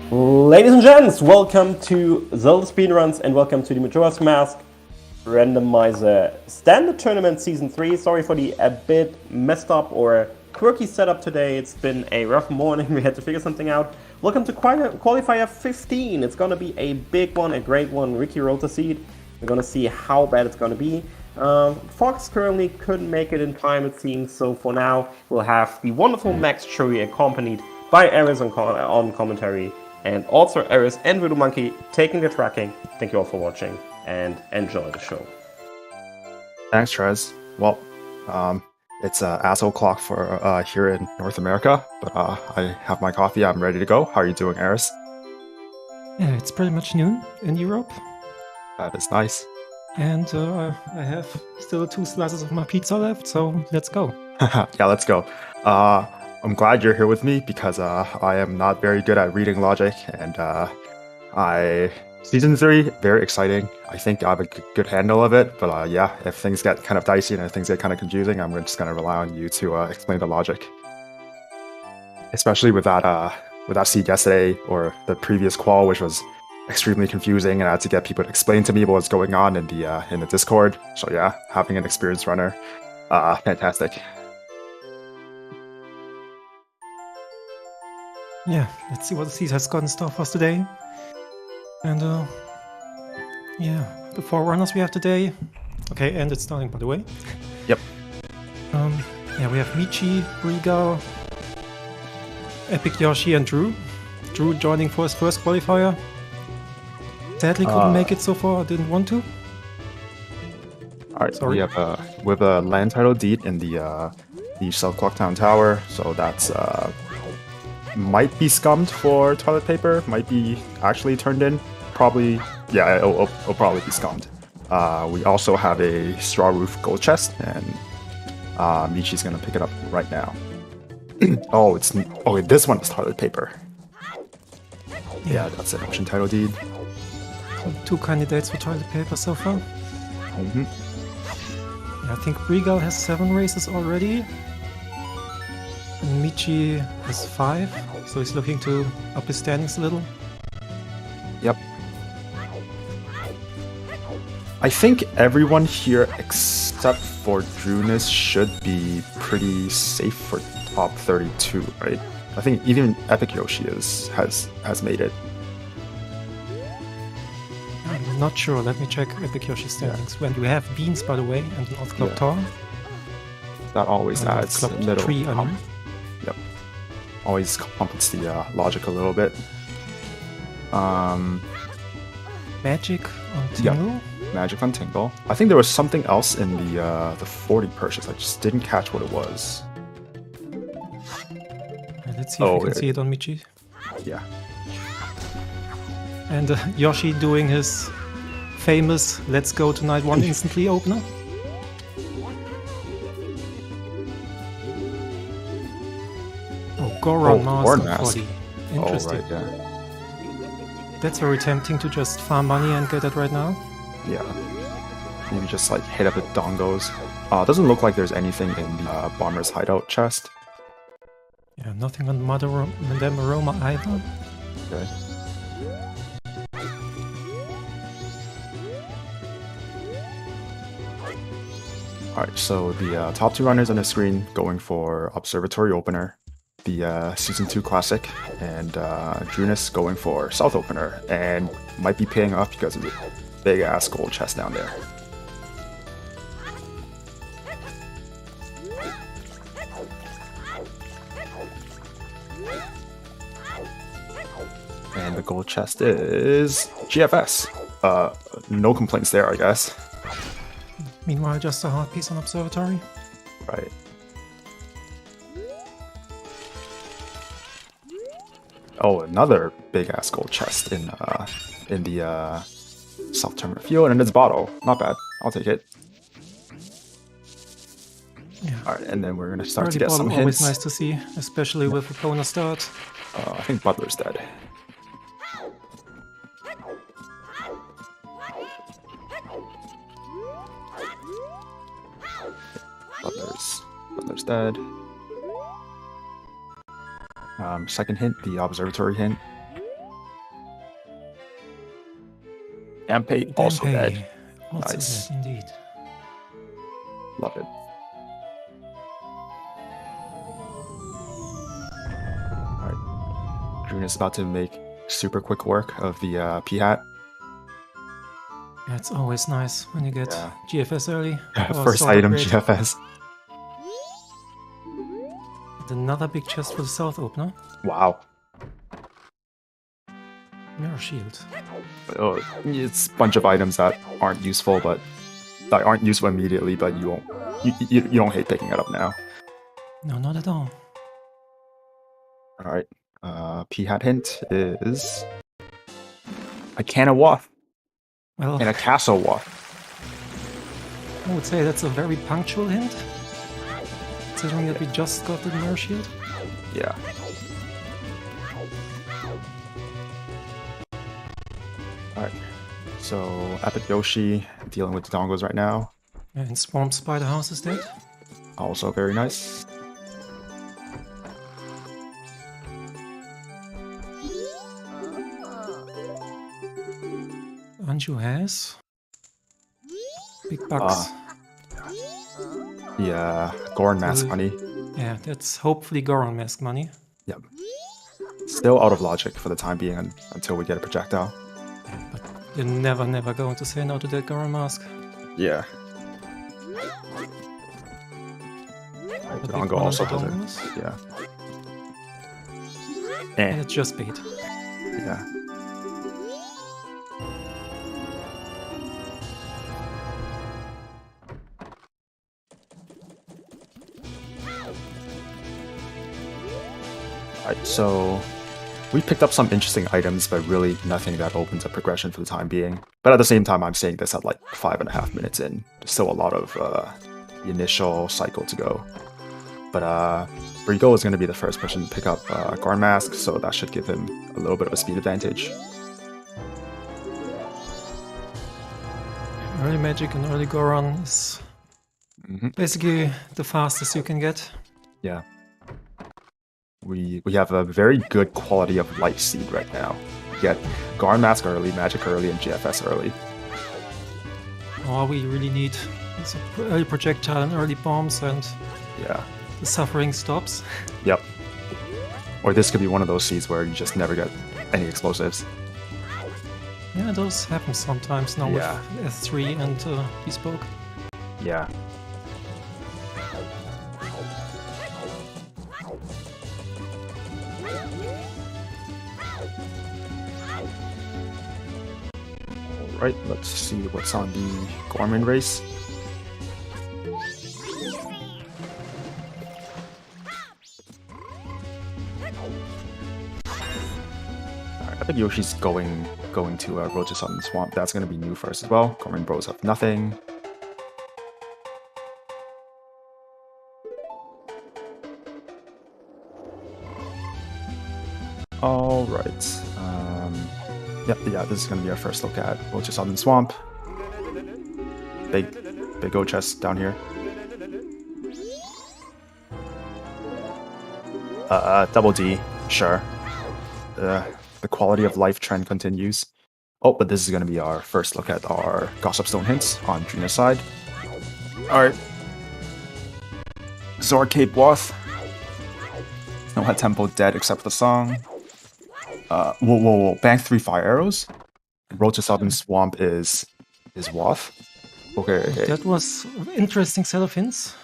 Ladies and gents, welcome to ZeldaSpeedRuns and welcome to the Majora's Mask Randomizer Standard Tournament Season 3. Sorry for the a bit messed up or quirky setup today. It's been a rough morning. We had to figure something out. Welcome to Qualifier 15. It's going to be a big one, a great one. Ricky rolled the seed. We're going to see how bad it's going to be. Fox currently couldn't make it in time, it seems. So for now, we'll have the wonderful Max Churi accompanied by Aris on commentary. And also Aris and Voodoo Monkey taking the tracking. Thank you all for watching and enjoy the show. Thanks, Trez. Well, it's asshole clock for here in North America, but I have my coffee. I'm ready to go. How are you doing, Aris? Yeah, it's pretty much noon in Europe. That is nice. And I have still 2 slices of my pizza left, so let's go. Yeah, let's go. I'm glad you're here with me because I am not very good at reading logic, and Season 3, very exciting. I think I have a good handle of it, but yeah, if things get kind of dicey and if things get kind of confusing, I'm just going to rely on you to explain the logic. Especially with that seed yesterday, or the previous qual, which was extremely confusing, and I had to get people to explain to me what was going on in the Discord. So yeah, having an experienced runner, fantastic. Yeah, let's see what the seed has got in store for us today. And yeah, the 4 runners we have today. Okay, and it's starting, by the way. Yep. Yeah, we have Michi, Riga, Epic Yoshi, and Drew. Drew joining for his first qualifier. Sadly couldn't make it so far, didn't want to. Alright, so Sorry. we have a land title deed in the South Clocktown Tower, so that's might be scummed for toilet paper, might be actually turned in. Probably, yeah, it'll probably be scummed. We also have a straw roof gold chest, and Michi's gonna pick it up right now. Oh, this one is toilet paper. Yeah, that's an ocean title deed. 2 candidates for toilet paper so far. Mm-hmm. Yeah, I think Regal has 7 races already. And Michi has 5, so he's looking to up his standings a little. Yep. I think everyone here except for Drunis should be pretty safe for top 32, right? I think even Epic Yoshi has made it. I'm not sure. Let me check Epic Yoshi standings. When do we have Beans, by the way, and North Club Tor? That always adds a little 3, I mean. Yep. Always complicates the logic a little bit. Magic on Tingle? Yep. Magic on Tingle. I think there was something else in the 40 purchase. I just didn't catch what it was. Let's see if we can see it on Michi. Yeah. And Yoshi doing his famous Let's Go Tonight 1 instantly opener. Oh, Goron Master 40. Interesting. Oh, right, yeah. That's very tempting to just farm money and get it right now. Yeah. Maybe just like hit up with dongos. Doesn't look like there's anything in the Bomber's Hideout chest. Yeah, nothing on Madame Aroma either. Okay. Alright, so the top 2 runners on the screen going for Observatory Opener, the Season 2 Classic, and Drunis going for South Opener, and might be paying off because of the big-ass gold chest down there. And the gold chest is GFS. No complaints there, I guess. Meanwhile, just a hard piece on Observatory. Right. Oh, another big-ass gold chest in the South Terminal Field, and it's bottle. Not bad. I'll take it. Yeah. Alright, and then we're gonna start to Early get some bottle, always hints. nice to see, especially with a bonus start. I think Butler's dead. Butler's dead. Second hint, the observatory hint. Dampay also dead. Also Nice. dead, indeed. Love it. Alright. Drune is about to make super quick work of the P-Hat. Yeah, it's always nice when you get Yeah. GFS early. or First sword item, upgrade. GFS. And another big chest for the south opener. Wow. Mirror shield. Oh, it's a bunch of items that aren't useful, but that aren't useful immediately, but you won't. You don't hate picking it up now. No, not at all. Alright. P-Hat hint is a can of waff Well, and a castle waff. I would say that's a very punctual hint. Considering that we just got the mirror shield. Yeah. Alright. So Epic Yoshi dealing with the dongles right now. And Swamp Spider House is dead. Also very nice. Anju has big bucks. Yeah, Goron Mask Ooh. money. Yeah, that's hopefully Goron Mask money. Yep. Still out of logic for the time being until we get a projectile. But you're never going to say no to that Goron Mask. Yeah. The The big dongle one on also the has it. dongles. Yeah. And it's just bait. Yeah. Alright, so we picked up some interesting items, but really nothing that opens up progression for the time being. But at the same time, I'm saying this at like 5.5 minutes in. There's still a lot of the initial cycle to go. But Rigo is going to be the first person to pick up Garn Mask, so that should give him a little bit of a speed advantage. Early magic and early Goron is basically the fastest you can get. Yeah. We have a very good quality of light seed right now. We get Garn Mask early, Magic early, and GFS early. All we really need is an early projectile and early bombs, and Yeah. the suffering stops. Yep. Or this could be one of those seeds where you just never get any explosives. Yeah, those happen sometimes now Yeah. with S3 and Bespoke. Yeah. Alright, let's see what's on the Gorman race. Alright, I think Yoshi's going to Roach on the Swamp. That's going to be new first as well. Gorman Bros have nothing. Alright. Yeah, this is going to be our first look at Roach on the Swamp. Big O chest down here. Double D, sure. The quality of life trend continues. Oh, but this is going to be our first look at our Gossip Stone hints on Drina's side. Alright. Zor Cape Wath. No Head Tempo dead except for the song. Whoa. Bank 3 fire arrows. Road to Southern Swamp is Wath. Okay. That was an interesting set of hints.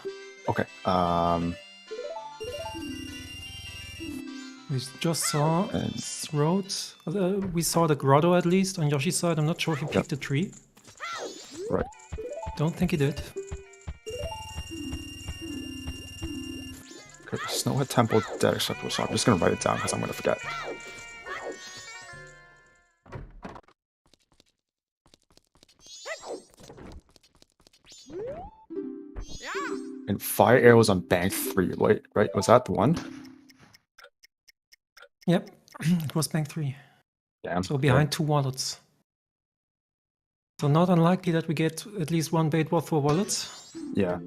Okay. We just saw road. We saw the grotto at least on Yoshi's side. I'm not sure if he picked the tree. Right. Don't think he did. Okay. Snowhead Temple dead except for the song. I'm just gonna write it down because I'm gonna forget. And fire arrows on bank 3. Wait, right? Was that the one? Yep, it was bank 3. Damn. So behind 2 wallets. So not unlikely that we get at least one bait worth for wallets. Yeah.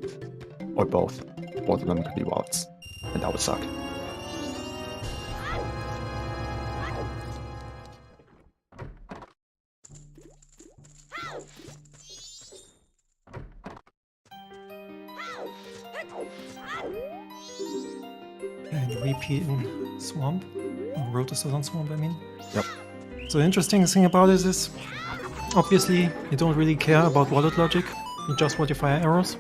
Or both. Both of them could be wallets. And that would suck. And repeat in Swamp. Or Road to Southern Swamp, I mean. Yep. So the interesting thing about this is, obviously, you don't really care about wallet logic. You just want your fire arrows.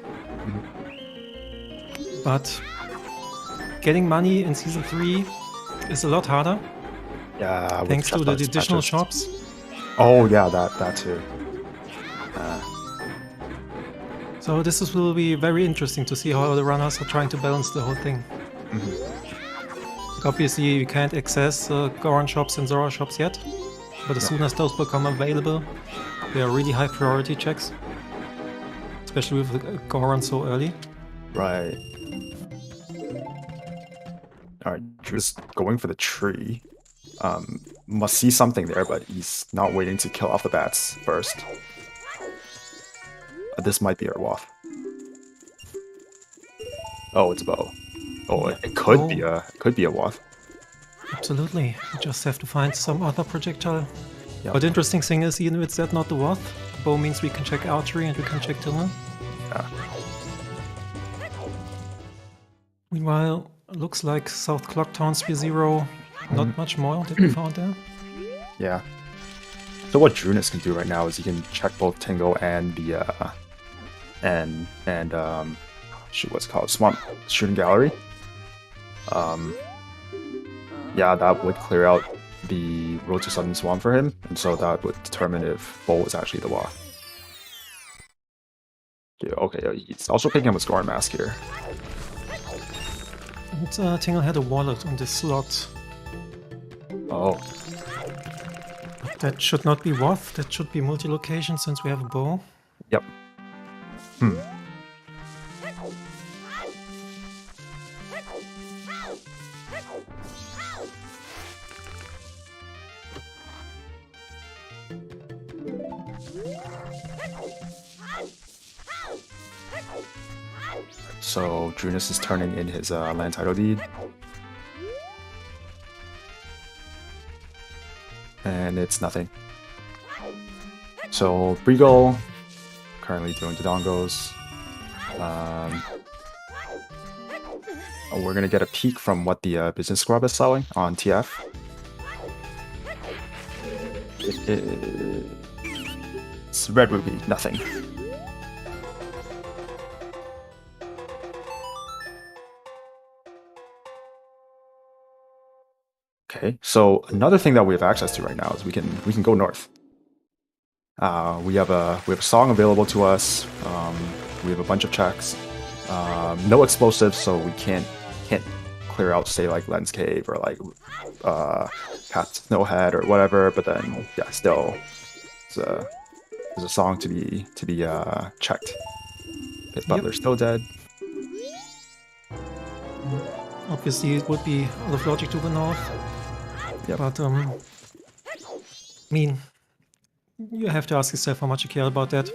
But getting money in Season 3 is a lot harder. Yeah. with Thanks to the chestnuts, additional patches. shops. Oh yeah, that too. So will be very interesting to see how the runners are trying to balance the whole thing. Obviously, we can't access Goron shops and Zora shops yet, but as soon as those become available, they are really high priority checks, especially with Goron so early. Right. Alright, just going for the tree. Must see something there, but he's not waiting to kill off the bats first. This might be our waff. Oh, it's a bow. Oh, Yeah. it could be a waff. Absolutely, we just have to find some other projectile. Yep. But the interesting thing is, even if that's not the Wath, the bow means we can check archery and we can check Tiller. Yeah. Meanwhile, looks like South Clocktown Spear Zero, not much more that we found there. Yeah. So what Drunus can do right now is he can check both Tingle and the shoot, what's it called? Swamp Shooting Gallery. Yeah, that would clear out the Road to Southern Swamp for him, and so that would determine if Bowl is actually the Waff. Yeah, okay, he's also picking up a Scorn Mask here. And Tingle had a wallet on this slot. Oh, That should not be Wath, that should be multi-location since we have a bow. yep. So Drunus is turning in his land title deed. And it's nothing. So Brigal currently doing Dodongos. We're gonna get a peek from what the business scrub is selling on TF. It's red ruby, nothing. Okay, so another thing that we have access to right now is we can go north. We have a song available to us. We have a bunch of checks. No explosives, so we can't clear out, say, like Lens Cave or like Cat Snowhead or whatever. But then, yeah, still, there's a song to be checked. His butler's still dead. Obviously, it would be out of logic to the north. Yep. But, I mean, you have to ask yourself how much you care about that.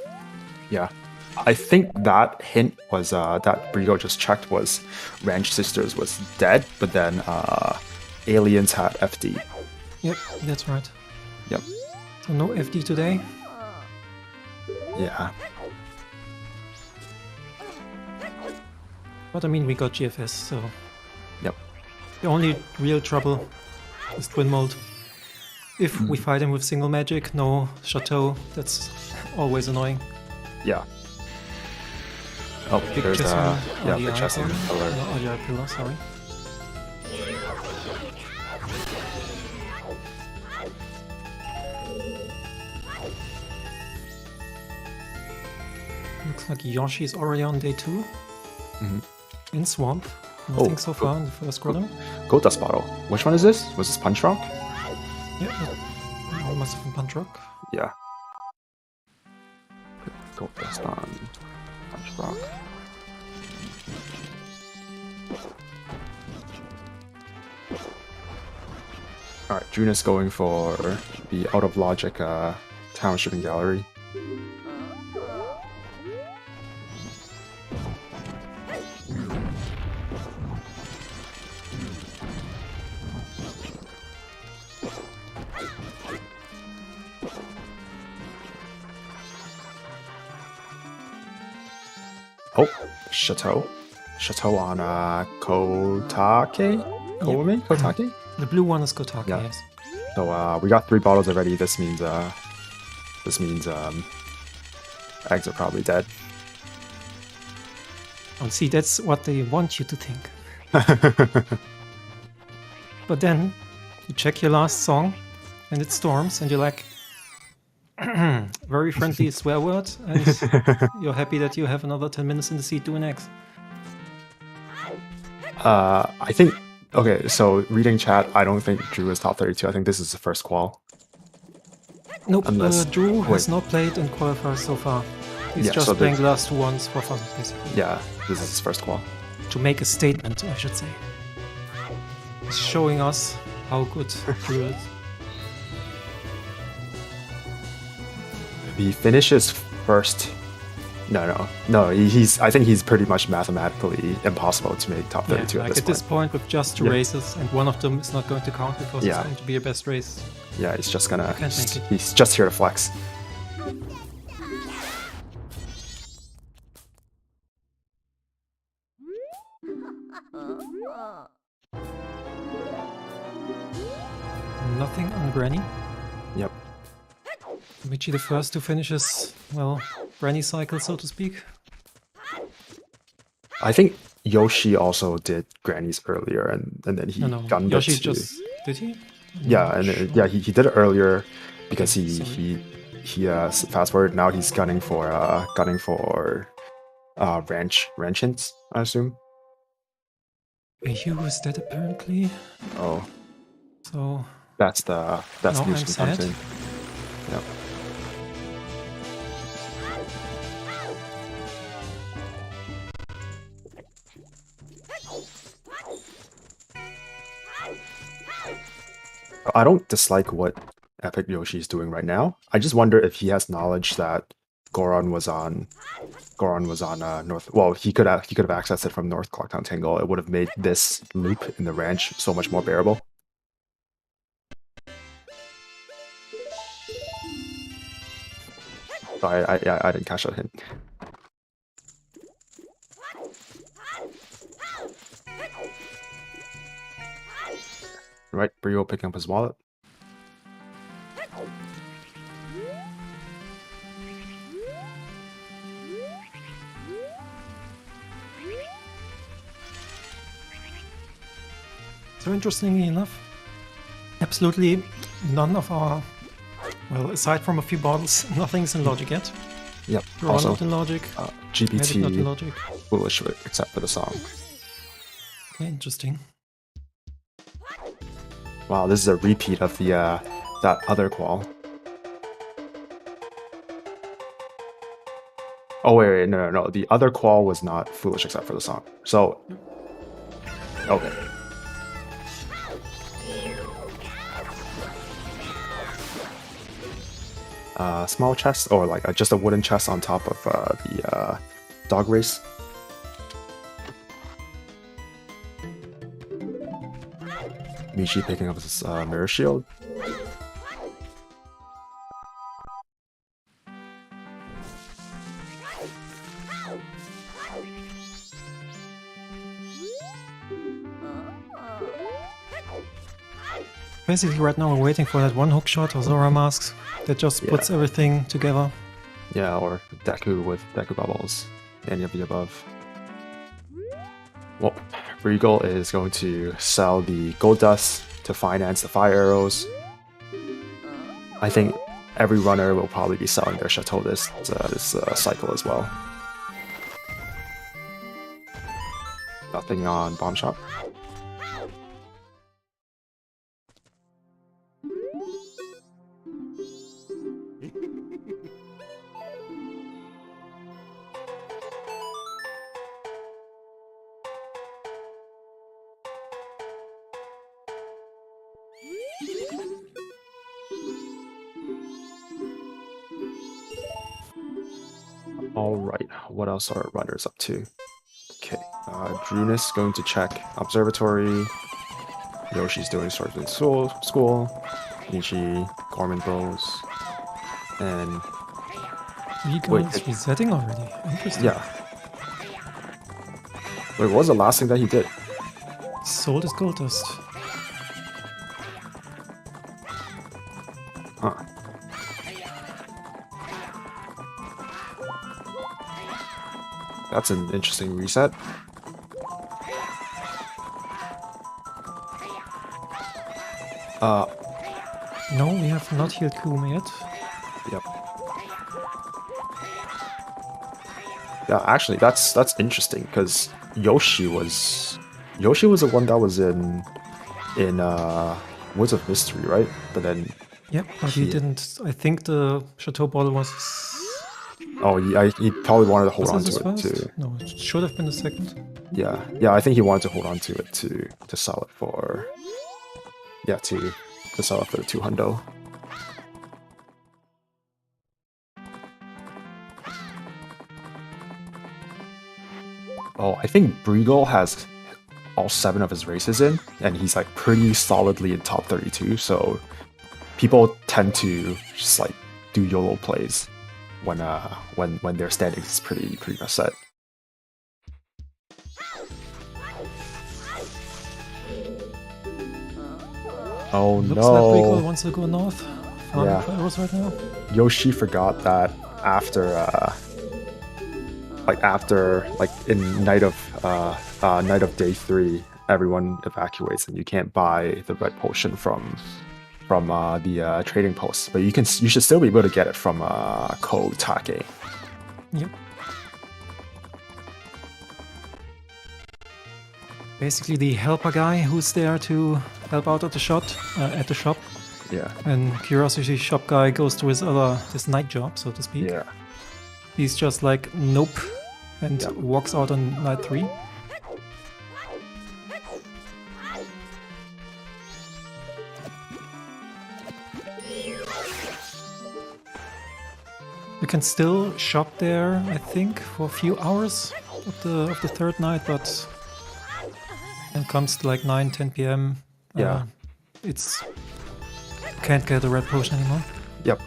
Yeah. I think that hint was that Brigo just checked was Ranch Sisters was dead, but then Aliens had FD. Yep, that's right. Yep. So no FD today. Yeah. But I mean, we got GFS, so Yep. the only real trouble is Twin Mold. If we fight him with single magic, no Chateau, that's always annoying. Yeah. Oh, Big there's chest yeah, the the chest in the pillar. Oh, yeah, pillar, sorry. Looks like Yoshi's already on day 2. In Swamp. Nothing so far in the first quarter. Gold Dust Bottle. Which one is this? Was this Punch Rock? Yeah, that must have been Punch Rock. Yeah. Gold Dust on Punch Rock. Alright, Drunus going for the Out of Logic Town Shipping Gallery. Oh, Chateau. chateau on Kotake? Koome? Kotake? The blue one is Kotake, Yeah. yes. So we got 3 bottles already. This means eggs are probably dead. Oh, see, that's what they want you to think. But then you check your last song and it storms and you're like, very friendly swear word, and you're happy that you have another 10 minutes in the seat doing X. I think, okay, so reading chat, I don't think Drew is top 32. I think this is the first qual. Nope, Unless- Drew has wait. not played in Qualifier so far. He's Yeah, just so playing the- the last 2 ones for fun, basically. Yeah, this is his first qual. To make a statement, I should say. He's showing us how good Drew is. He finishes first. No. He's. I think he's pretty much mathematically impossible to make top 32 Yeah, at like this at this point. point with just 2 Yeah. races, and one of them is not going to count because Yeah. it's going to be your best race. Yeah, he's just gonna. Can't make it. He's just here to flex. Nothing on Granny. Yep. Michi the first to finish his, well, Granny cycle, so to speak. I think Yoshi also did grannies earlier, and then he No, gunned Yoshi it to. just... Did he? Yeah, and Sure. he did it earlier because Okay, he sorry. fast forward. Now he's gunning for ranch hints, I assume. You is dead apparently, Oh, so... that's Now news I'm from sad. something. Yep. I don't dislike what Epic Yoshi is doing right now. I just wonder if he has knowledge that Goron was on North. Well, he could have accessed it from North Clocktown Tingle. It would have made this loop in the ranch so much more bearable. So I didn't catch that hint. Right, Brio picking up his wallet. So interestingly enough, absolutely none of our, well, aside from a few bottles, nothing's in logic yet. Yep. We're all Also, not in logic, Edit not in GPT logic. foolish except for the song. Okay, interesting. Wow, this is a repeat of the that other qual. Oh wait, no. The other qual was not foolish except for the song. So, okay. Small chest or like just a wooden chest on top of the dog race. Michi picking up his mirror shield. Basically, right now we're waiting for that one hook shot or Zora masks that just puts everything together. Yeah, or Deku with Deku bubbles. Any of the above. Well, Regal is going to sell the gold dust to finance the fire arrows. I think every runner will probably be selling their chateau this cycle as well. Nothing on bomb shop. Alright, what else are runners up to? Okay, Drunus going to check Observatory. Yoshi's doing Swordsman School. Nichi, Gorman Bros. And Regal is resetting already. Interesting. yeah. Wait, what was the last thing that he did? Sold his gold dust. Huh. That's an interesting reset. No, we have not healed Kuma yet. Yep. Yeah, actually, that's interesting because Yoshi was the one that was in Woods of Mystery, right? But then Yep, but he didn't. I think the Chateau bottle was. he probably wanted to hold Was on this to it his too. first? No, it should have been the second. Yeah, I think he wanted to hold on to it to sell it for to sell it for the 200. Oh, I think Briegel has all 7 of his races in, and he's like pretty solidly in top 32. So people tend to just like do YOLO plays when their standings is pretty much set. Oh Looks no! like Briegel wants to go north. Yeah. Arrows right now. Yoshi forgot that after in night of day 3, everyone evacuates and you can't buy the red potion from the trading post, but you should still be able to get it from code Take. Yep. Basically, the helper guy who's there to help out at the shop. Yeah. And Curiosity Shop guy goes to his night job, so to speak. Yeah. He's just like, nope, and Yep. walks out on night 3. You can still shop there, I think, for a few hours of the third night, but when it comes to like 9-10 p.m. Yeah. It's can't get a red potion anymore. Yep.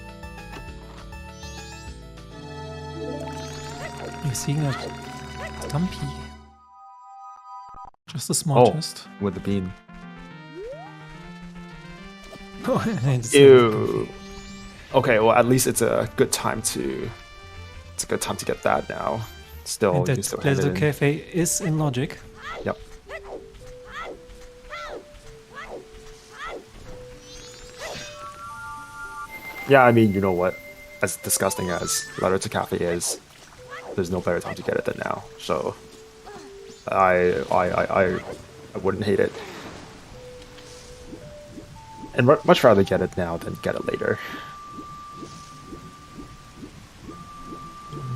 You're seeing a Stumpy. Just a small chest. With the bean. Oh, and it's Ew. Okay, well at least it's a good time to get that now. Still, And you can that still hand it Desert in. Cafe is in Logic. Yep. Yeah, I mean, you know what? As disgusting as Letter to Cafe is, there's no better time to get it than now. So, I wouldn't hate it, and much rather get it now than get it later.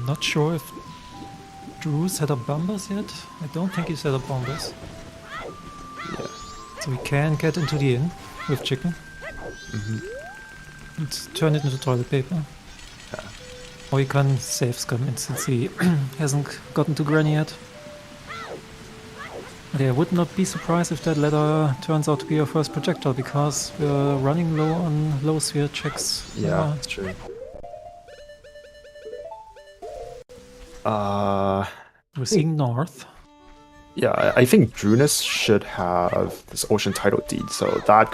Not sure if Drew set up bombers yet. I don't think he set up bombers. Yeah. So we can get into the inn with chicken. And turn it into toilet paper. Yeah. Or you can save Scum since he hasn't gotten to Granny yet. But yeah, I would not be surprised if that letter turns out to be our first projectile, because we're running low on low sphere checks. Yeah, that's true. We're seeing north. Yeah, I think Drunus should have this ocean title deed, so that'd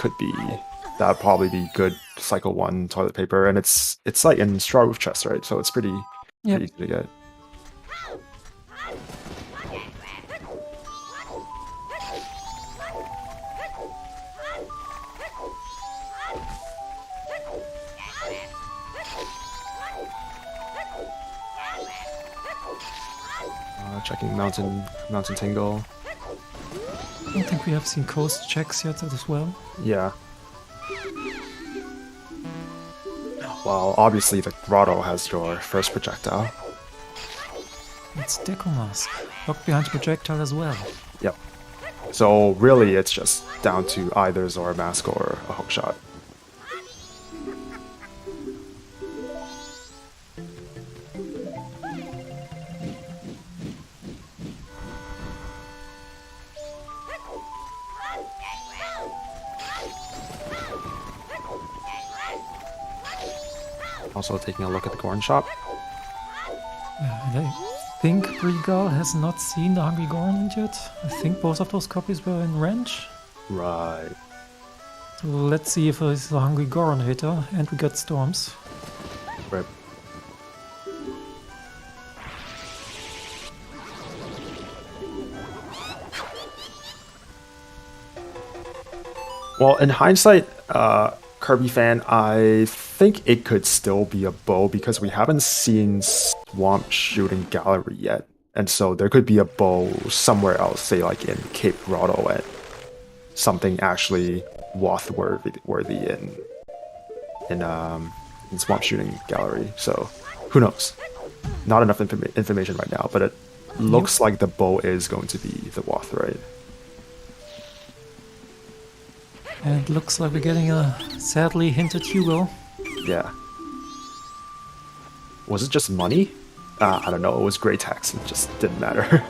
probably be good cycle 1 toilet paper, and it's like in straw roof chest, right? So it's pretty easy to get. Checking mountain tingle. I don't think we have seen coast checks yet as well. Yeah. Well, obviously the grotto has your first projectile. It's Deco Mask. Locked behind projectile as well. Yep. So really it's just down to either Zora Mask or a hookshot. Also taking a look at the corn shop. Yeah, and think Regal has not seen the Hungry Gorn yet. I think both of those copies were in range. Right. So let's see if it's a Hungry Gorn hitter, and we got Storms. Right. Well, in hindsight, Kirby fan, I think it could still be a bow because we haven't seen Swamp Shooting Gallery yet. And so there could be a bow somewhere else, say like in Cape Grotto and something actually worthy in Swamp Shooting Gallery. So who knows? Not enough information right now, but it looks like the bow is going to be the Wath, right? And it looks like we're getting a sadly hinted Hugo. Yeah. Was it just money? I don't know. It was gray text. It just didn't matter.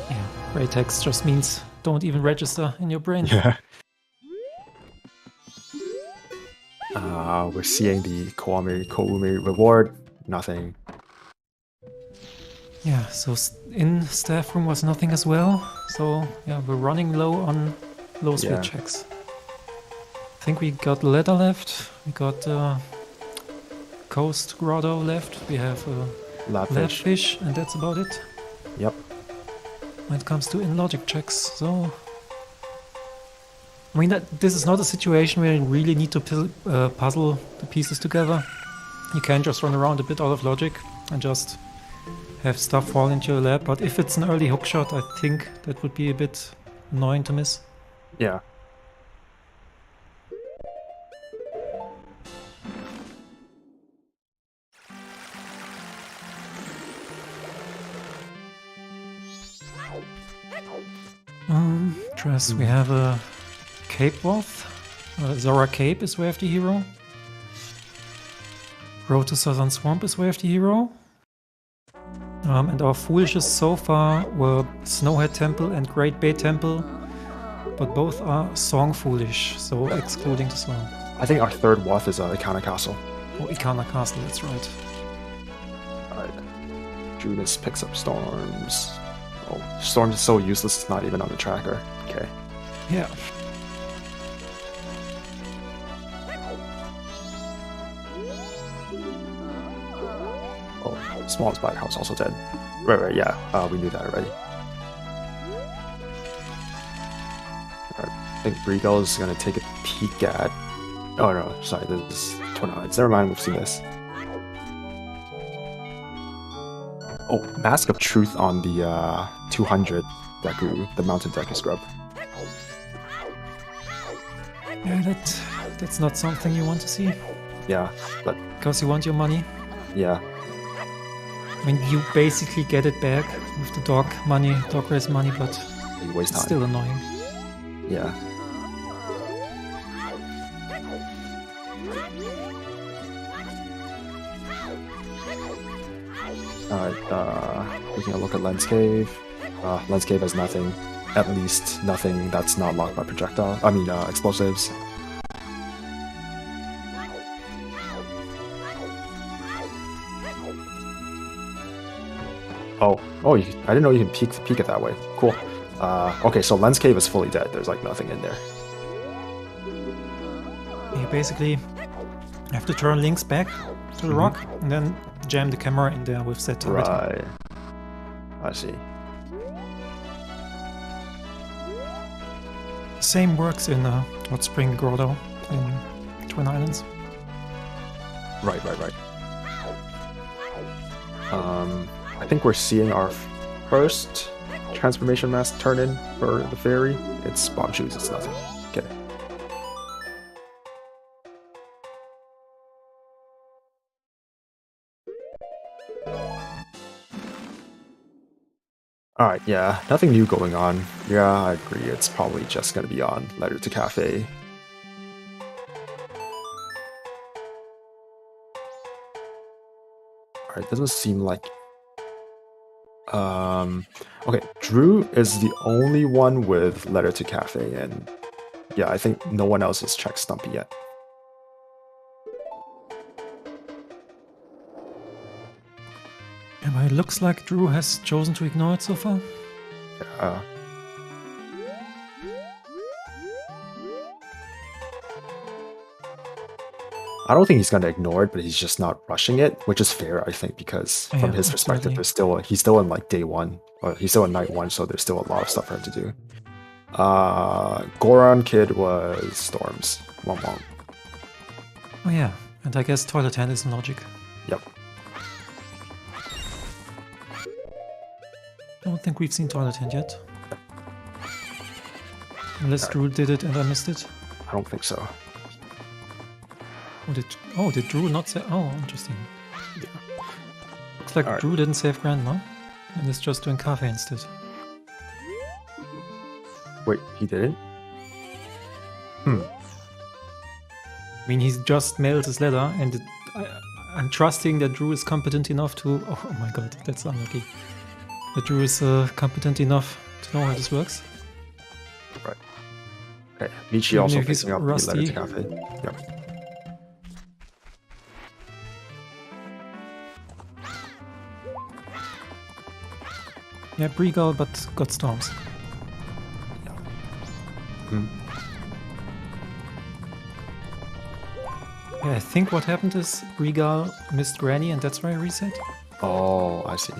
Yeah, gray text just means don't even register in your brain. Yeah. We're seeing the Koumi reward. Nothing. Yeah, so in staff room was nothing as well. So yeah, we're running low on low speed checks. I think we got ladder left. We got Coast Grotto left. We have Labfish, and that's about it. Yep. When it comes to in-logic checks, so... I mean, this is not a situation where you really need to puzzle the pieces together. You can just run around a bit out of logic and just have stuff fall into your lap, but if it's an early hookshot, I think that would be a bit annoying to miss. Yeah. Tress, we have a Cape Wath. Zora Cape is Way of the Hero. Road to Southern Swamp is Way of the Hero. And our foolishes so far were Snowhead Temple and Great Bay Temple, but both are Song Foolish, so excluding the song. I think our third Wath is Ikana Castle. Oh, Ikana Castle, that's right. Alright. Judas picks up Storms. Oh, Storms is so useless, it's not even on the tracker. Okay. Yeah. Oh, Small Spider House also dead. Right, yeah. We knew that already. Alright, I think Regal is gonna take a peek at... Oh no, sorry, this is Twin Eyes. Never mind, we've seen this. Oh, Mask of Truth on the 200 Deku, the Mountain Deku scrub. Yeah, that's not something you want to see. Yeah, but... Because you want your money. Yeah. I mean, you basically get it back with the dog race money, but You waste it's time. still annoying. Yeah. Alright, taking a look at Lens Cave. Lens Cave has nothing. At least nothing that's not locked by projectile. I mean, explosives. Oh, I didn't know you can peek it that way. Cool. Okay, so Lens Cave is fully dead. There's like nothing in there. You basically have to turn links back to the rock and then jam the camera in there with set target. Right. I see. Same works in Hot Spring Grotto in Twin Islands. Right. I think we're seeing our first transformation mask turn in for the fairy. It's bomb shoes, it's nothing. Okay. Alright, yeah, nothing new going on. Yeah, I agree, it's probably just gonna be on Letter to Cafe. Alright, doesn't seem like... Okay, Drew is the only one with Letter to Cafe, and yeah, I think no one else has checked Stumpy yet. Am I It looks like Drew has chosen to ignore it so far. I don't think he's gonna ignore it, but he's just not rushing it, which is fair, I think, because from his perspective, he's still in like day 1, or he's still in night 1, so there's still a lot of stuff for him to do. Goron Kid was Storms. Womp womp. Oh yeah, and I guess Toilet Hand is in logic. Yep. I don't think we've seen Toilet Hand yet. Unless Drew did it and I missed it. I don't think so. Did Drew not say? Oh, interesting. Yeah. Looks like Drew didn't save Grandma, and is just doing Cafe instead. Wait, he didn't? I mean, he's just mailed his letter, and I'm trusting that Drew is competent enough to... Oh my god, that's unlucky. That Drew is competent enough to know how this works. Right. Okay, Michi also picking up the letter to Cafe. Yep. Yeah, Bregal, but got Storms. Yeah, I think what happened is Bregal missed Granny and that's why I reset. Oh, I see.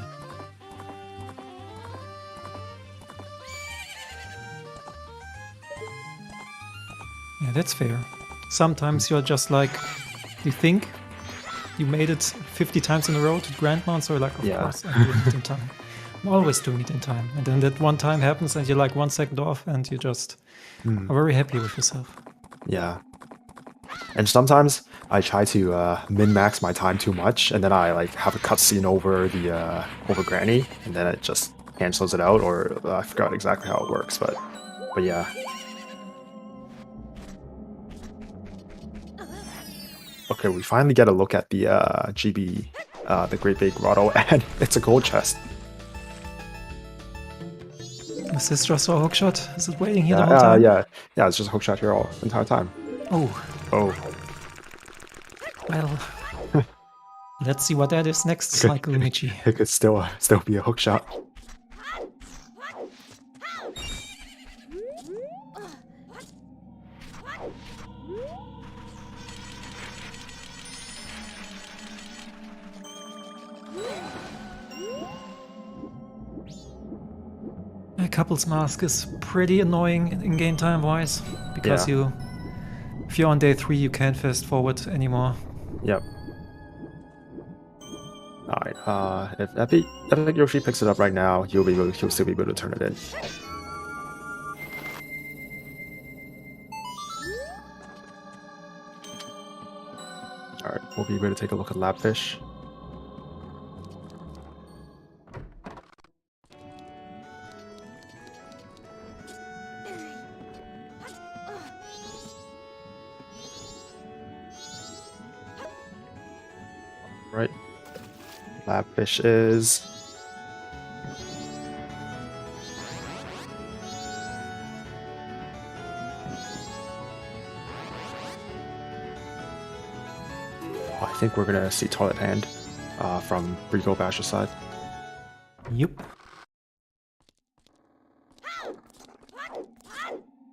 Yeah, that's fair. Sometimes you're just like, you think you made it 50 times in a row to Grandma, so you're like, of course, I'm doing it in time. I'm always doing it in time. And then that one time happens and you're like 1 second off and you just are very happy with yourself. Yeah. And sometimes I try to min-max my time too much, and then I like have a cutscene over the over Granny, and then it just cancels it out, or I forgot exactly how it works, but yeah. Okay, we finally get a look at the GB, the Great Big Grotto, and it's a gold chest. Is this just a hookshot? Is it waiting here the whole time? Yeah, it's just a hookshot here all the entire time. Oh. Well, let's see what that is next cycle, Michi. It could still be a hookshot. A couple's mask is pretty annoying in game time wise, because if you're on day 3 you can't fast forward anymore. Yep. Alright, if Epic Yoshi picks it up right now, he'll still be able to turn it in. Alright, we'll be able to take a look at Labfish. Right. Labfish is... I think we're gonna see Toilet Hand from Rico Bash's side. Yep.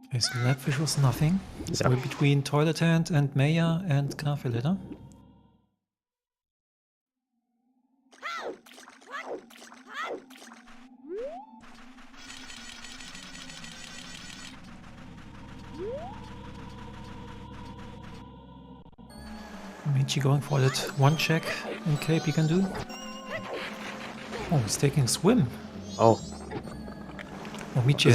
Okay, so Labfish was nothing. So we're between Toilet Hand and Maya and Cafe later. Michi going for that one check in cape he can do. Oh, he's taking a swim. Oh. Oh, Michi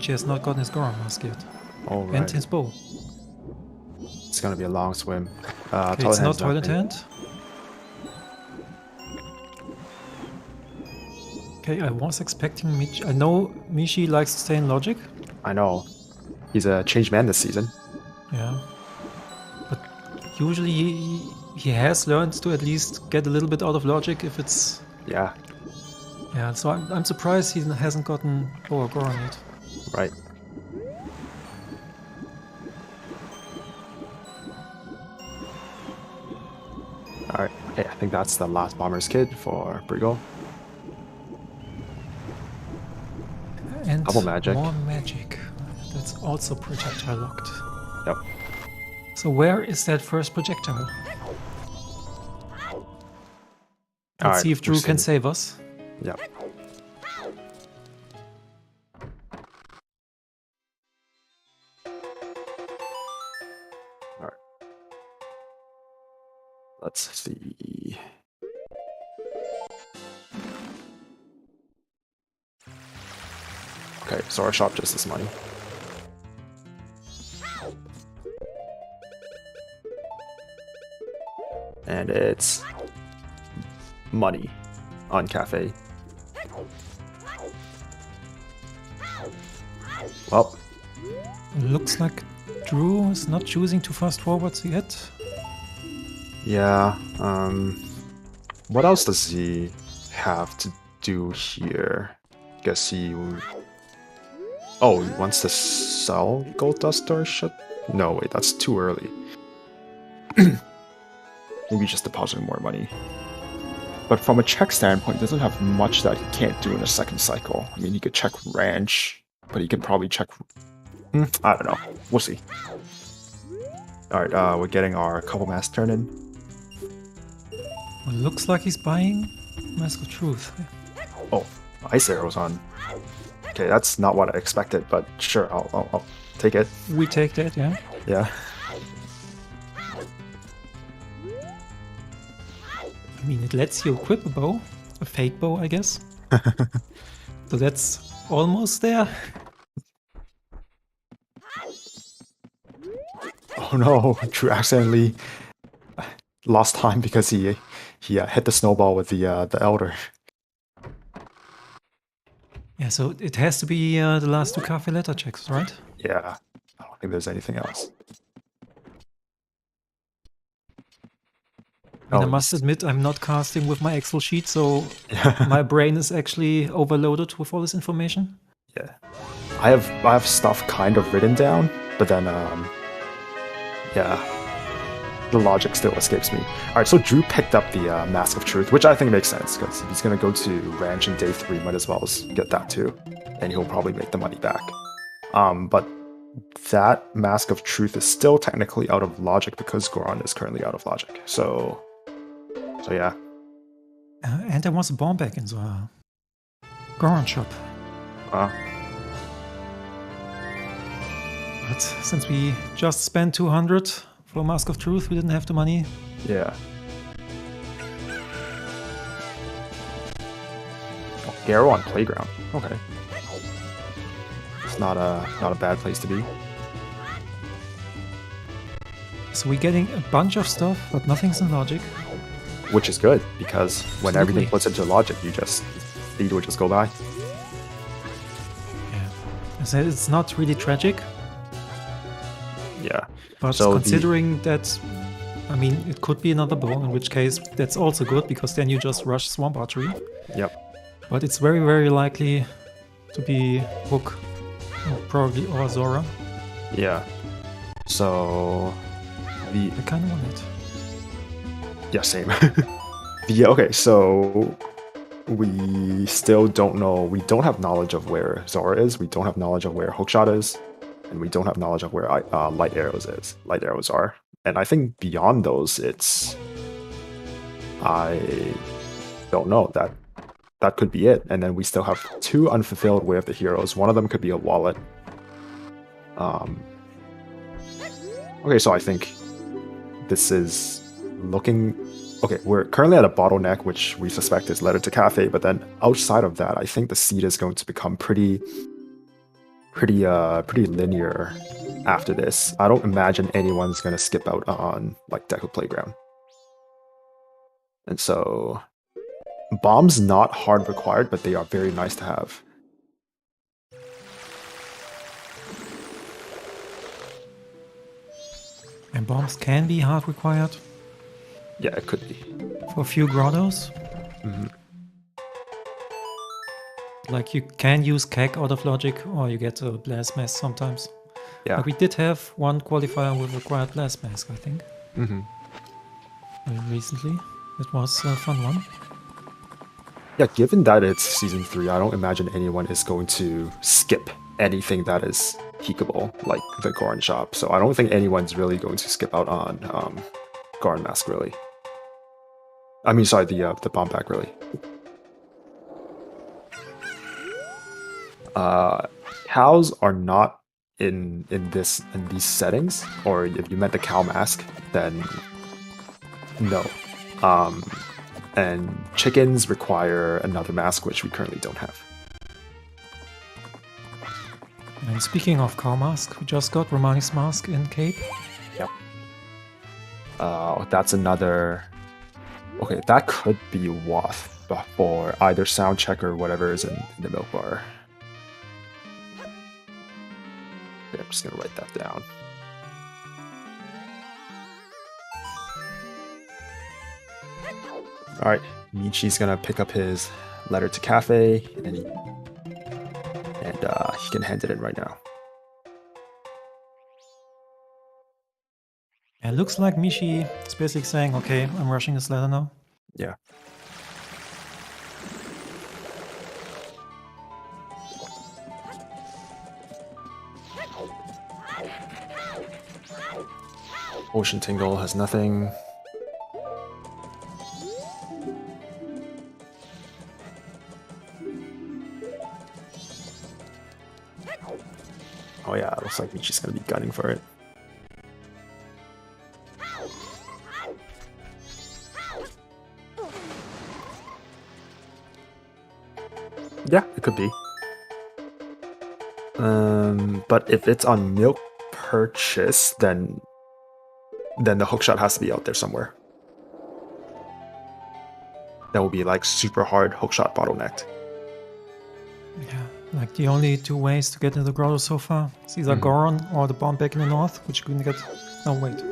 has not gotten his Goron mask yet. Oh, right. And his bow. It's gonna be a long swim. Okay, it's not Toilet Hand. Okay, I was expecting Michi. I know Michi likes to stay in logic. I know. He's a changed man this season. Yeah. But usually he has learned to at least get a little bit out of logic if it's... Yeah. Yeah, so I'm surprised he hasn't gotten Boa Goron yet. Right. Alright, okay, I think that's the last Bomber's Kid for Brigo. Double magic. more magic. That's also projectile locked. Yep. So where is that first projectile? Let's see if Drew can save us. Yep. Alright. Let's see. Okay, so our shop just is money. And it's money on cafe. Well, Looks like Drew is not choosing to fast forwards yet. yeah. What else does he have to do here? Guess he. Oh, he wants to sell gold dust or shit? No, wait, that's too early. Maybe just depositing more money. But from a check standpoint, he doesn't have much that he can't do in a second cycle. I mean, he could check ranch, but he can probably check... I don't know. We'll see. Alright, we're getting our couple mass turn in. Well, looks like he's buying Mask of Truth. Oh, ice arrows on. Okay, that's not what I expected, but sure, I'll take it. We take that, yeah. Yeah. I mean, it lets you equip a bow, a fake bow, I guess. So that's almost there. Oh no, Drew accidentally lost time because he hit the snowball with the elder. Yeah, so it has to be the last two cafe letter checks, right? Yeah, I don't think there's anything else. And I must admit, I'm not casting with my Excel sheet, so my brain is actually overloaded with all this information. Yeah, I have stuff kind of written down, but then yeah, the logic still escapes me. All right, so Drew picked up the Mask of Truth, which I think makes sense because if he's gonna go to ranch in day 3, might as well get that too, and he'll probably make the money back. But that Mask of Truth is still technically out of logic because Goron is currently out of logic. So yeah. And there was a bomb back in the Goron shop. But since we just spent 200 for Mask of Truth, we didn't have the money. Yeah. Oh, Garo on playground. Okay. It's not a bad place to be. So we're getting a bunch of stuff, but nothing's in logic. Which is good, because when Absolutely. everything puts into logic, speed will just go by. Yeah. I said it's not really tragic, Yeah. but So considering that, I mean, it could be another bow, in which case that's also good, because then you just rush Swamp Archery. Yep. But it's very, very likely to be Hook, or probably, or Zora. Yeah. So I kind of want it. yeah, same. Okay, so we still don't know. We don't have knowledge of where Zora is. We don't have knowledge of where Hookshot is, and we don't have knowledge of where Light Arrows are. And I think beyond those, I don't know. That could be it. And then we still have 2 unfulfilled Way of the Heroes. One of them could be a wallet. Okay, so I think this is looking... Okay, we're currently at a bottleneck, which we suspect is letter to cafe, but then outside of that, I think the seed is going to become pretty linear after this. I don't imagine anyone's going to skip out on, like, Deku Playground. And so... Bombs not hard required, but they are very nice to have. And bombs can be hard required Yeah, it could be. for a few grottos. Mhm. Like you can use Keg out of logic, or you get a Blast Mask sometimes. Yeah. Like we did have one qualifier with required Blast Mask, I think, hmm. very recently. It was a fun one. 'Cause, yeah, Recently. It was a fun one. 'cause, yeah, It was a fun one. Yeah, given that it's season 3, I don't imagine anyone is going to skip anything that is peekable, like the Goron shop. So I don't think anyone's really going to skip out on Goron Mask, really. I mean, sorry, the bomb pack, really. Cows are not in these settings, or if you meant the cow mask, then no. And chickens require another mask, which we currently don't have. And speaking of cow mask, we just got Romani's mask in Cape. Yep. That's another. Okay, that could be Wath for either sound check or whatever is in the milk bar. Okay, I'm just gonna write that down. All right, Michi's gonna pick up his letter to Cafe, and he can hand it in right now. And it looks like Michi is basically saying, okay, I'm rushing this letter now. Yeah. Ocean Tingle has nothing. Oh yeah, it looks like Michi's gonna be gunning for it. Yeah, it could be. But if it's on milk purchase, then the hookshot has to be out there somewhere. That will be like super hard hookshot bottlenecked. Yeah, like the only two ways to get into the grotto so far is either Goron or the bomb back in the north, which couldn't get. No, wait.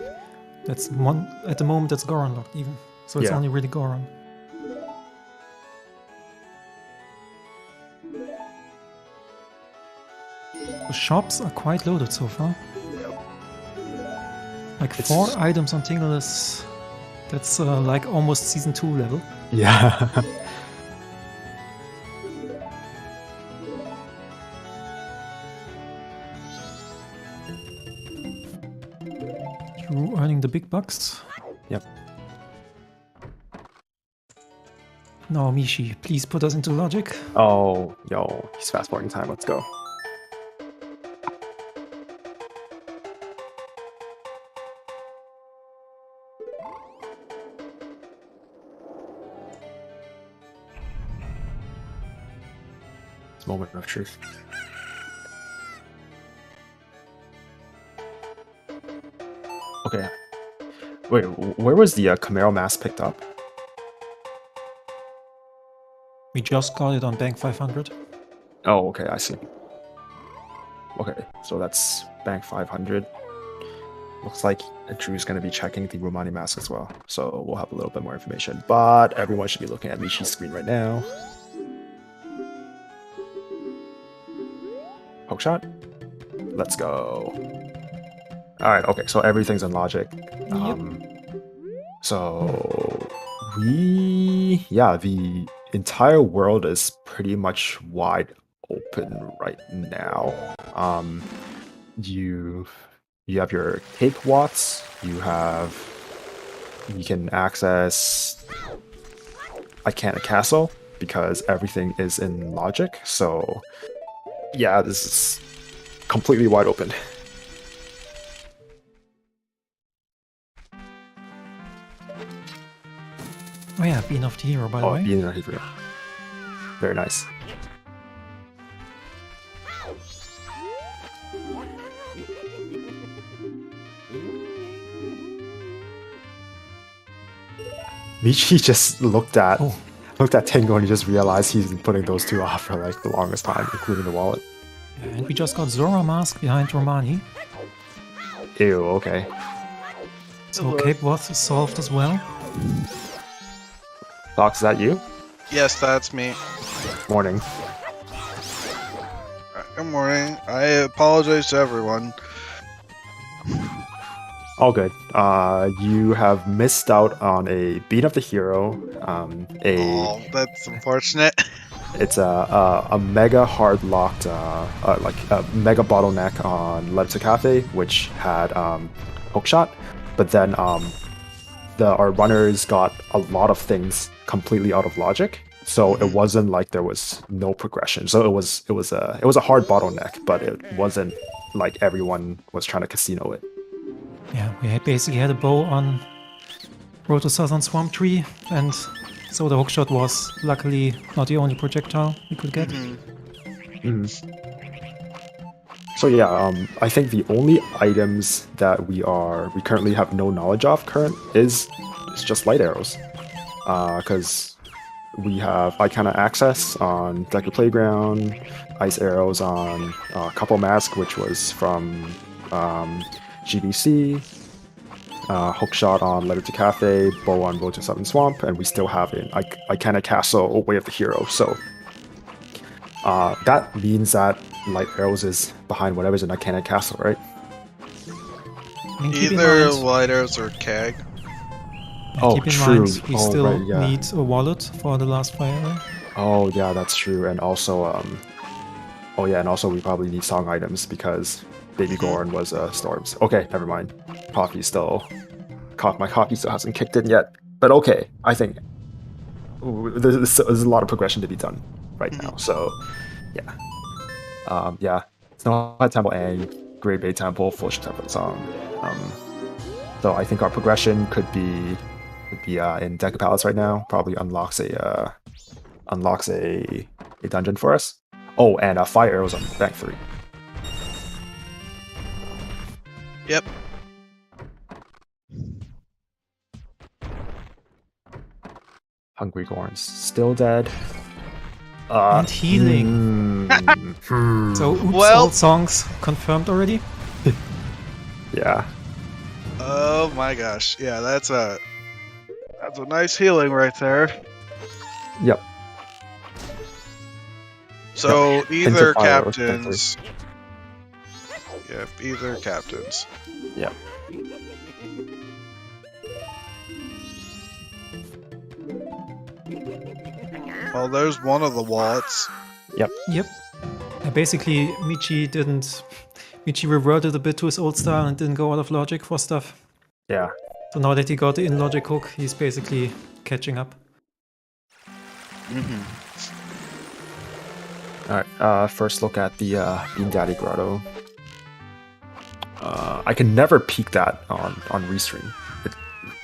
That's one. At the moment, that's Goron locked even. So it's only really Goron. The shops are quite loaded so far. Like 4 items on Tingle is... That's like almost season 2 level. Yeah. Drew earning the big bucks. Yep. Now Michi, please put us into logic. Oh, yo, he's fast forwarding time. Let's go. Moment of truth. Okay. Wait, where was the Camaro mask picked up? We just got it on Bank 500. Oh, okay, I see. Okay, so that's Bank 500. Looks like Drew's going to be checking the Romani mask as well, so we'll have a little bit more information. But everyone should be looking at Michi's screen right now. Hook shot. Let's go. All right. Okay. So everything's in logic. So the entire world is pretty much wide open right now. You have your cake watts. You can access Icana Castle because everything is in logic. So yeah, this is completely wide open. Oh yeah, Bean of the Hero, by the way. Bean of the Hero. Very nice. Michi just looked at Tango and he just realized he's been putting those two off for like the longest time, including the wallet. And we just got Zora mask behind Romani. Ew, okay. So Cape Wath is solved as well. Fox, is that you? Yes, that's me. Morning. Good morning. I apologize to everyone. All good. You have missed out on a beat of the hero. Oh, that's unfortunate. It's a mega hard locked, like a mega bottleneck on Lepta Cafe, which had hookshot, but then our runners got a lot of things completely out of logic. So it wasn't like there was no progression. So it was a hard bottleneck, but it wasn't like everyone was trying to casino it. Yeah, we had basically had a bow on Road to Southern Swamp Tree, and so the hookshot was luckily not the only projectile we could get. So yeah, I think the only items that we currently have no knowledge of is just light arrows, because we have Icana Access on Deku Playground, Ice Arrows on Couple Mask, which was from GBC, Hookshot on Letter to Cafe, Bow on Road to Southern Swamp, and we still have an Icana Castle, Way of the Hero. So that means that Light Arrows is behind whatever's in Icana Castle, right? I mean, keep in Either mind- light arrows or keg. Oh, keep in true. mind, we Oh, still right, yeah. need a wallet for the last fire. Oh yeah, that's true. And also, oh yeah, and also we probably need song items because Baby Gorn was Storms. Okay, never mind. My coffee still hasn't kicked in yet. But okay, I think there's a lot of progression to be done right now. So yeah, yeah, Snow High Temple and Great Bay Temple, Full Temple Song. So I think our progression could be in Deku Palace right now. Probably unlocks a dungeon for us. Oh, and fire arrows on Bank 3. Yep. Hungry Gorns still dead. And healing. So, oops, Well- all songs confirmed already. Yeah. Oh my gosh. Yeah, that's a nice healing right there. Yep. So either Into fire with captains. Yep, either captains. Yep. Well, there's one of the wallets. Yep. Basically, Michi reverted a bit to his old style and didn't go out of logic for stuff. Yeah. So now that he got the in-logic hook, he's basically catching up. Alright, first look at the Bean Daddy Grotto. I can never peek that on restream.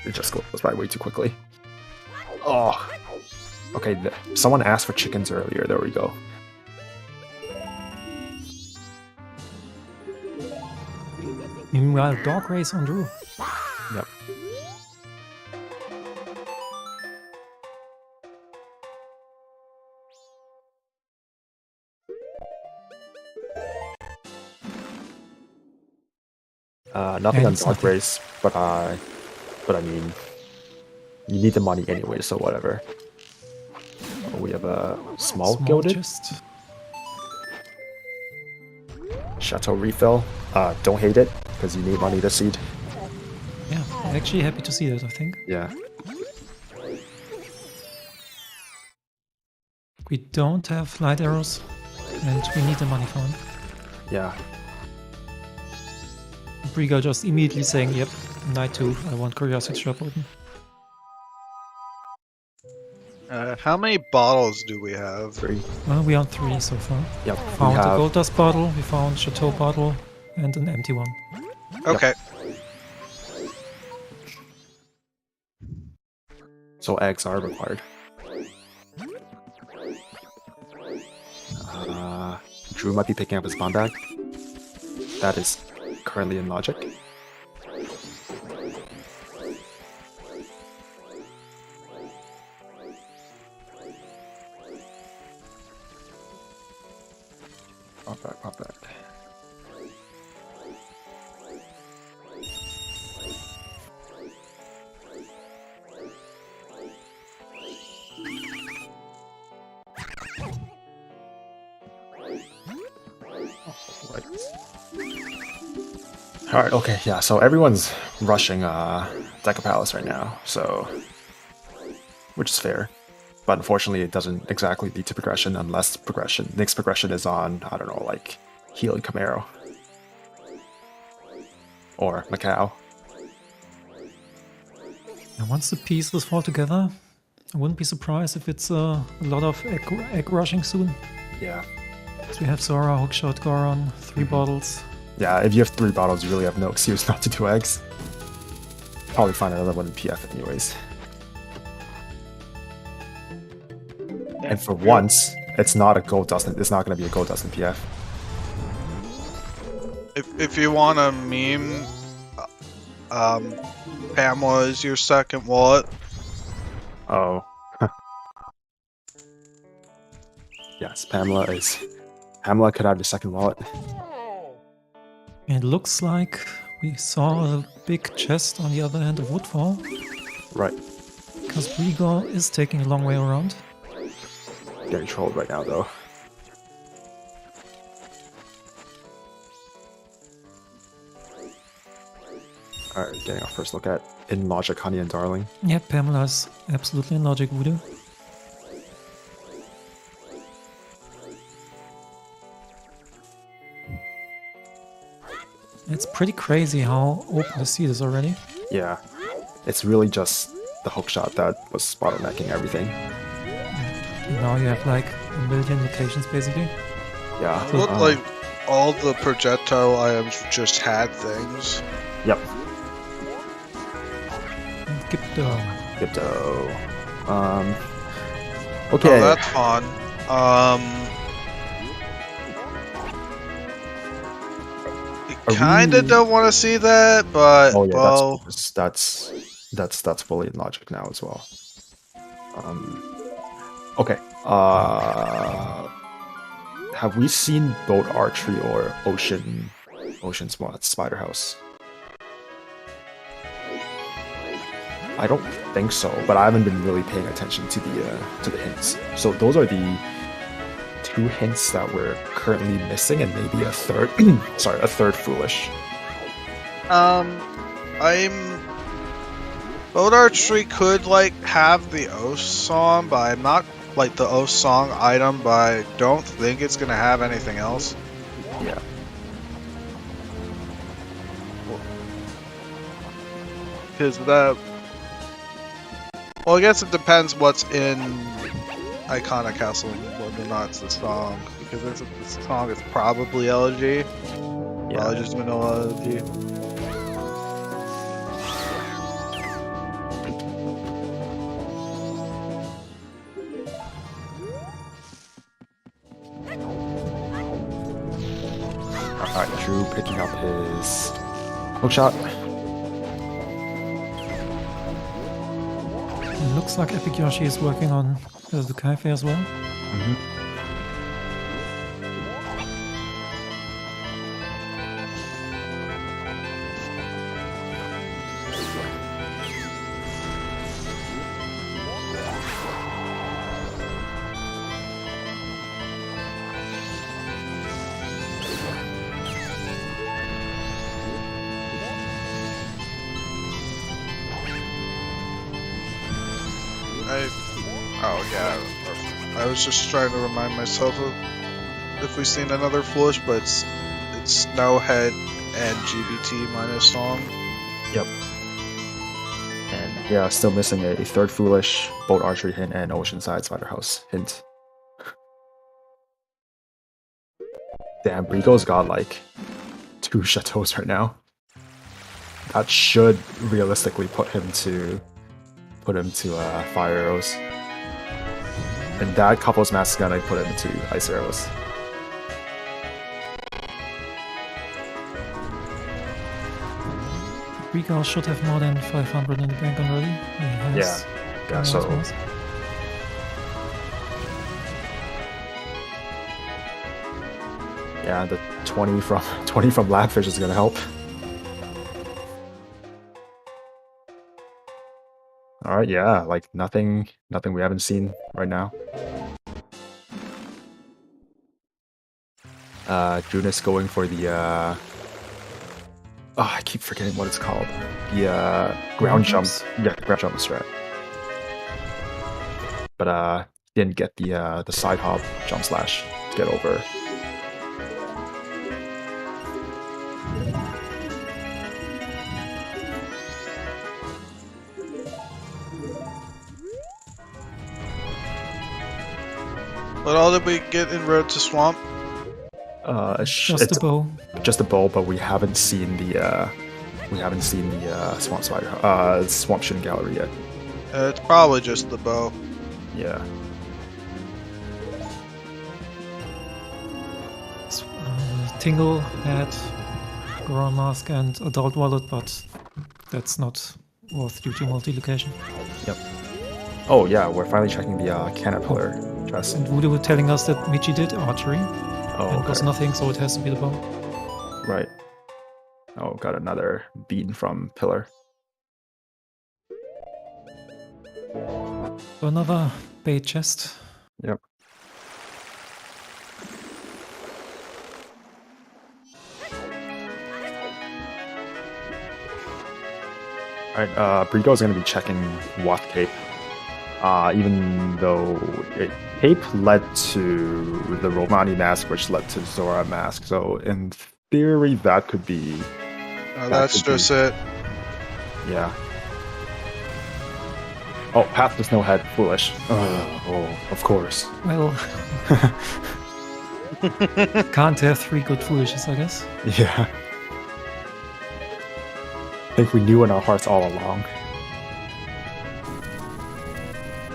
It just goes by way too quickly. Oh. Okay, someone asked for chickens earlier. There we go. Meanwhile, dog race on Drew. Yep. Nothing Yeah, on it's Dog nothing. Race, but I mean, you need the money anyway, so whatever. Oh, we have a small gilded chest. Chateau refill. Don't hate it because you need money to seed. Yeah, actually happy to see that, I think. Yeah. We don't have light arrows, and we need the money found. Yeah. Briga just immediately saying, yep, night 2, I want Curiosity Shop open. How many bottles do we have? 3. Well, we are on 3 so far. Yep. Found we a have, gold dust bottle, we found Chateau bottle, and an empty one. Okay. so eggs are required. Drew might be picking up his bomb bag. That is currently in logic. Pop back. Right. Alright, okay, yeah, so everyone's rushing Deca Palace right now, so... which is fair. But unfortunately, it doesn't exactly lead to progression unless next progression is on, I don't know, like, Healing Camaro. Or Macau. And once the pieces fall together, I wouldn't be surprised if it's a lot of egg rushing soon. Yeah. So we have Zora, Hookshot, Goron, 3 bottles. Yeah, if you have 3 bottles, you really have no excuse not to do eggs. Probably find another one in PF anyways. And for once, it's not a gold dust. It's not going to be a gold dust in PF. If you want a meme, Pamela is your second wallet. Oh. Yes, Pamela could have the second wallet. And it looks like we saw a big chest on the other end of Woodfall. Right. Because Brigor is taking a long way around. Getting trolled right now, though. Alright, getting our first look at In Logic, Honey and Darling. Yep, Pamela's absolutely in Logic Voodoo. It's pretty crazy how open the seat is already. Yeah. It's really just the hookshot that was bottlenecking everything. Now you have like a million locations basically. Yeah. It looked like all the projectile items just had things. Yep. Gipto. Okay. Oh, that's fun. You kinda don't want to see that, but Oh yeah, well, that's fully in Logic now as well. Okay. Have we seen boat archery or Ocean's Spider House? I don't think so, but I haven't been really paying attention to the hints. So those are the 2 hints that we're currently missing, and maybe a third. Sorry, a third foolish. Boat archery could like have the Oath song, but I'm not like the Oath song item, but I don't think it's gonna have anything else. Yeah. Because that. Well, I guess it depends what's in Iconic Castle and whether or not it's the song. Because if it's the song, it's probably LG. Yeah. Probably just vanilla LG. Alright, Drew picking up his hookshot. It looks like Epic Yoshi is working on the Qualifier as well. Oh yeah, I was just trying to remind myself of if we've seen another Foolish, but it's Snowhead and GBT minus song. Yep. And yeah, still missing a third foolish, boat archery hint, and Oceanside Spider House hint. Damn, Brigo's got like 2 chateaus right now. That should realistically put him to fire arrows. And that couple's mask is gonna put him into ice arrows. Rigal should have more than 500 in the bank already. He has. Yeah, so yeah, the 20 from Labfish is gonna help. All right, yeah, like nothing we haven't seen right now. Junis going for the Oh, I keep forgetting what it's called. The ground jump. Yeah, the ground jump strat. But didn't get the side hop jump slash to get over. What all did we get in Road to Swamp? Just a bow. Just a bow, but we haven't seen the swamp spider, swamp shooting gallery yet. It's probably just the bow. Yeah. Tingle had Goron Mask and Adult Wallet, but that's not worth due to multi-location. Yep. Oh yeah, we're finally checking the caterpillar dress. And Voodoo telling us that Michi did archery. Oh, And it was okay. nothing, so it has to be the bow. Right. Oh, got another bean from Pillar. So another bait chest. Yep. Alright, Brigo is going to be checking Watt Cape. Even though Cape led to the Romani mask, which led to Zora mask. So in theory, that could be... That's just it. Yeah. Oh, Path to Snowhead, foolish. Oh, of course. Well, can't have 3 good foolishes, I guess. Yeah. I think we knew in our hearts all along.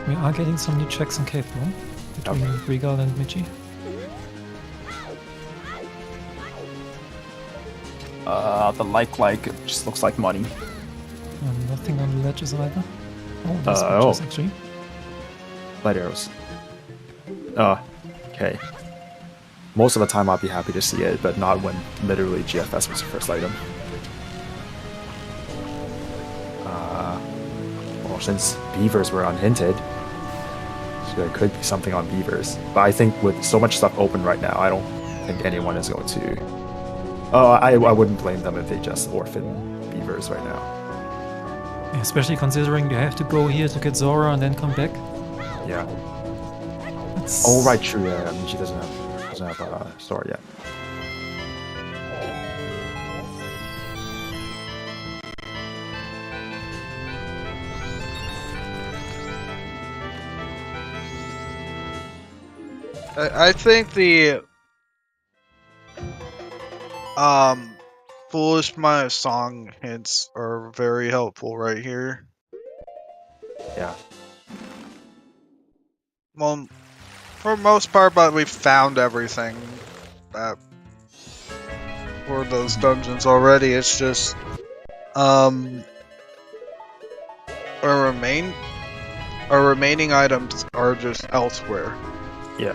We are getting some new checks in Cape, though, between Regal and Michi. The like, it just looks like money. Nothing on the ledges either. Oh, there's ledges, actually. Light arrows. Okay. Most of the time I'll be happy to see it, but not when literally GFS was the first item. Well, since beavers were unhinted, so there could be something on beavers. But I think with so much stuff open right now, I don't think anyone is going to... I wouldn't blame them if they just orphan beavers right now. Yeah, especially considering you have to go here to get Zora and then come back. Yeah. It's... Oh, right, true. Yeah, I mean, she doesn't have a story yet. I think the Foolish My Song hints are very helpful right here. Yeah. Well, for the most part, but we've found everything that for those dungeons already. It's just our remaining items are just elsewhere. Yeah.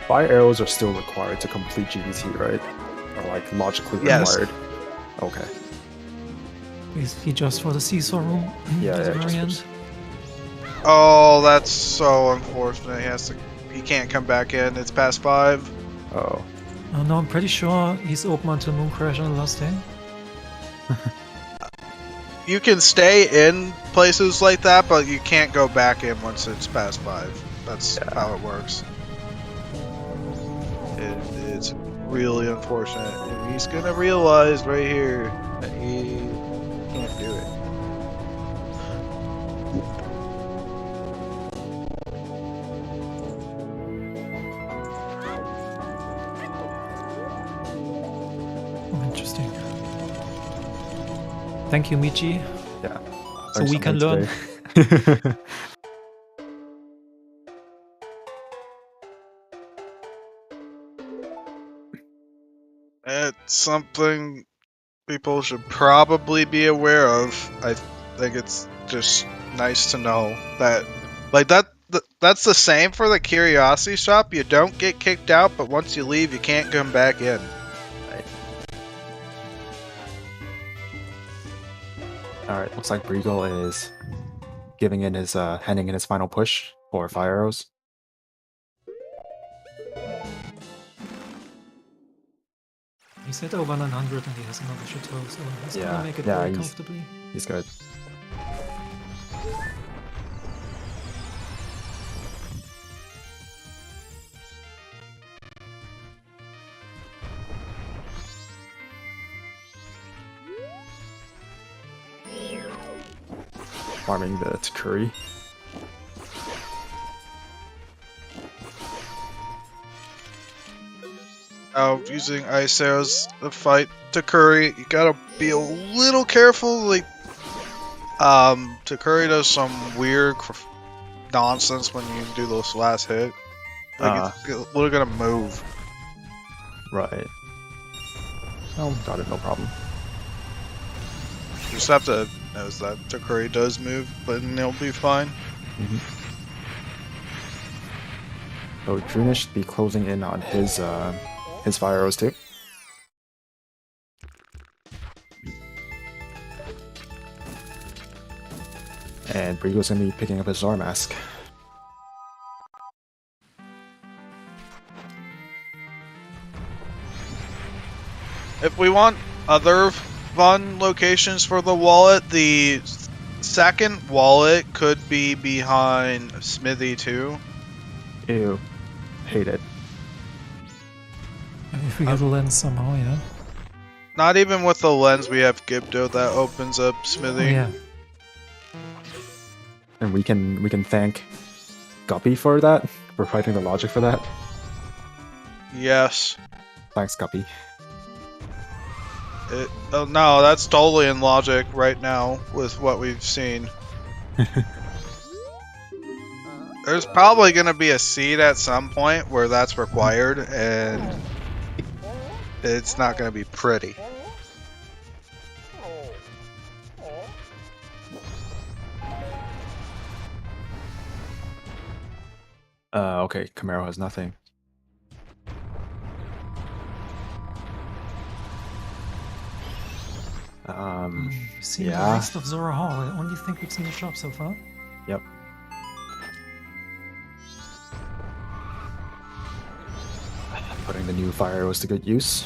Fire arrows are still required to complete GBT, right? Or like logically required. Okay. Is he just for the seesaw room? Yeah, at the yeah, very just end? Oh, that's so unfortunate. He can't come back in. It's past 5. Oh. No, I'm pretty sure he's open until Moon Crash on the last day. You can stay in places like that, but you can't go back in once it's past 5. That's how it works. It's really unfortunate. And he's gonna realize right here that he can't do it. Oh, interesting. Thank you, Michi. Yeah. So we can learn. Today. It's something people should probably be aware of. I think it's just nice to know that, like that's the same for the Curiosity Shop. You don't get kicked out, but once you leave, you can't come back in. Alright, looks like Briegel is giving in his handing in his final push for fire arrows. He's at over 900 and he has another chateau, so he's Yeah, gonna make it yeah, very he's- comfortably. He's good. Farming the Takuri. Using ice arrows to fight Takuri, you gotta be a little careful. Like, Takuri does some weird nonsense when you do those last hit. Like, it's literally gonna move. Right. Oh, got it, no problem. You just have to notice that Takuri does move, but then it'll be fine. So Druna should be closing in on his fire arrows too. And Brigo's gonna be picking up his Zora mask. If we want other fun locations for the wallet, the second wallet could be behind Smithy too. Ew. Hate it. If we get a lens somehow, yeah. Not even with the lens, we have Gibdo that opens up Oh, Smithy. yeah. And we can thank Guppy for that, for fighting the logic for that. Yes. Thanks, Guppy. Oh, no, that's totally in logic right now with what we've seen. There's probably going to be a seed at some point where that's required, and it's not going to be pretty. Okay, Camaro has nothing. We've seen yeah. the rest of Zora Hall. I only think we've seen the shop so far. Yep. Putting the new fire arrows to good use.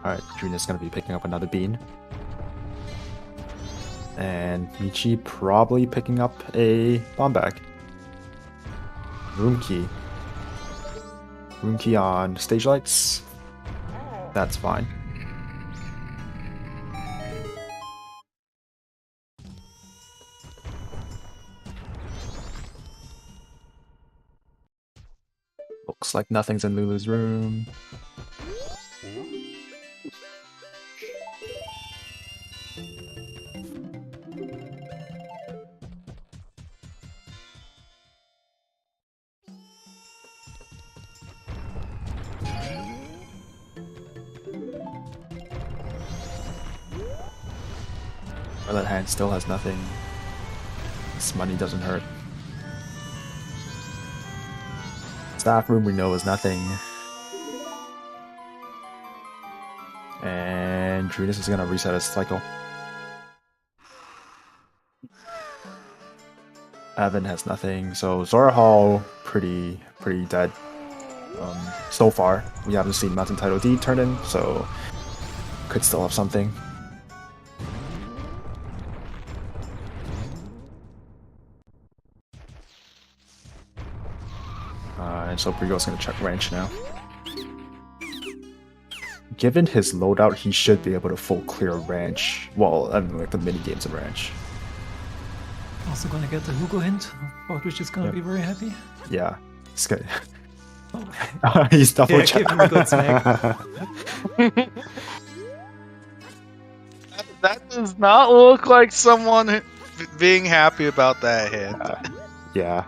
Alright, Juna's gonna be picking up another bean. And Michi probably picking up a bomb bag. Room key. Room key on stage lights. That's fine. Looks like nothing's in Lulu's room. That hand still has nothing. This money doesn't hurt. Staff room we know is nothing. And Trudis is gonna reset his cycle. Evan has nothing, so Zora Hall pretty dead. So far, we haven't seen Mountain Title D turn in, so could still have something. And so Brigo's gonna check ranch now. Given his loadout, he should be able to full clear ranch. Well, I mean, like the mini games of ranch. Also gonna get the Hugo hint, about which is gonna Yep. be very happy. Yeah, it's good. Oh. He's double Yeah, give him a good smack. That does not look like someone being happy about that hint. Yeah.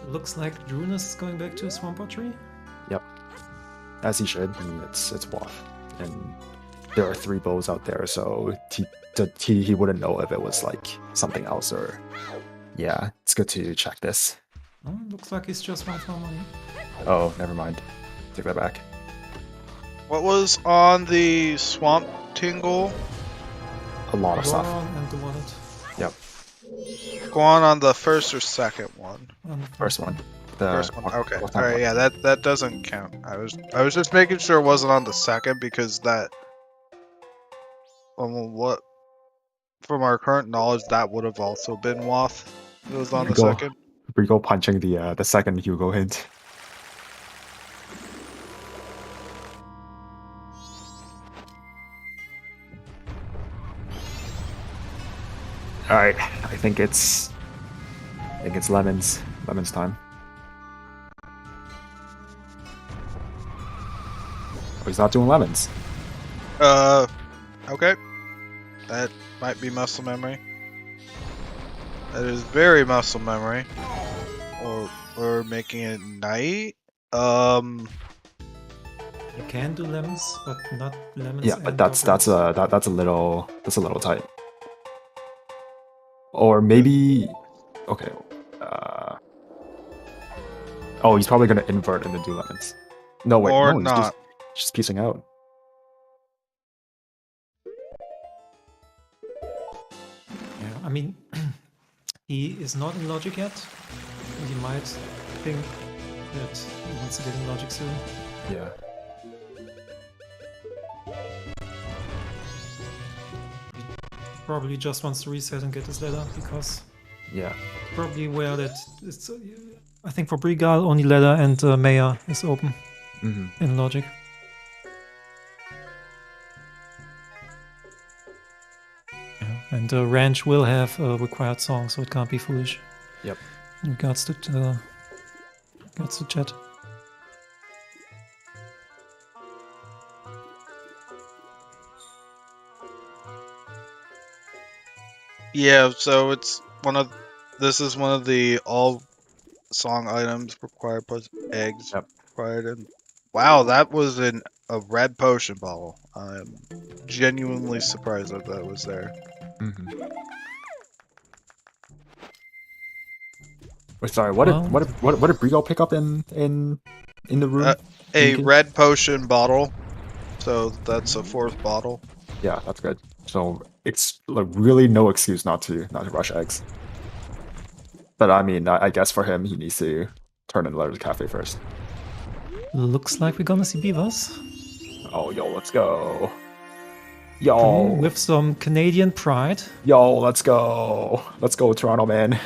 Looks like Drunus is going back to his Swamp Tree. Yep. As he should. I mean, it's Waff. And there are 3 bows out there, so he wouldn't know if it was like something else or... Yeah, it's good to check this. Oh, looks like he's just one for money. Oh, never mind. Take that back. What was on the Swamp Tingle? A lot of stuff. Goron and the wallet. Yep. Go on the first or second one. On the First one. The First one. Okay. what All time right. Yeah, that doesn't count. I was just making sure it wasn't on the second because that. What? From our current knowledge, that would have also been Wath. It was on the Go. second. Rico punching the second Hugo hint. All right, I think it's lemons. Lemons time. Oh, he's not doing lemons. Okay. That might be muscle memory. That is very muscle memory. Or making it night. You can do lemons, but not lemons. Yeah, but and that's doglets. a little tight. Or maybe, okay. Oh, he's probably gonna invert and then do lemons. No, wait, Or no, he's not. just piecing out. Yeah, I mean, he is not in logic yet. And he might think that he wants to get in logic soon. Yeah. Probably just wants to reset and get his ladder because Yeah. probably aware that it's. I think for Brigal only ladder and Maya is open Hmm. in logic. Yeah, and Ranch will have a required song, so it can't be foolish. Yep. In regards to chat. Yeah, so this is one of the all song items required plus eggs Yep. required, and wow, that was in a red potion bottle. I'm genuinely surprised that was there. Hmm. Wait, sorry. What Well- did Brigo pick up in the room? A Beacon? red potion bottle, so that's a fourth bottle. Yeah, that's good. So it's like really no excuse not to rush eggs. But I mean, I guess for him, he needs to turn in Letters Cafe first. Looks like we're gonna see Beavers. Oh, yo, let's go. Ooh, Yo, with some Canadian pride. yo, let's go. Let's go, Toronto, man.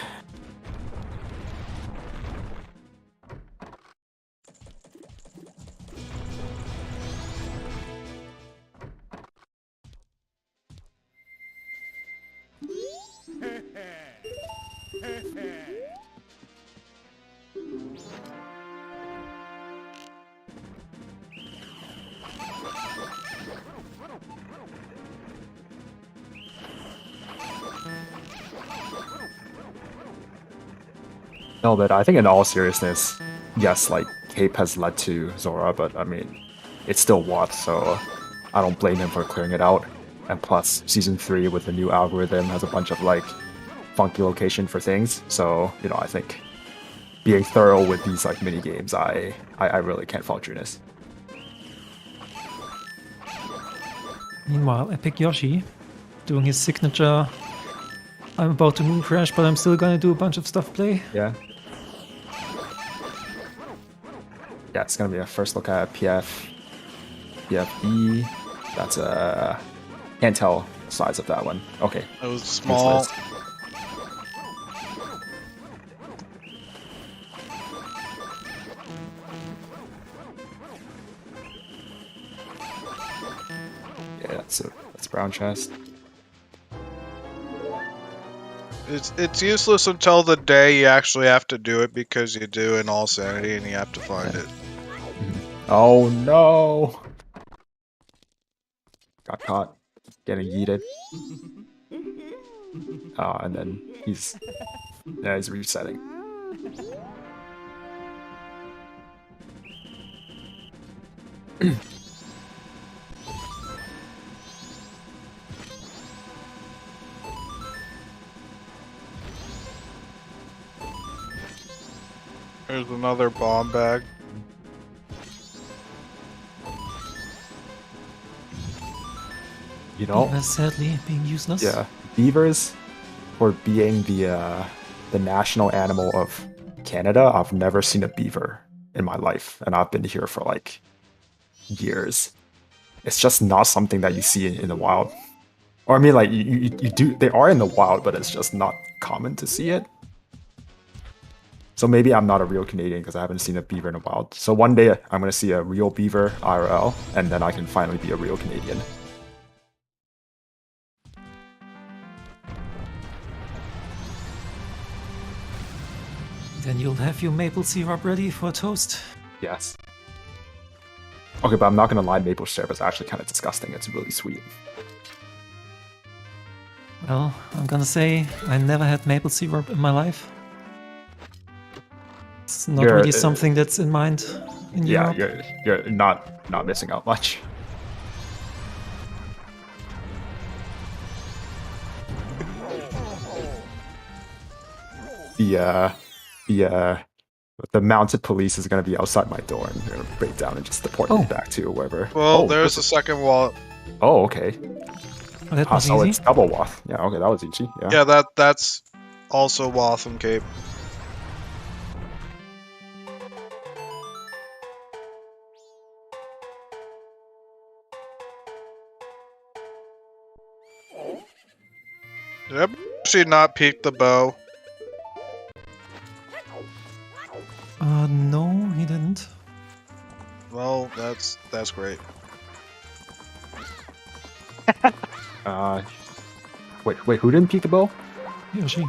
No, but I think in all seriousness, yes, like Cape has led to Zora, but I mean, it's still Watt, so I don't blame him for clearing it out. And plus, season 3 with the new algorithm has a bunch of like funky location for things. So I think being thorough with these like mini games, I really can't fault Junis. Meanwhile, Epic Yoshi doing his signature. I'm about to moon crash, but I'm still gonna do a bunch of stuff play. Yeah. Yeah, it's gonna be a first look at PFE. That's a can't tell size of that one. Okay. It was Makes small. sense. Yeah, that's a brown chest. It's useless until the day you actually have to do it because you do in all sanity and you have to find it. Oh no! Got caught getting yeeted. And then he's resetting. There's another bomb bag. You know, Beavers sadly being useless. yeah, beavers, for being the national animal of Canada, I've never seen a beaver in my life, and I've been here for like years. It's just not something that you see in the wild. Or I mean, like you do, they are in the wild, but it's just not common to see it. So maybe I'm not a real Canadian because I haven't seen a beaver in the wild. So one day I'm gonna see a real beaver IRL, and then I can finally be a real Canadian. Then you'll have your maple syrup ready for toast. Yes. Okay, but I'm not gonna lie, maple syrup is actually kind of disgusting. It's really sweet. Well, I'm gonna say I never had maple syrup in my life. It's not really something that's in mind in Europe. You're not missing out much. The mounted police is gonna be outside my door and they're gonna break down and just deport me back to wherever. Well, there's a second wall. Oh, okay. Oh, that was So easy. it's double Wath. Yeah, okay, that was easy. Yeah. Yeah, that's also Waltham Cape. Did I actually not peek the bow? No, he didn't. Well, that's great. Wait, who didn't peek the bow? Yoshi.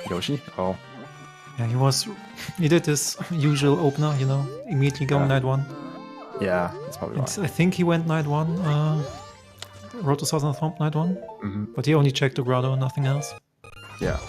Yoshi? Oh. Yeah, he did his usual opener, you know, immediately going night 1. Yeah, that's probably And why. I think he went night 1, Road to Southern Thump night 1. Mm-hmm. But he only checked the grotto, nothing else. Yeah.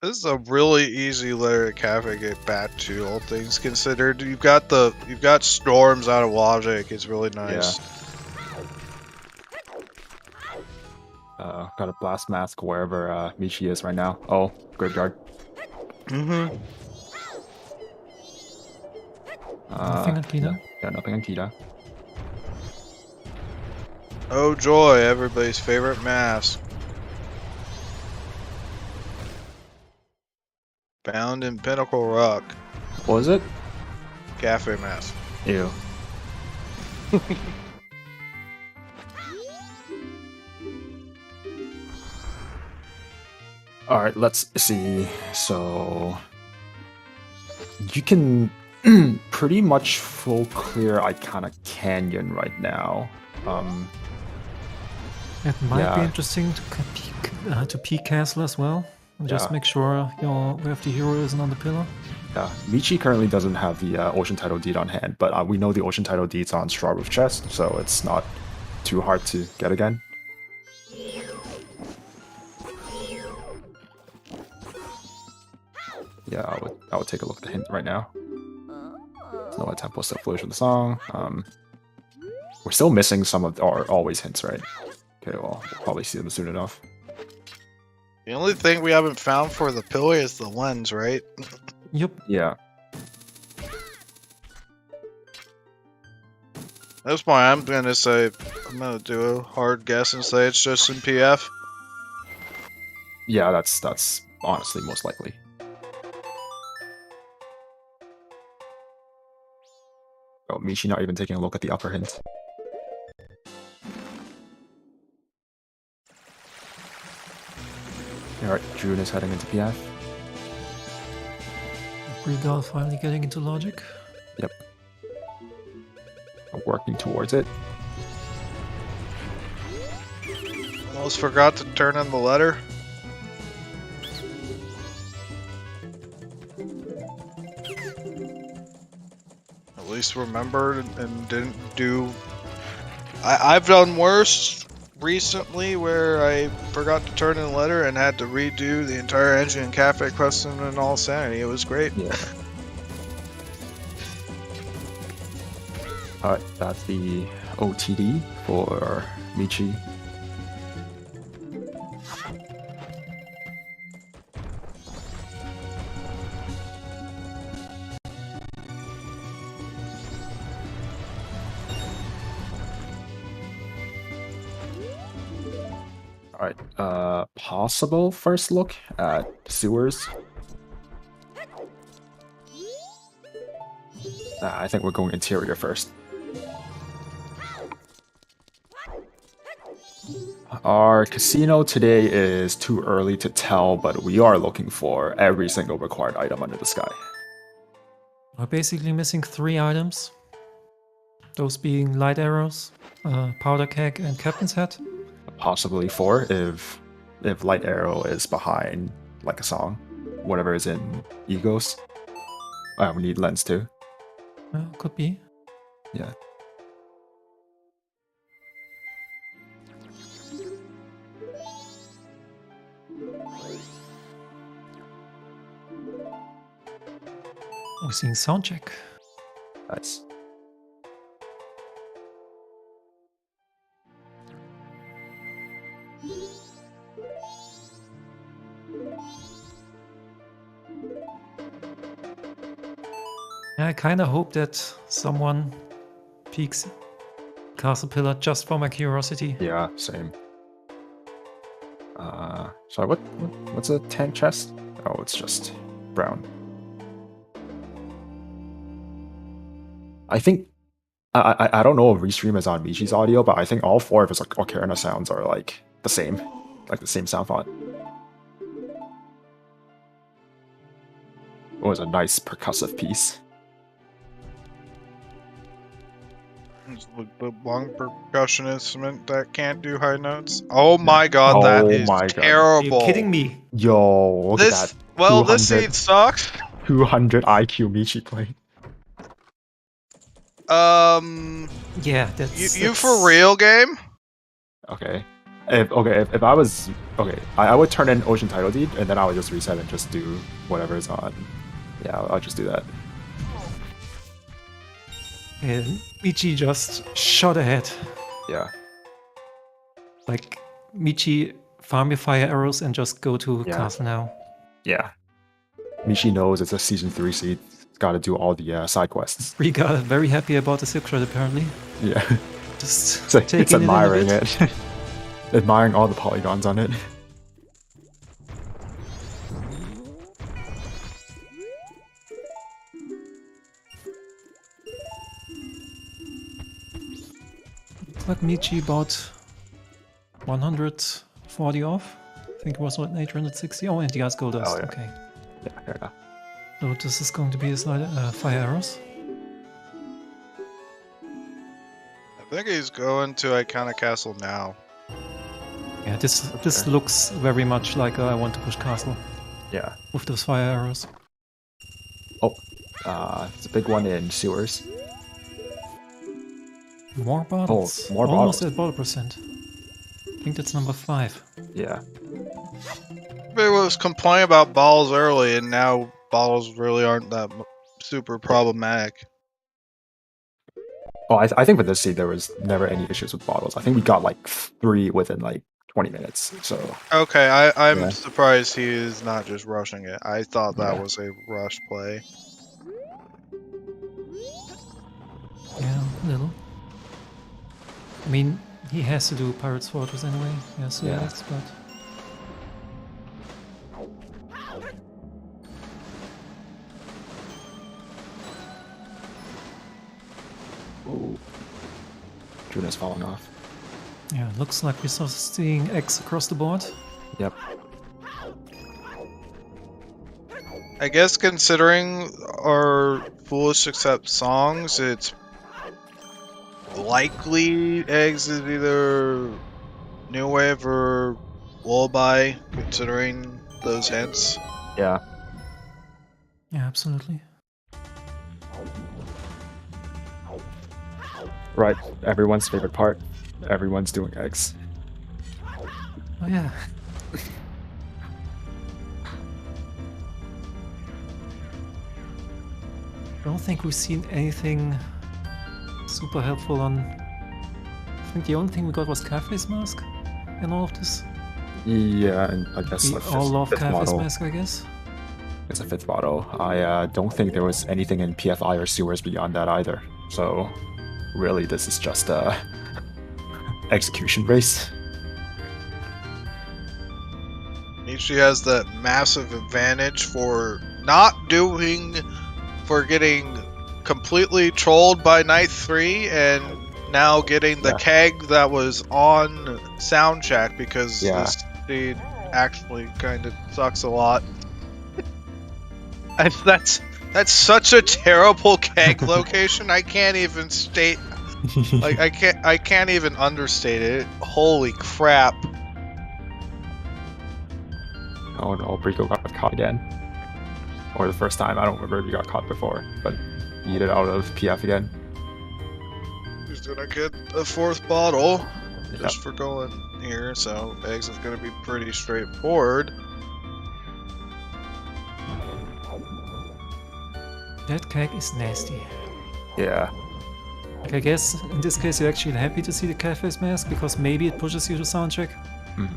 This is a really easy layer to cafe get back to, all things considered. You've got storms out of logic. It's really nice. Yeah. Got a blast mask wherever Michi is right now. Oh, graveyard. Mm-hmm. Nothing on Kita. Yeah, nothing on Kita. Oh joy, everybody's favorite mask. Found in Pinnacle Rock. What was it? Cafe mask. Ew. Alright, let's see. So you can pretty much full clear Iconic Canyon right now. It might be Yeah. interesting to peek Castle as well. And just Yeah. make sure where the hero isn't on the pillar. Yeah, Michi currently doesn't have the Ocean Title deed on hand, but we know the Ocean Title deed's on Straw Roof Chest, so it's not too hard to get again. Yeah, I would take a look at the hint right now. Snow Temple still flourish with the song. We're still missing some of our always hints, right? Okay, well, we'll probably see them soon enough. The only thing we haven't found for the pillar is the lens, right? Yep. Yeah. That's why I'm gonna do a hard guess and say it's just in PF. Yeah, that's honestly most likely. Oh, Michi not even taking a look at the upper hint. Alright, June is heading into PF. Regal finally getting into logic. Yep. Working towards it. Almost forgot to turn in the letter. At least remembered and didn't do... I've done worse recently where I forgot to turn in a letter and had to redo the entire engine and cafe question in all sanity. It was great. Yeah. Alright, that's the OTD for Michi. Alright, possible first look at sewers. I think we're going interior first. Our casino today is too early to tell, but we are looking for every single required item under the sky. We're basically missing 3 items. Those being light arrows, powder keg, and captain's hat. Possibly 4 if Light Arrow is behind like a song. Whatever is in Egos. We need lens too. Could be. Yeah. We're seeing sound check. Nice. I kind of hope that someone peeks Castle Pillar just for my curiosity. Yeah, same. Sorry, what's a tank chest? Oh, it's just brown. I think I don't know if Restream is on Michi's audio, but I think all 4 of his Ocarina sounds are like the same sound font. It was a nice percussive piece. The one percussion instrument that can't do high notes. Oh my god, that is terrible. Are you kidding me? Yo, look at that. Well, this seed sucks. 200 IQ Michi playing. Yeah, that's... You for real, game? Okay. If I was... Okay, I would turn in Ocean Title Deed, and then I would just reset and just do whatever is on. Yeah, I'll just do that. And Michi just shot ahead. Yeah. Like, Michi, farm your fire arrows and just go to castle now. Yeah. Michi knows it's a Season 3 seed. It's got to do all the side quests. Riga, very happy about the silk shred apparently. Yeah. Just it's admiring it. Admiring all the polygons on it. Like Michi bought 140 off. I think it was what, 860. Oh, and he has gold dust. Oh, yeah. Okay. Yeah, fair enough. So this is going to be his fire arrows. I think he's going to Iconic Castle now. Yeah, this looks very much like I want to push castle. Yeah. With those fire arrows. Oh, it's a big one in sewers. More bottles. Oh, more Almost bottles. at bottle percent. I think that's number 5. Yeah. They was complaining about balls early, and now balls really aren't that super problematic. Oh, I think with this seed there was never any issues with bottles. I think we got like 3 within like 20 minutes. So. Okay, I'm surprised he is not just rushing it. I thought that was a rush play. Yeah, a little. I mean, he has to do Pirate's Fortress anyway. Yeah, so yes, but... Ooh. Juna's falling off. Yeah, looks like we're seeing X across the board. Yep. I guess considering our Foolish Accept songs, it's likely eggs is either New Wave or Lullaby, considering those hints. Yeah. Yeah, absolutely. Right. Everyone's favorite part. Everyone's doing eggs. Oh yeah. Don't think we've seen anything super helpful on... I think the only thing we got was Cafe's Mask in all of this. Yeah, and I guess We like all love fifth Cafe's model. Mask, I guess. It's a fifth model. I don't think there was anything in PFI or sewers beyond that either. So really, this is just a execution race. Michi has that massive advantage for getting completely trolled by Night 3 and now getting the keg that was on soundcheck because the speed actually kind of sucks a lot. That's such a terrible keg location. I can't even state like I can't even understate it. Holy crap. Oh no, Brico got caught again. Or the first time, I don't remember if he got caught before, but he eat it out of PF again. He's gonna get a 4th bottle just for going here, so eggs is gonna be pretty straightforward. That keg is nasty. Yeah. Like, I guess in this case you're actually happy to see the Cafe's Mask because maybe it pushes you to soundcheck. Mhm.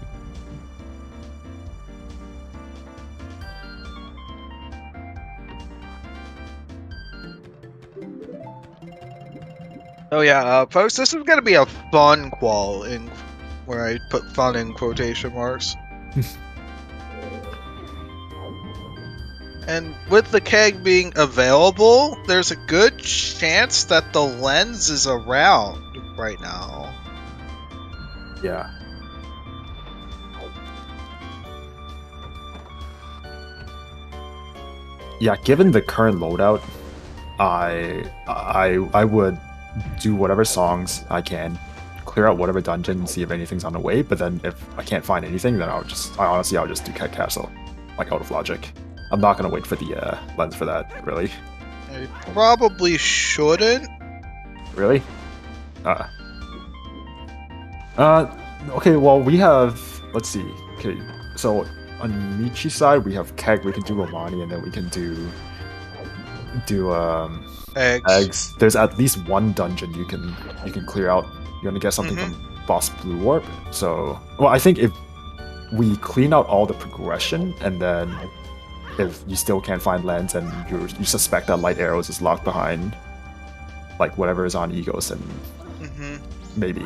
Oh yeah, folks, this is gonna be a fun qual where I put fun in quotation marks. And with the keg being available, there's a good chance that the lens is around right now. Yeah. Yeah, given the current loadout, I would do whatever songs I can, clear out whatever dungeon and see if anything's on the way, but then if I can't find anything, then I'll just do Keg Castle, like out of logic. I'm not gonna wait for the lens for that, really. I probably shouldn't. Really? Okay, well, we have, let's see, okay, so on Michi's side, we have Keg, we can do Romani, and then we can do eggs. There's at least one dungeon you can clear out. You're gonna get something from Boss Blue Warp. So, well, I think if we clean out all the progression, and then if you still can't find lens and you suspect that Light Arrows is locked behind, like whatever is on Egos, and maybe.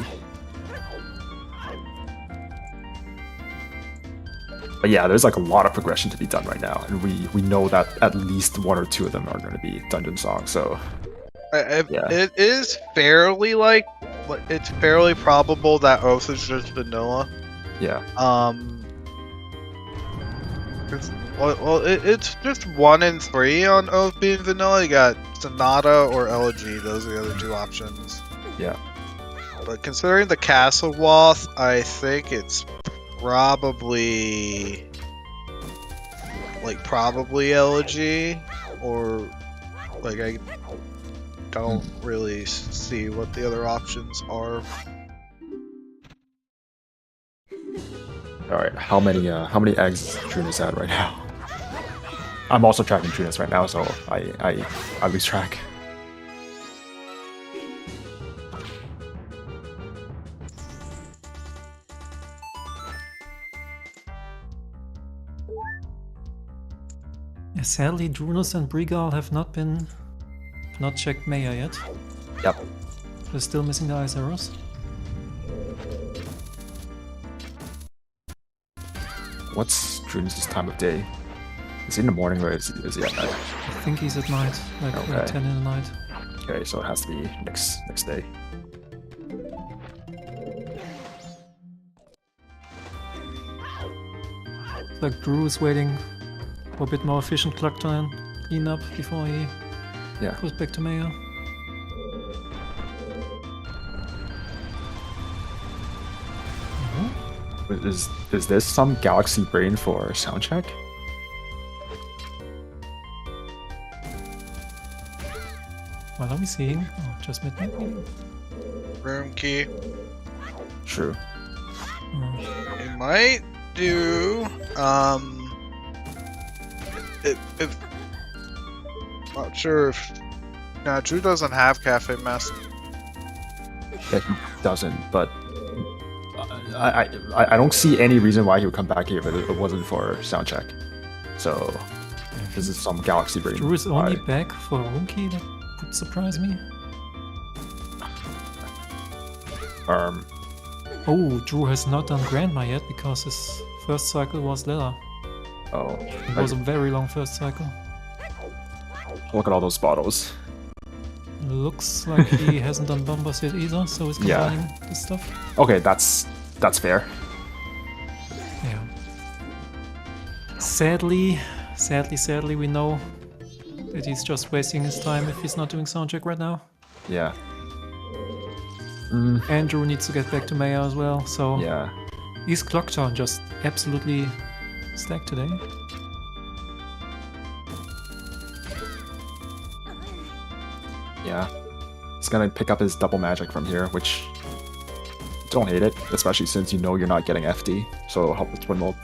But yeah, there's like a lot of progression to be done right now, and we know that at least one or two of them are going to be dungeon songs. So it is fairly it's fairly probable that Oath is just vanilla. Yeah. It's just 1 and 3 on Oath being vanilla. You got Sonata or Elegy. Those are the other 2 options. Yeah. But considering the Castle Wath, I think it's probably Elegy, or like I don't really see what the other options are. All right, how many eggs Trunas at right now? I'm also tracking Trunas right now, so I lose track. Sadly, Drunus and Brigal have not checked Maya yet. Yep. They're still missing the ice arrows. What's Drunus' time of day? Is he in the morning or is he at night? I think he's at night, like 10 in the night. Okay, so it has to be next day. Like Drew is waiting for a bit more efficient clock time, clean up before he goes back to Maya. Is this some galaxy brain for soundcheck? What are we seeing? Oh, just midnight meeting? Room key. True. We might do if not sure if Drew doesn't have Cafe Mask that he doesn't, but I don't see any reason why he would come back here if it wasn't for sound check. So this is some galaxy brain. Drew is only back for Runki. That would surprise me. Oh, Drew has not done Grandma yet because his first cycle was Lila. Oh, It was a very long first cycle. look at all those bottles. Looks like he hasn't done Bombers yet either, so he's combining this stuff. Okay, that's fair. Yeah. Sadly, we know that he's just wasting his time if he's not doing soundcheck right now. Yeah. Andrew needs to get back to Maya as well, so Yeah. East Clocktown just absolutely stacked today. Yeah. He's gonna pick up his double magic from here, which don't hate it, especially since you know you're not getting FD, so it'll help with twin mold.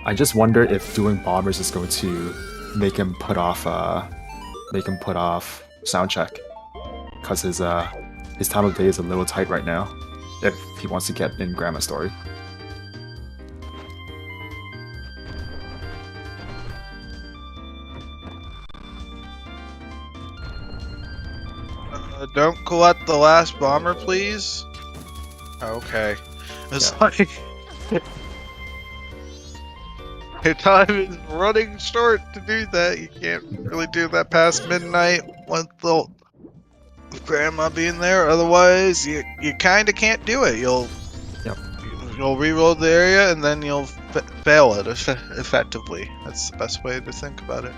I just wonder if doing bombers is going to make him put off sound check, because his time of day is a little tight right now if he wants to get in Grandma's story. Don't collect the last bomber, please. Okay. It's like your time is running short to do that. You can't really do that past midnight with the Grandma being there. Otherwise, you kind of can't do it. You'll reload the area and then you'll fail it effectively. That's the best way to think about it.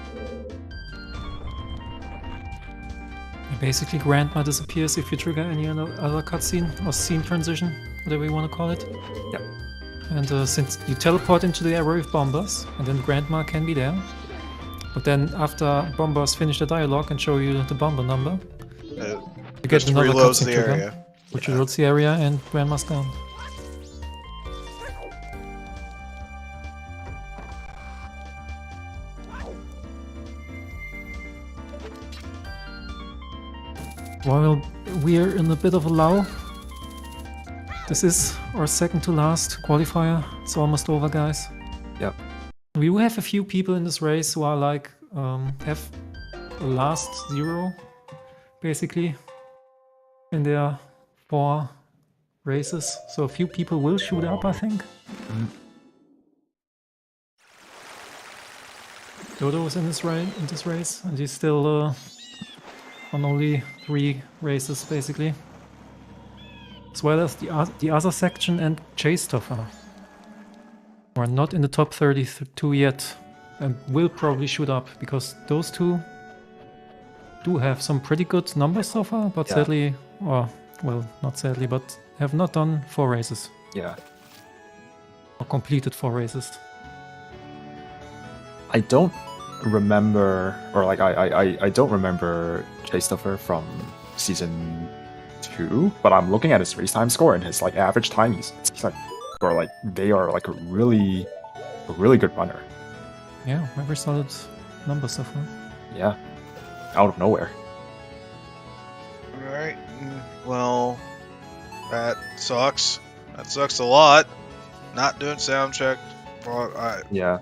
Basically, Grandma disappears if you trigger any other cutscene or scene transition, whatever you want to call it. Yeah. And since you teleport into the area with Bombers, and then Grandma can be there. But then after Bombers finish the dialogue and show you the Bomber number, you get another cutscene the trigger, area. which reloads the area and Grandma's gone. Well, we're in a bit of a lull. This is our second to last qualifier. It's almost over, guys. Yep. We will have a few people in this race who are like, have a last zero, basically, in their 4 races. So a few people will shoot up, I think. Dodo is in this race, and he's still on only 3 races, basically. As well as the other section and Chase Toffer. We're not in the top 32 yet, and will probably shoot up, because those two do have some pretty good numbers so far, but sadly, or, well, not sadly, but have not done 4 races. Yeah. Or completed 4 races. I don't remember, or like I don't remember Chase Stuffer from season 2, but I'm looking at his race time score and his like average time. He's like, or like they are like a really good runner. Yeah, very solid numbers so far. Yeah, out of nowhere. Alright, well, that sucks. That sucks a lot. Not doing sound check. Yeah.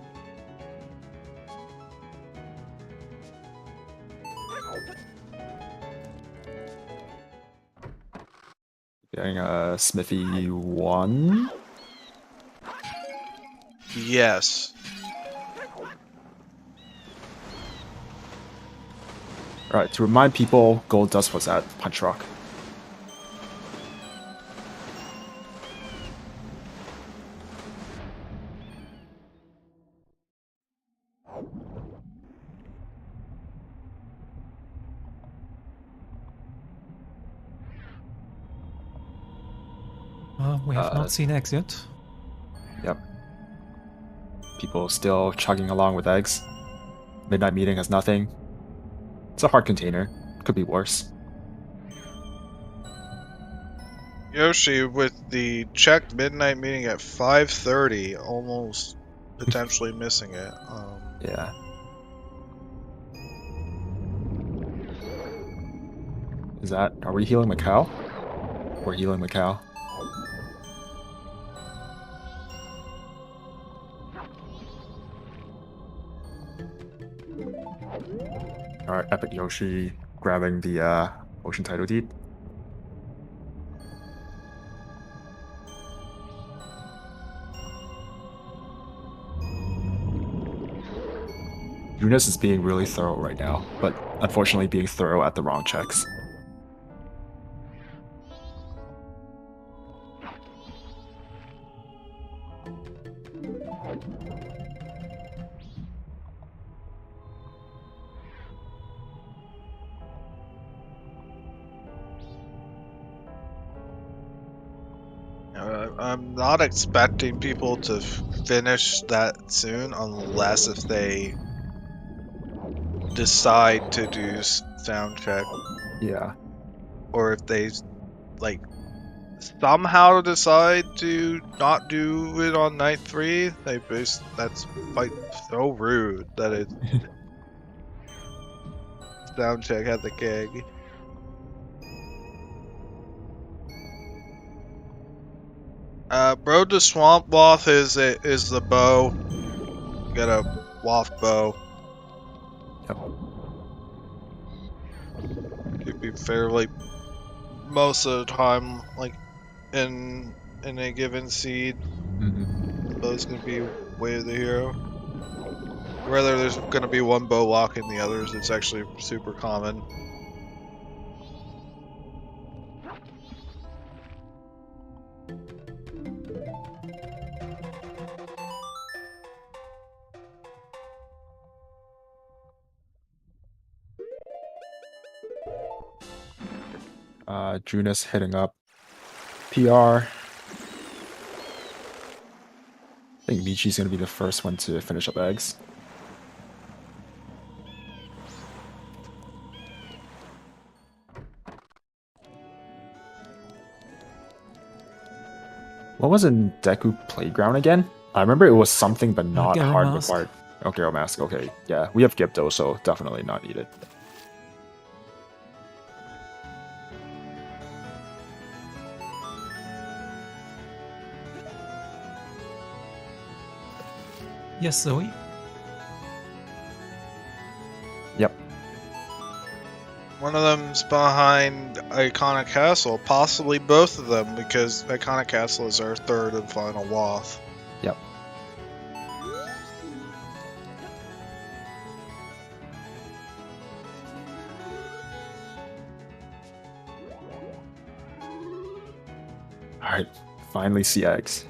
Getting a Smithy 1. Yes. Alright, to remind people, Gold Dust was at Punch Rock. We have not seen eggs yet. Yep. People still chugging along with eggs. Midnight Meeting has nothing. It's a hard container. Could be worse. Yoshi with the checked midnight meeting at 5:30, almost potentially missing it. Yeah. Is that... Are we healing Macau? We're healing Macau. Alright, Epic Yoshi grabbing the Ocean Title Deed. Eunice is being really thorough right now, but unfortunately being thorough at the wrong checks. I'm not expecting people to finish that soon unless if they decide to do sound check, Yeah. or if they like somehow decide to not do it on night 3. That's like so rude that it sound check had the gig. Road to Swamp Waft is the bow. You got a waft bow. Yep. Could be fairly most of the time, like in a given seed. Mm-hmm. The bow's gonna be way of the hero. Whether there's gonna be one bow lock in the others, it's actually super common. Junus hitting up PR. I think Michi's gonna be the first one to finish up eggs. What was in Deku Playground again? I remember it was something but not Gary hard Mask. required. Okay, oh, Mask, okay. Yeah, we have Gipto, so definitely not needed. Yes, Zoe. Yep. One of them's behind Iconic Castle, possibly both of them, because Iconic Castle is our third and final waft. Yep. Alright, finally see eggs.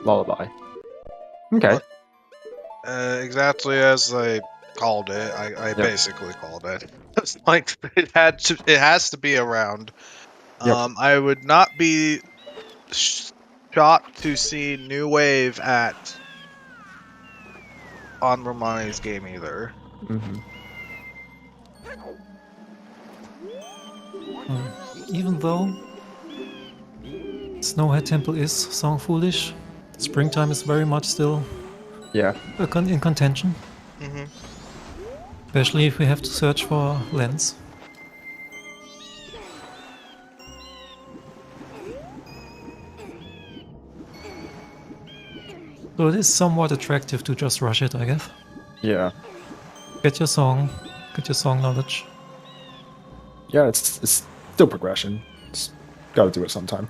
Lullaby. Okay. Exactly as I called it. I Yep. basically called it. It's like it has to be around. Yep. I would not be shocked to see New Wave on Romani's game either. Mm-hmm. Even though Snowhead Temple is song foolish, Springtime is very much still Yeah. in contention. Mm-hmm. Especially if we have to search for lens. So it is somewhat attractive to just rush it, I guess. Yeah. Get your song knowledge. Yeah, it's still progression. Just gotta do it sometime.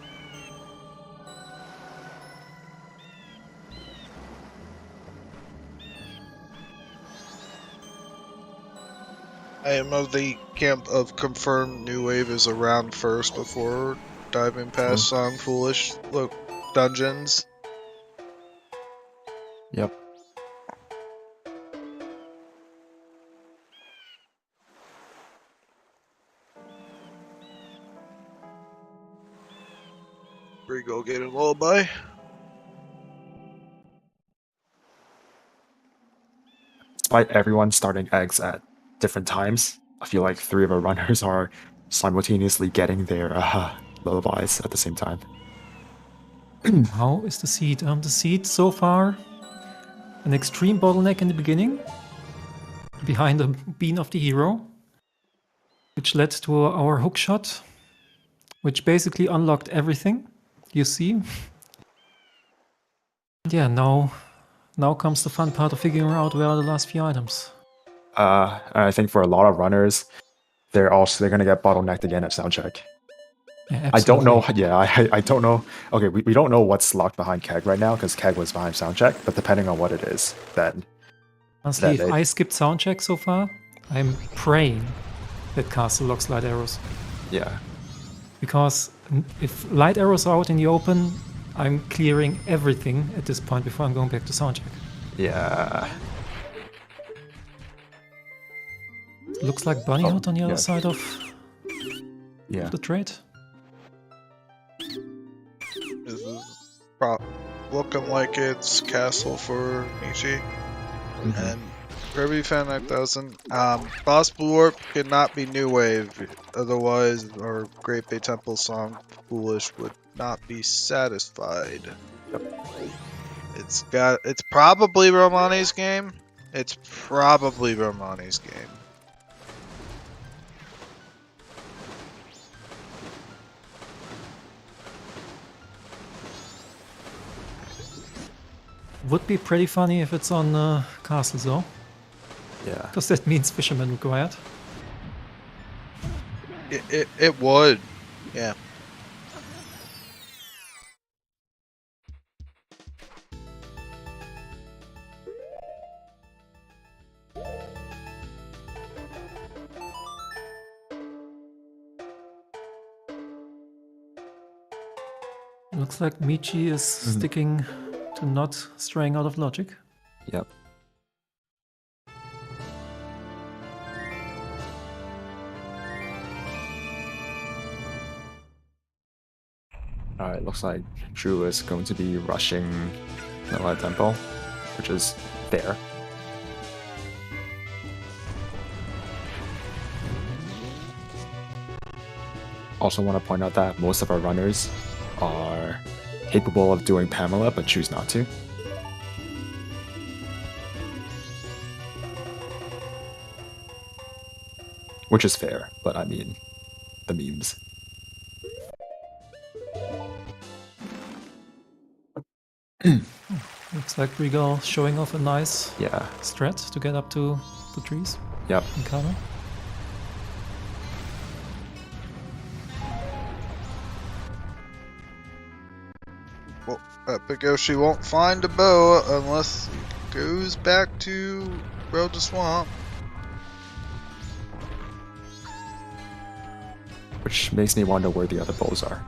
I am of the camp of confirmed New Wave is around first before diving past Song Foolish dungeons. Yep. Go get a lullaby. Despite everyone starting eggs at different times, I feel like 3 of our runners are simultaneously getting their lullabies at the same time. How is the seed? The seed so far, an extreme bottleneck in the beginning, behind the bean of the hero, which led to our hook shot, which basically unlocked everything, you see. Yeah, now comes the fun part of figuring out where are the last few items. I think for a lot of runners, they're gonna get bottlenecked again at soundcheck. Yeah, I don't know. absolutely. Yeah, I don't know. Okay, we don't know what's locked behind Keg right now because Keg was behind soundcheck. But depending on what it is, then Honestly, if I skipped soundcheck so far, I'm praying that Castle locks light arrows. yeah, Because if light arrows are out in the open, I'm clearing everything at this point before I'm going back to soundcheck. yeah. Looks like Bunny Hut on the other yeah. side of Yeah. the trade. This is looking like it's Castle for Michi. And Kirby Fan 9000. Boss Warp cannot be New Wave, otherwise our Great Bay Temple song Foolish would not be satisfied. It's probably Romani's game. It's probably Romani's game. Would be pretty funny if it's on Castle though, Yeah. because that means Fisherman required. It would. Yeah. Looks like Michi is sticking to not straying out of logic. Yep. Alright, looks like Drew is going to be rushing Noah Temple, which is fair. Also want to point out that most of our runners are capable of doing Pamela but choose not to. Which is fair, but I mean, the memes. Looks like Regal showing off a nice Yeah, strat to get up to the trees yep. in cover. Well, Epic Yoshi won't find a bow unless he goes back to Road to Swamp. Which makes me wonder where the other bowls are.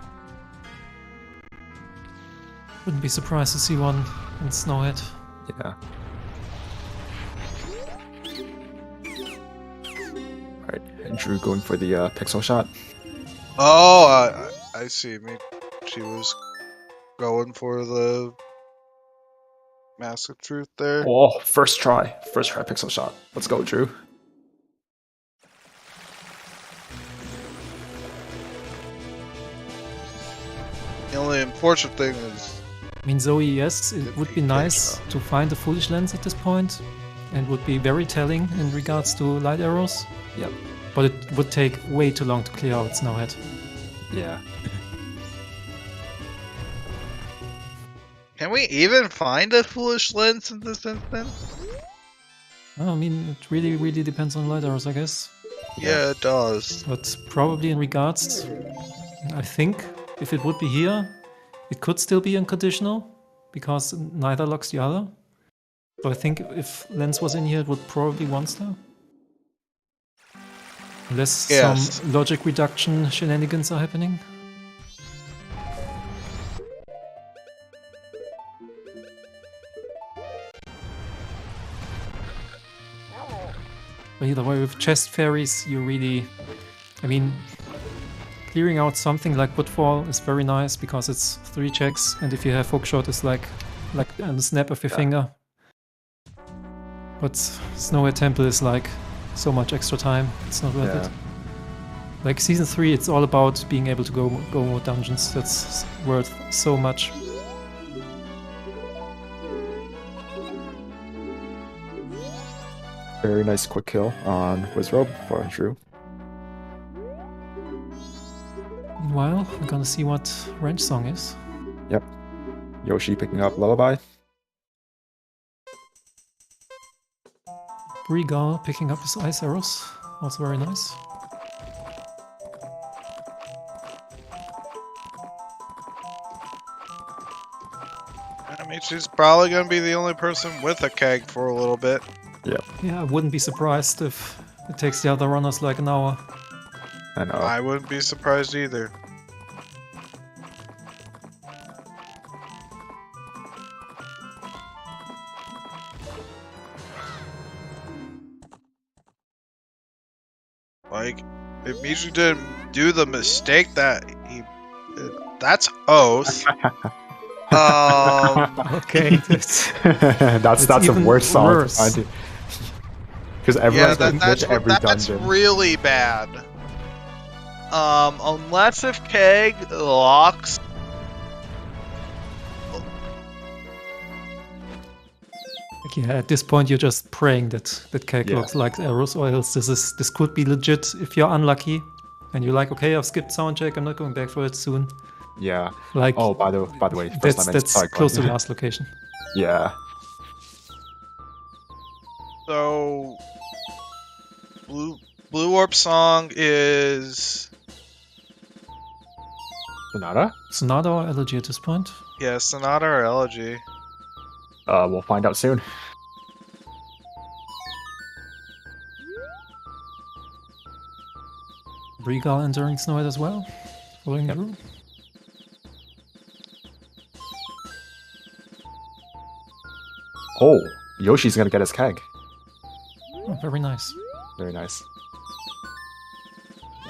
Wouldn't be surprised to see one in Snowhead. Yeah. Alright, and Drew going for the pixel shot. Oh, I see. Maybe she was going for the Mask of Truth there. Oh, first try pixel shot. Let's go, Drew. The only unfortunate thing is I mean, Zoe, yes, it would be nice to find a foolish lens at this point, and would be very telling in regards to light arrows. Yep. But it would take way too long to clear out Snowhead. Yeah. can we even find a foolish lens in this instance? I mean, it really, really depends on light arrows, I guess. Yeah, it does. But probably in regards, I think if it would be here, it could still be unconditional, because neither locks the other. So I think if lens was in here, it would probably one star. Unless Yes. some logic reduction shenanigans are happening. But either way, with chest fairies, you really... I mean, clearing out something like Woodfall is very nice because it's 3 checks, and if you have hookshot, it's like on the snap of your finger. But Snowhead Temple is like so much extra time. It's not worth it. Like season 3, it's all about being able to go more dungeons. That's worth so much. Very nice quick kill on Wizrobe for Drew. Meanwhile, we're gonna see what Wrench Song is. Yep. Yoshi picking up Lullaby. Regal picking up his ice arrows. Also very nice. I mean, she's probably gonna be the only person with a keg for a little bit. Yeah, I wouldn't be surprised if it takes the other runners like an hour. I know. I wouldn't be surprised either. Like, if Michu didn't do the mistake that he... That's oath. Okay, that's that's the even worst song to worse. find. Because everyone's going to glitch every that's dungeon. really bad. Unless if Keg locks... Yeah, at this point you're just praying that Cake looks like arrows, or else this could be legit if you're unlucky and you're like, okay, I've skipped soundcheck, I'm not going back for it soon. Yeah. Like, oh, by the way, that's close to the last location. Yeah. So, Blue Orb Song is... Sonata or Elegy at this point? Yeah, Sonata or Elegy. We'll find out soon. Regal entering Snowhead as well, following Drew. Oh, Yoshi's gonna get his keg. Oh, very nice. Very nice.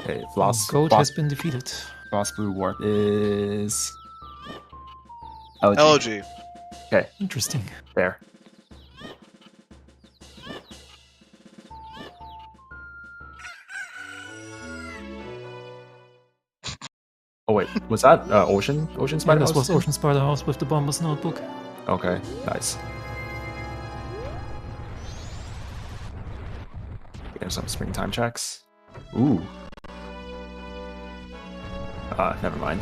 Okay, last Goat has been defeated. Last blue warp is LG. Elegy. Okay, Interesting. there. Oh wait, was that Ocean Spider This House? was Ocean Spider House with the Bomber's Notebook. Okay, nice. Getting some springtime checks. Ooh. Never mind.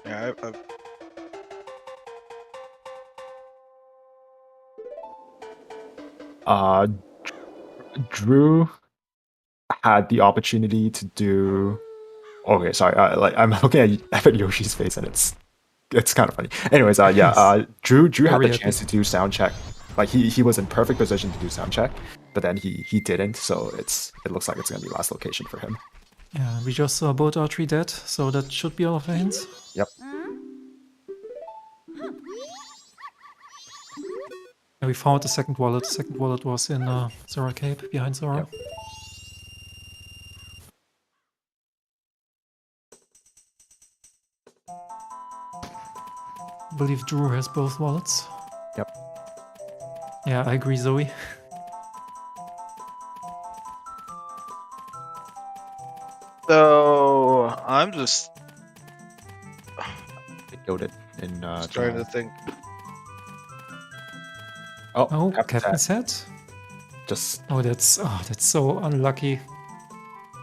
Yeah, Drew had the opportunity to do. Okay, sorry. I'm looking at Yoshi's face, and it's kind of funny. Anyways, Drew had the chance to do sound check. Like he was in perfect position to do sound check, but then he didn't. So it looks like it's gonna be last location for him. Yeah, we just saw both our 3 dead, so that should be all of our hints. Yep. And we found the second wallet. The second wallet was in Zora Cape, behind Zora. Yep. I believe Drew has both wallets. Yep. Yeah, I agree, Zoe. So I'm just Goaded in trying to think. Oh, Captain's Captain's Head? Just Oh, that's so unlucky.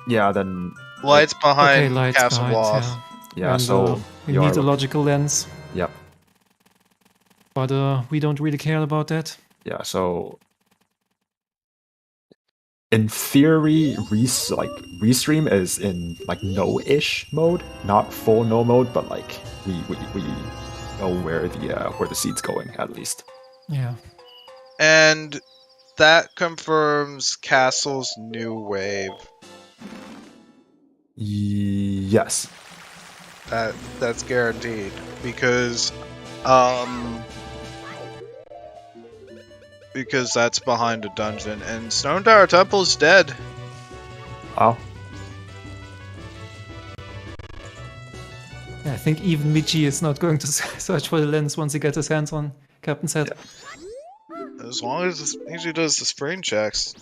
yeah, then Lights behind Okay, lights Castle behind, Walls. yeah. And, So we you're- need a logical lens, Yep. but we don't really care about that. Yeah. So in theory, restream is in like no-ish mode, not full no mode, but like we know where the seed's going at least. Yeah. And that confirms Castle's new wave. Yes. That's guaranteed because because that's behind a dungeon, and Stone Tower Temple is dead. Wow. Yeah, I think even Michi is not going to search for the lens once he gets his hands on Captain's head. As long as he does the spring checks.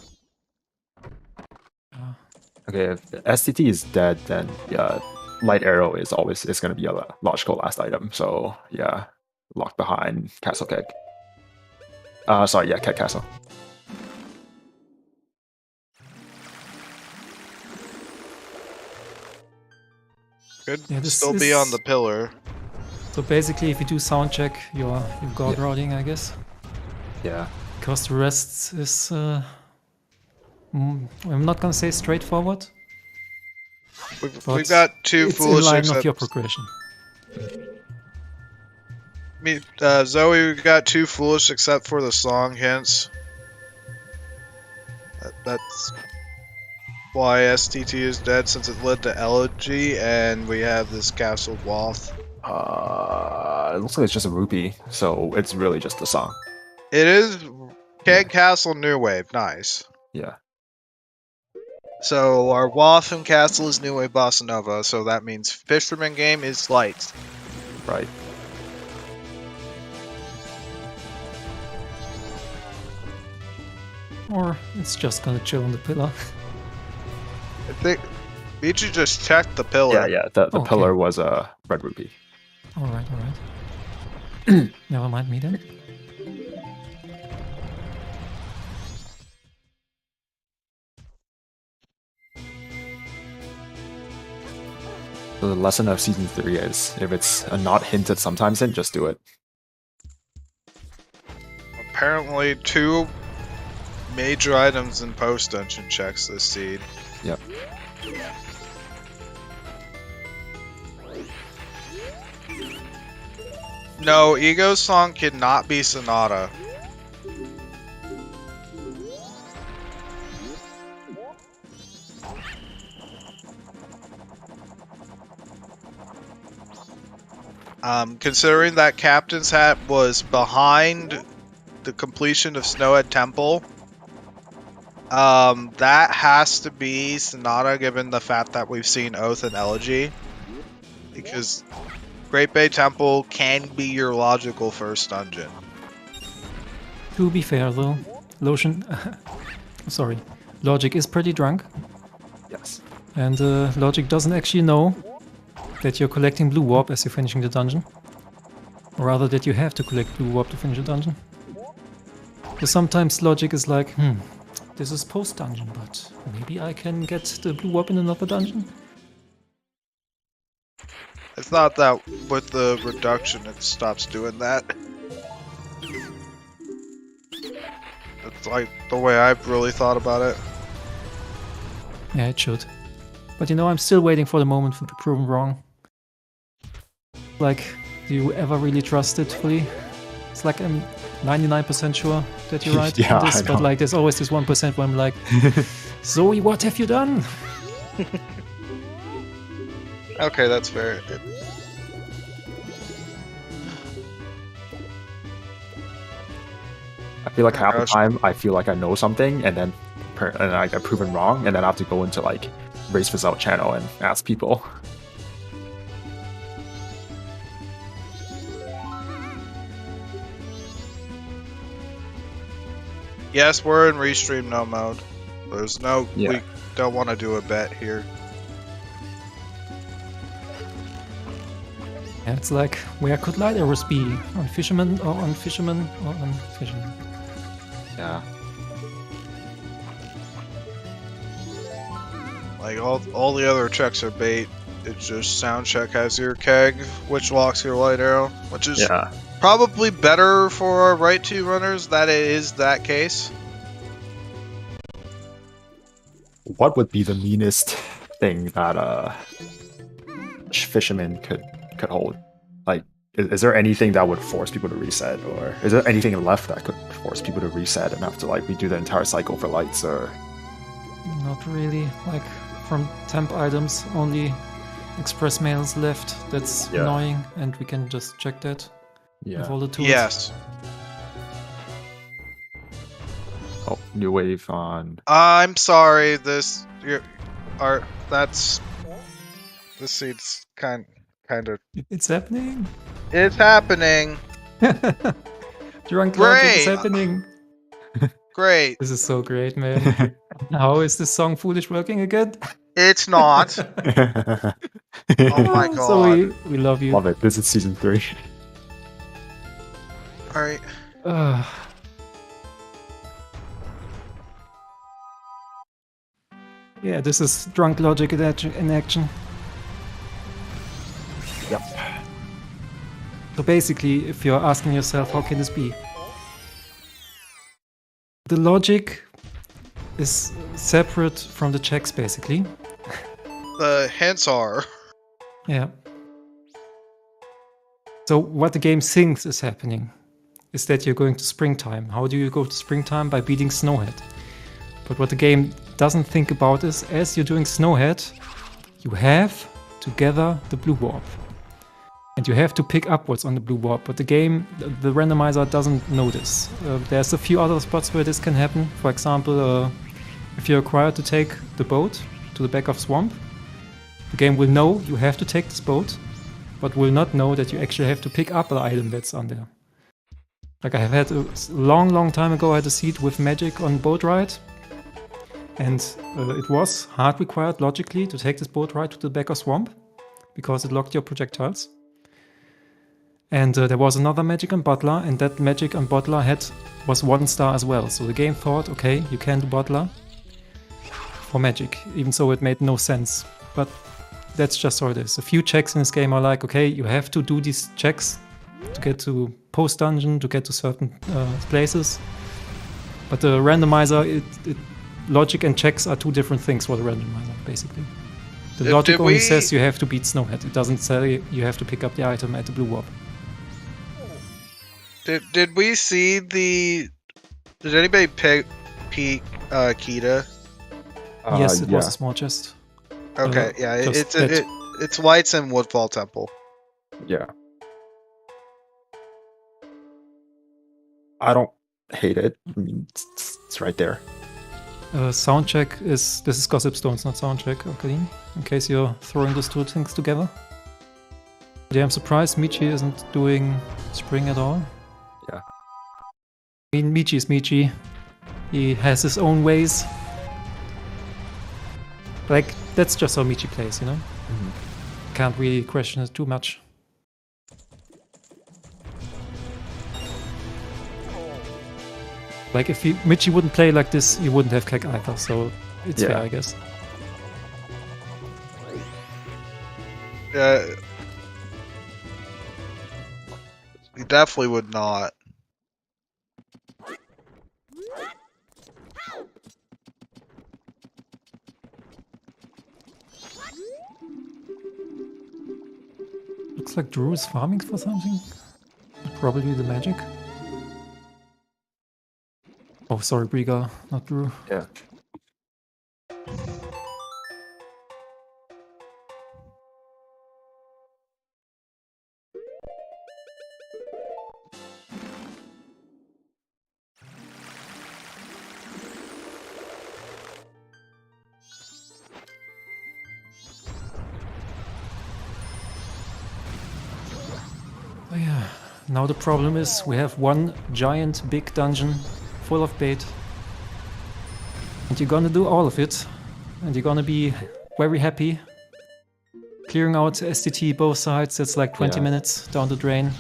Okay, if the STT is dead, then yeah, light arrow is going to be a logical last item. So yeah, lock behind castle keg. Sorry, yeah, keg castle. Could Yeah, this still be is- on the pillar. So basically, if you do sound check, you're god routing, I guess. Yeah. Because the rest is, I'm not gonna say straightforward. We've But got two it's foolish in line of your accepts. progression. Zoe, we got two foolish except for the song hints. That's why STT is dead, since it led to Elegy, and we have this Castle Wath. It looks like it's just a rupee, so it's really just a song. It is Keg Castle New Wave, nice. Yeah. So our Wath and Castle is New Wave Bossa Nova, so that means Fisherman game is light. Right. Or it's just gonna chill on the pillar. I think Michi just checked the pillar. Yeah. The Okay. pillar was a red rupee. Alright. Never mind me then. So the lesson of season 3 is if it's a not hinted sometimes hint, just do it. Apparently, two major items in post dungeon checks this seed. Yep. No, Ego Song cannot be Sonata. Considering that Captain's Hat was behind the completion of Snowhead Temple, that has to be Sonata given the fact that we've seen Oath and Elegy. Because Great Bay Temple can be your logical first dungeon. To be fair though, Logic is pretty drunk, Yes. and Logic doesn't actually know that you're collecting blue warp as you're finishing the dungeon. Or rather that you have to collect blue warp to finish the dungeon. So sometimes Logic is like, this is post dungeon, but maybe I can get the blue warp in another dungeon? It's not that with the reduction it stops doing that. It's like the way I've really thought about it. Yeah, it should. But you know, I'm still waiting for the moment to be proven wrong. Like, do you ever really trust it fully? It's like I'm 99% sure that you're right Yeah, on this, I know. but like there's always this 1% where I'm like, Zoe, what have you done? Okay, that's fair. I feel like half the Gosh. time I feel like I know something, and then I get proven wrong, and then I have to go into like Race for Zelda channel and ask people. Yes, we're in restream no mode. There's no, Yeah. we don't want to do a bet here. Yeah, it's like, where could light arrows be? On Fisherman or on Fisherman or on Fisherman? Yeah. Like all the other checks are bait. It's just sound check has your keg, which locks your light arrow, which is Yeah. probably better for our right two runners that it is that case. What would be the meanest thing that fisherman could hold? Like, is there anything that would force people to reset, or is there anything left that could force people to reset and have to like redo the entire cycle for lights? Or Not really. Like, from temp items, only express mails left. That's Yeah. annoying, and we can just check that with all the tools. Yes. new wave on. I'm sorry. This seat's kind of. It's happening. It's happening. Drunk logic is Great. happening. Great. This is so great, man. How is this song Foolish working again? It's not. Oh Oh my god. So we love you. Love it. This is season 3. All right. Yeah, this is drunk logic in action. Yep. So basically, if you're asking yourself, how can this be? The logic is separate from the checks, basically. The hints are. Yeah. So what the game thinks is happening is that you're going to springtime. How do you go to springtime? By beating Snowhead. But what the game doesn't think about is, as you're doing Snowhead, you have to gather the blue warp. And you have to pick up what's on the blue warp, but the game, the randomizer doesn't know this. There's a few other spots where this can happen. For example, if you're required to take the boat to the back of Swamp, the game will know you have to take this boat, but will not know that you actually have to pick up an item that's on there. Like I have had a long time ago, I had a seat with magic on boat ride, and it was hard required logically to take this boat ride to the back of Swamp, because it locked your projectiles. And there was another magic on Butler, and that magic on Butler was 1 star as well. So the game thought, okay, you can do Butler for magic, even so it made no sense. But that's just how it is. A few checks in this game are like, okay, you have to do these checks to get to post dungeon, to get to certain places. But the randomizer, logic and checks are 2 different things for the randomizer, basically. The logic only says you have to beat Snowhead. It doesn't say you have to pick up the item at the blue warp. Did we see the? Did anybody peek Kita? Yes, it yeah. was a small chest. Okay, yeah, just it's White's and Woodfall Temple. Yeah. I don't hate it. I mean, it's right there. Soundcheck is... This is Gossip Stones, not Soundcheck, okay? In case you're throwing those 2 things together. Yeah, I'm surprised Michi isn't doing Spring at all. Yeah. I mean, Michi is Michi. He has his own ways. Like, that's just how Michi plays, you know? Mm-hmm. Can't really question it too much. Like, if Michi wouldn't play like this, he wouldn't have Kek either, so it's fair, I guess. Yeah. He definitely would not. Looks like Drew is farming for something. Probably the magic. Oh, sorry, Briga, not Drew. Yeah. Oh yeah, now the problem is we have one giant big dungeon full of bait. And you're gonna do all of it. And you're gonna be very happy. Clearing out STT both sides, that's like 20 minutes down the drain.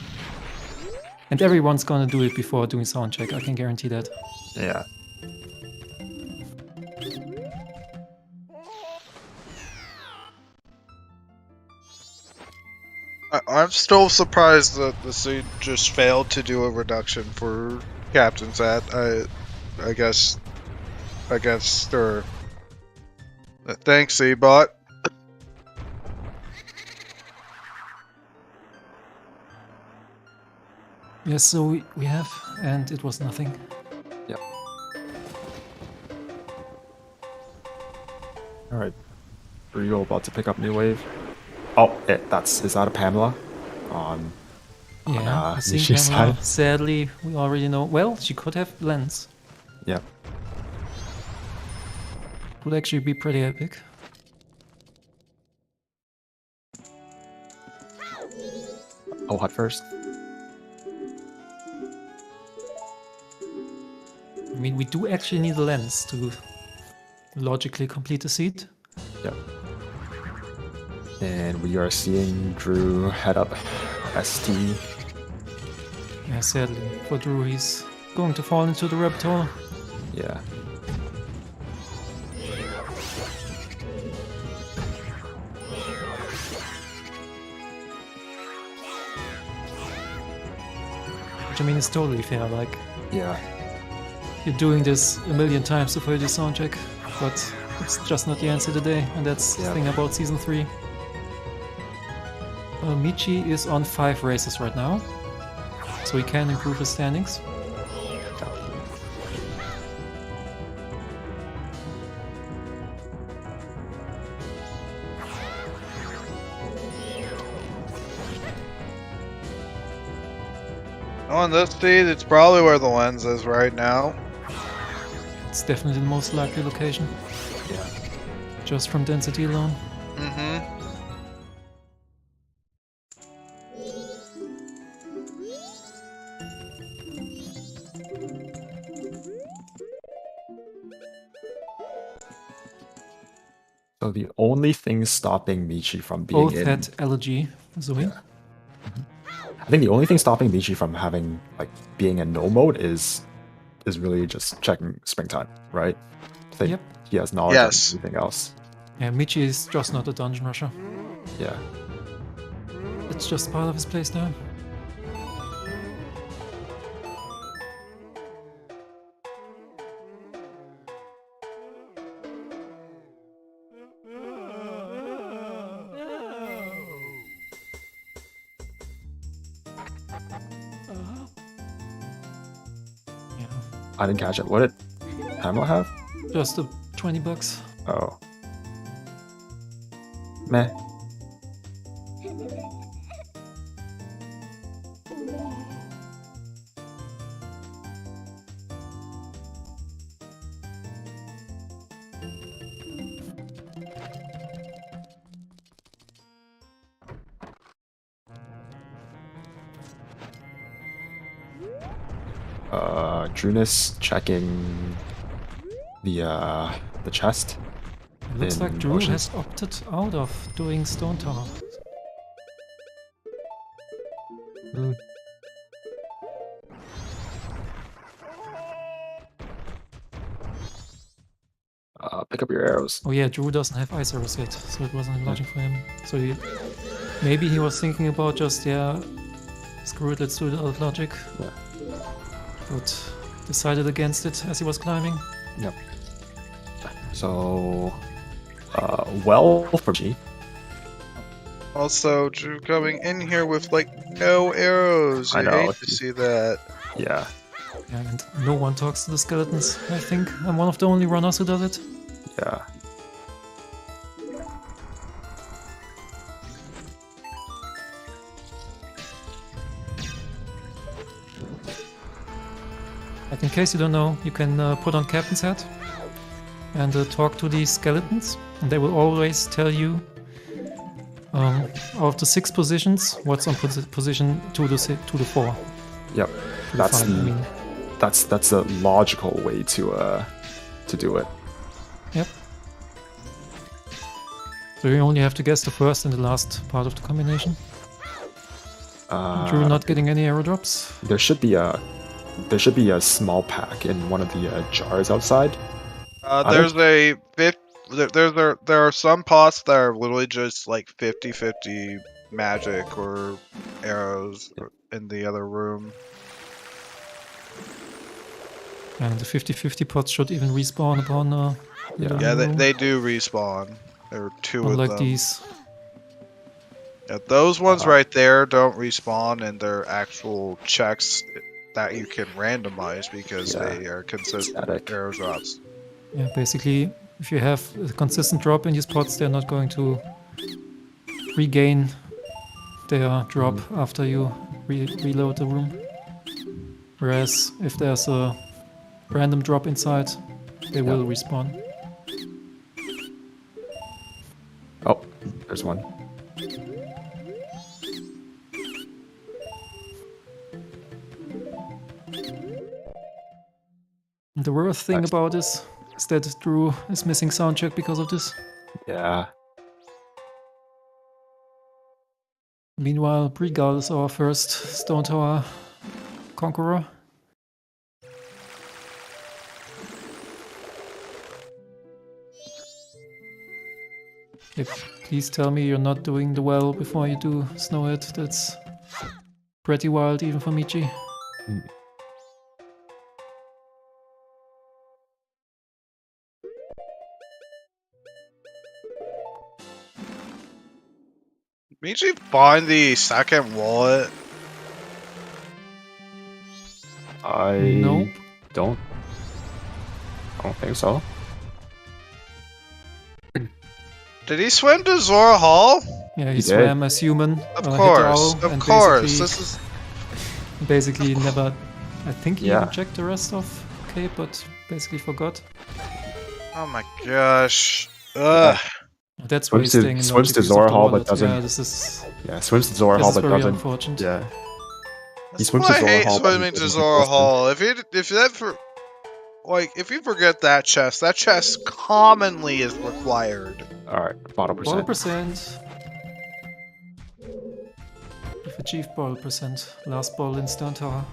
And everyone's gonna do it before doing soundcheck, I can guarantee that. Yeah. I'm still surprised that the seed just failed to do a reduction for Captain's at. I guess they're. Thanks, C-Bot. Yes, so we have, and it was nothing. Yep. Alright. Regal about to pick up new wave. Oh, is that a Pamela? Yeah, I think Nishi's Pamela, side. sadly, we already know. Well, she could have lens. Yep. would actually be pretty epic. I'll hut first. I mean, we do actually need a lens to logically complete the seed. Yep. And we are seeing Drew head up ST. Yeah, sadly for Drew, he's going to fall into the rabbit hole. Yeah. Which I mean is totally fair, like Yeah. you're doing this a million times to play the soundtrack, but it's just not the answer today, and that's the thing about Season 3. Michi is on 5 races right now, so he can improve his standings. On this feed, it's probably where the lens is right now. It's definitely the most likely location, Yeah. just from density alone. Mm-hmm. So the only thing stopping Michi from being Both in... had LG, Zoe. I think the only thing stopping Michi from having, like, being in no mode is really just checking springtime, right? I think Yep. he has knowledge Yes. of everything else. Yeah, Michi is just not a dungeon rusher. Yeah. It's just part of his playstyle. Yeah, I didn't catch it. What did Pamela have? just a 20 bucks. Oh. Meh. Drunis checking the chest. It looks In like Drew motion. has opted out of doing Stone Tower. Hmm. Pick up your arrows. Oh yeah, Drew doesn't have ice arrows yet, so it wasn't logic for him. So maybe he was thinking about just, yeah, screw it, let's do it out of logic. Yeah. But decided against it as he was climbing. Yep. So, well for G. Also, Drew coming in here with like no arrows. I I know. hate to see that. Yeah. Yeah, and no one talks to the skeletons, I think. I'm one of the only runners who does it. Yeah. Like, in case you don't know, you can put on Captain's Hat and talk to these skeletons, and they will always tell you out of the 6 positions, what's on position 2 to 4. Yep. To That's 5, I the mean. that's a logical way to do it. Yep. So you only have to guess the first and the last part of the combination. Drew not getting any arrow drops. There should be a small pack in one of the jars outside. There's there are some pots that are literally just like 50-50 magic or arrows in the other room. And the 50-50 pots should even respawn upon Yeah. Yeah, they do respawn. There are 2 of unlike them. these. Yeah, those ones right there don't respawn, and they're actual checks that you can randomize because Yeah. they are consistent Static. arrow drops. Yeah, basically, if you have a consistent drop in these pots, they're not going to regain their drop after you reload the room. Whereas if there's a random drop inside, they will respawn. There's one. The worst thing Nice. about this is that Drew is missing soundcheck because of this. Yeah. Meanwhile, Brigal is our first Stone Tower conqueror. Hey, please tell me you're not doing the well before you do Snowhead. That's pretty wild even for Michi. Michi find the second wallet. Nope. I don't think so. Did he swim to Zora Hall? Yeah, he He did. swam as human. Of hit course, Owl, of and course. This is basically never. I think he Yeah. even checked the rest of Cape, but basically forgot. oh my gosh. Ugh. That's Swims to- wasting. swims to logic use of Zora the Hall, but wallet. doesn't- Yeah, this is Yeah, swims to Zora Hall, this is but very doesn't. unfortunate. Yeah. That's swims why to I Zora hate Hall, but he swimming to doesn't Zora take Hall. If that for like if you forget that chest commonly is required. All right, bottle Bottle percent. percent. We've achieved bottle percent. Last bottle in Stone Tower.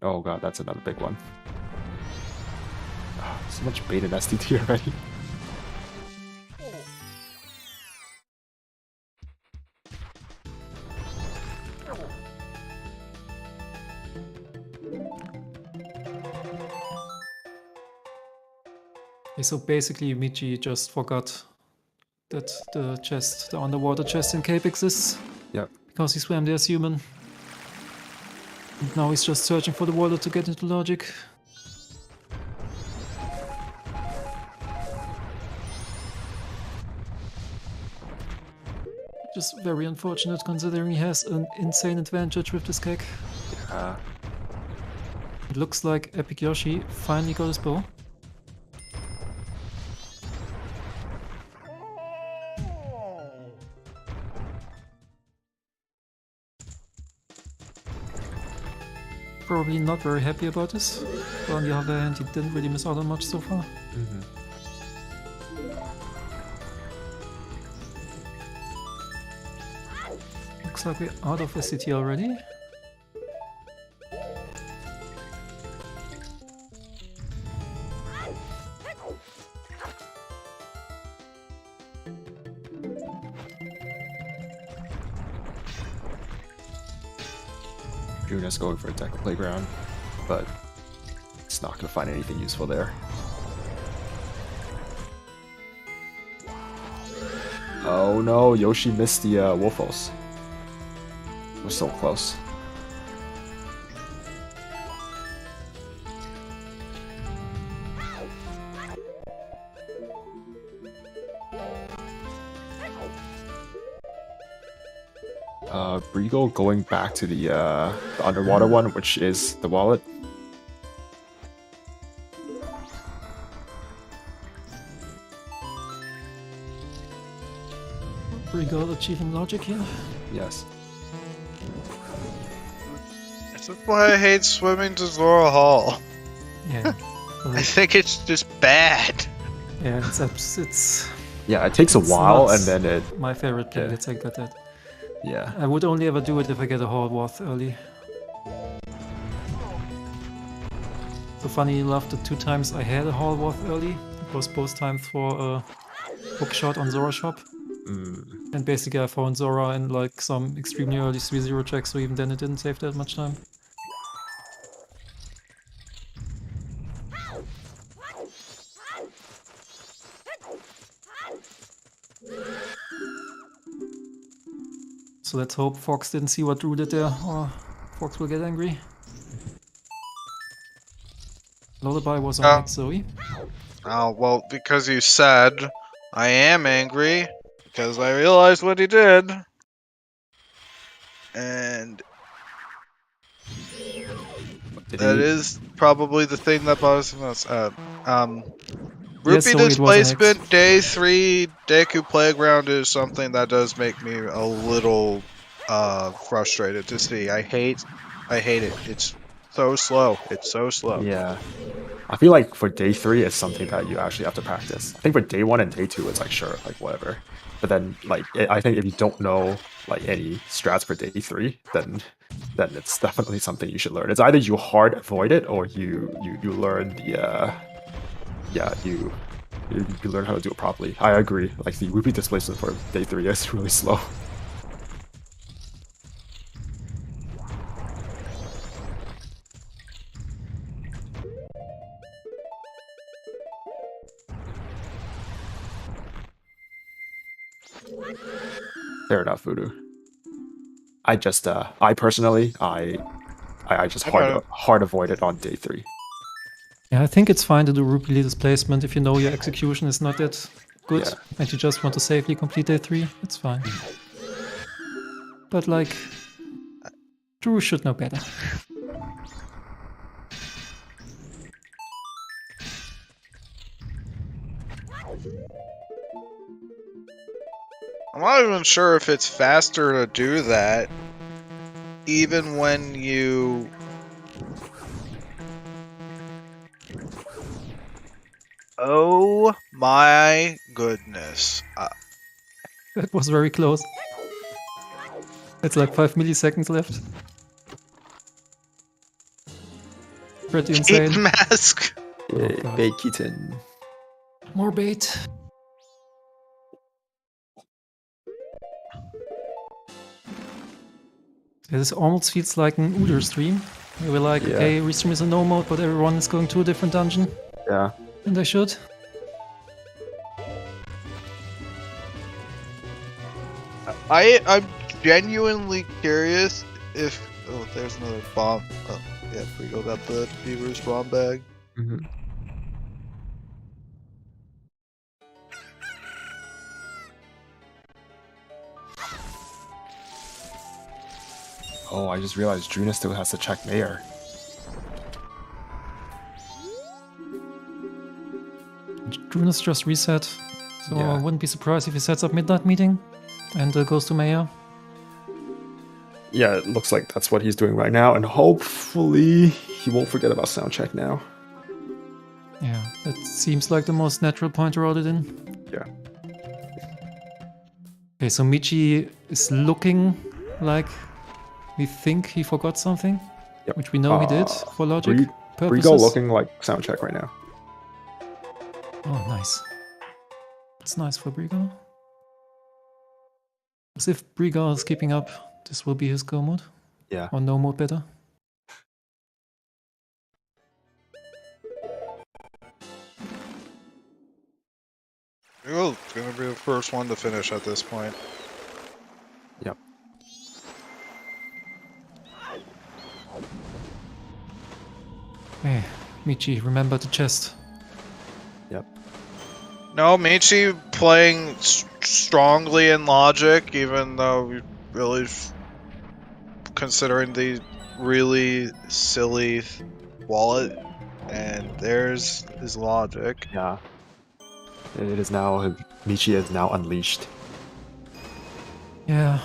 Oh god, that's another big one. So much bait in STT already. Okay, so basically Michi just forgot that the underwater chest in Cape exists. Yep. Because he swam there as human. And now he's just searching for the wallet to get into logic. Just very unfortunate considering he has an insane advantage with this cake. Yeah. It looks like Epic Yoshi finally got his bow. Probably not very happy about this, but on the other hand he didn't really miss out on much so far. Looks like we're out of SCT already. Juna's going for a tech playground, but it's not gonna find anything useful there. Oh no, Yoshi missed the Wolfos. We're so close. Brigo going back to the underwater one, which is the wallet. Brigo achieving logic here. Yes. This is why I hate swimming to Zora Hall. Yeah. I think it's just bad. Yeah, it's Yeah, it takes a It's while, not and then it. my favorite play, Yeah. let's say that. Yeah. I would only ever do it if I get a Hall Worth early. So funny enough, the 2 times I had a Hall Worth early, it was both times for a hook shot on Zora Shop. And basically I found Zora in like some extremely early 3-0 check, so even then it didn't save that much time. So let's hope Fox didn't see what Drew did there, or Fox will get angry. Lullaby was on next Zoe. Oh, well, because you said I am angry, because I realized what he did. And Did that he- is probably the thing that bothers me most. Yes, Rupee so it was an X. displacement, day 3, Deku Playground is something that does make me a little frustrated to see. I hate it. It's so slow. It's so slow. Yeah. I feel like for day 3, it's something that you actually have to practice. I think for day 1 and day 2, it's like, sure, like whatever. But then, like, I think if you don't know like any strats for day 3, then it's definitely something you should learn. It's either you hard avoid it or you learn the you learn how to do it properly. I agree. Like the rupee displacement for day 3 is really slow. Fair enough, Voodoo. I just I personally I just hard avoid it on day 3. Yeah, I think it's fine to do rupee displacement if you know your execution is not that good and you just want to safely complete day 3. It's fine. But like, Drew should know better. I'm not even sure if it's faster to do that, even when you... Oh my goodness. That was very close. It's like 5 milliseconds left. Pretty insane. Bait mask! Bait kitten. More bait. This almost feels like an Uder stream. We're like, okay, restream is a no mode, but everyone is going to a different dungeon. Yeah. And they should. I'm genuinely curious if... Oh, there's another bomb. Oh, yeah, we got the Beaver's bomb bag. Mm-hmm. Oh, I just realized Druna still has to check Mayor. Druna's just reset, so I wouldn't be surprised if he sets up Midnight Meeting and goes to Mayor. Yeah, it looks like that's what he's doing right now, and hopefully he won't forget about soundcheck now. Yeah, that seems like the most natural point to route it in. Yeah. Okay, so Michi is looking like we think he forgot something, which we know he did for logic purposes. Brigo looking like soundcheck right now. Oh, nice. It's nice for Brigo. As if Brigo is keeping up, this will be his go mode. Yeah. Or no mode better. Oh, it's gonna be the first one to finish at this point. Yep. Hey, Michi, remember the chest. Yep. No, Michi playing strongly in logic, even though we really, considering the really silly wallet, and there's his logic. Yeah. It is now, Michi is now unleashed. Yeah.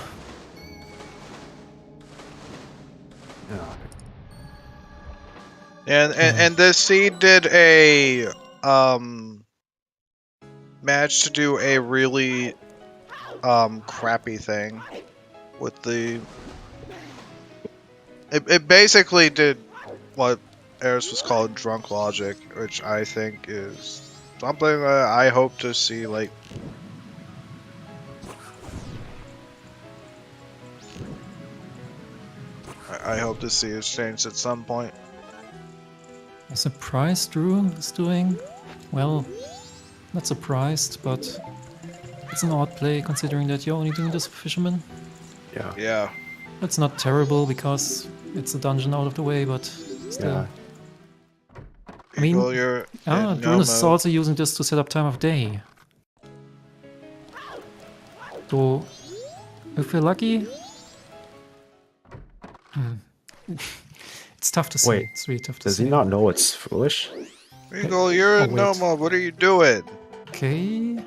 Yeah. And this seed did a managed to do a really crappy thing with the it basically did what Eris was called drunk logic, which I think is something that I hope to see, like, I hope to see it changed at some point. I'm surprised Drew is doing well. Not surprised, but it's an odd play considering that you're only doing this for fishermen. Yeah. Yeah. It's not terrible because it's a dungeon out of the way, but still. Yeah. I mean, Well, Drew is also using this to set up time of day. So, if we're lucky... It's tough to see. Wait, it's really tough to Does see. he not know it's foolish? Regal, you're Oh, in wait. Noma. What are you doing? Okay.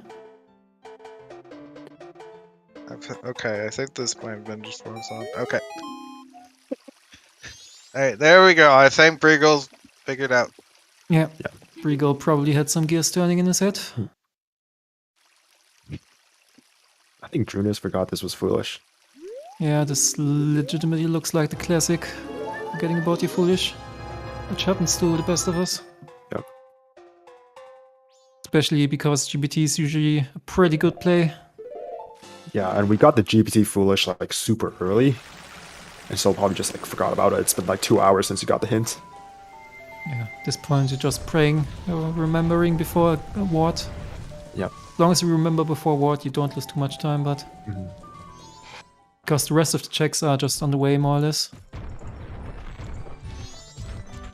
Okay, I think this might have been just one song. Okay. Alright, there we go. I think Regal's figured out. Yeah. Regal probably had some gears turning in his head. I think Drunas forgot this was foolish. Yeah, this legitimately looks like the classic getting about you foolish, which happens to the best of us. Yep. Especially because GBT is usually a pretty good play. Yeah, and we got the GPT foolish like super early, and so probably just like forgot about it. It's been like 2 hours since you got the hint. Yeah, at this point you're just praying or remembering before a ward. Yep. As long as you remember before ward, you don't lose too much time, but... Because the rest of the checks are just on the way, more or less.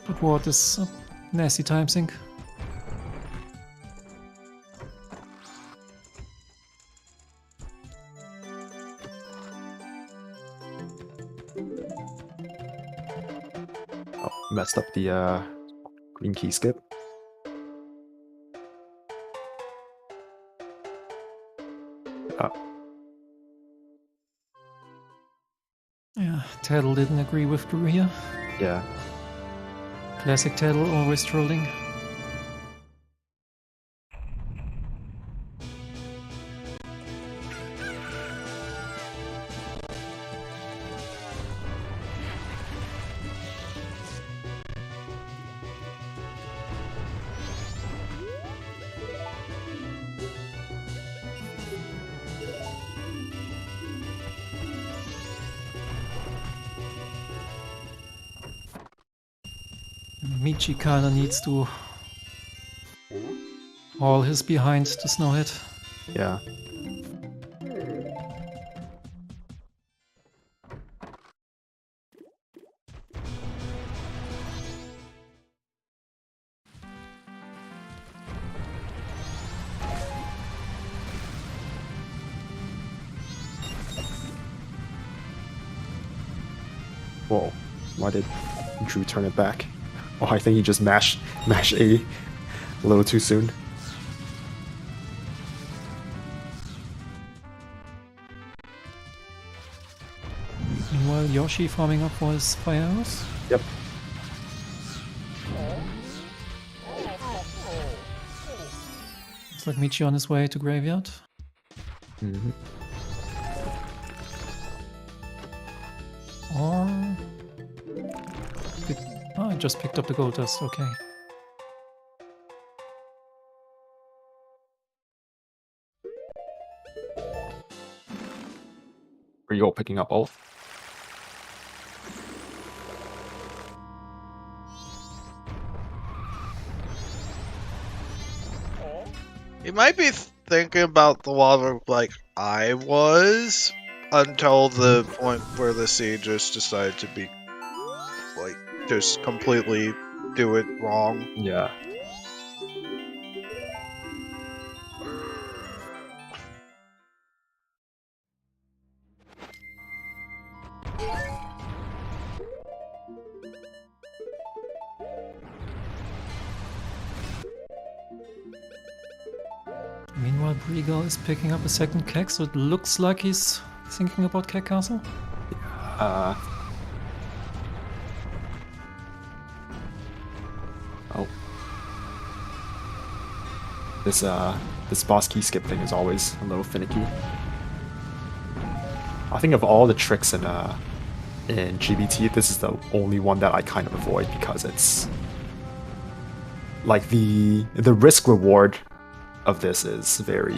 But ward is a nasty time sink. Oh, messed up the green key skip. Yeah, Tattle didn't agree with Drew here. Yeah. Classic Tattle, always trolling. Michi kinda needs to haul his behind the snowhead. Yeah. Whoa. Why did Drew turn it back? Oh, I think he just mashed A a little too soon. Meanwhile, Yoshi farming up for his firehouse. Yep. Looks like Michi on his way to graveyard. Mm-hmm. Or... I just picked up the gold dust, okay. Are you all picking up both? You might be thinking about the water like I was until the point where the siege just decided to be like just completely do it wrong. Yeah. Meanwhile, Brigal is picking up a second keg, so it looks like he's thinking about Keg Castle. Oh. This boss key skip thing is always a little finicky. I think of all the tricks in GBT, this is the only one that I kind of avoid because it's like the risk reward of this is very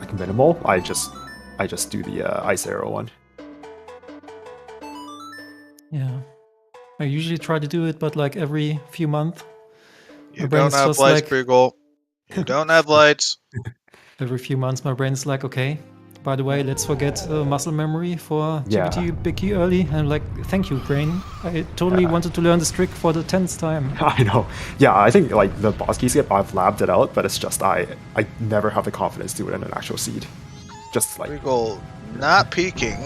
like minimal. I just do the ice arrow one. Yeah. I usually try to do it, but like every few months. You don't have lights, Brigal. You don't have lights. Every few months, my brain's like, okay, by the way, let's forget muscle memory for GBT Big Key early. And I'm like, thank you, brain. I totally wanted to learn this trick for the 10th time. I know. Yeah, I think like the boss key skip, I've labbed it out, but it's just I never have the confidence to do it in an actual seed. Just like Brigal not peeking.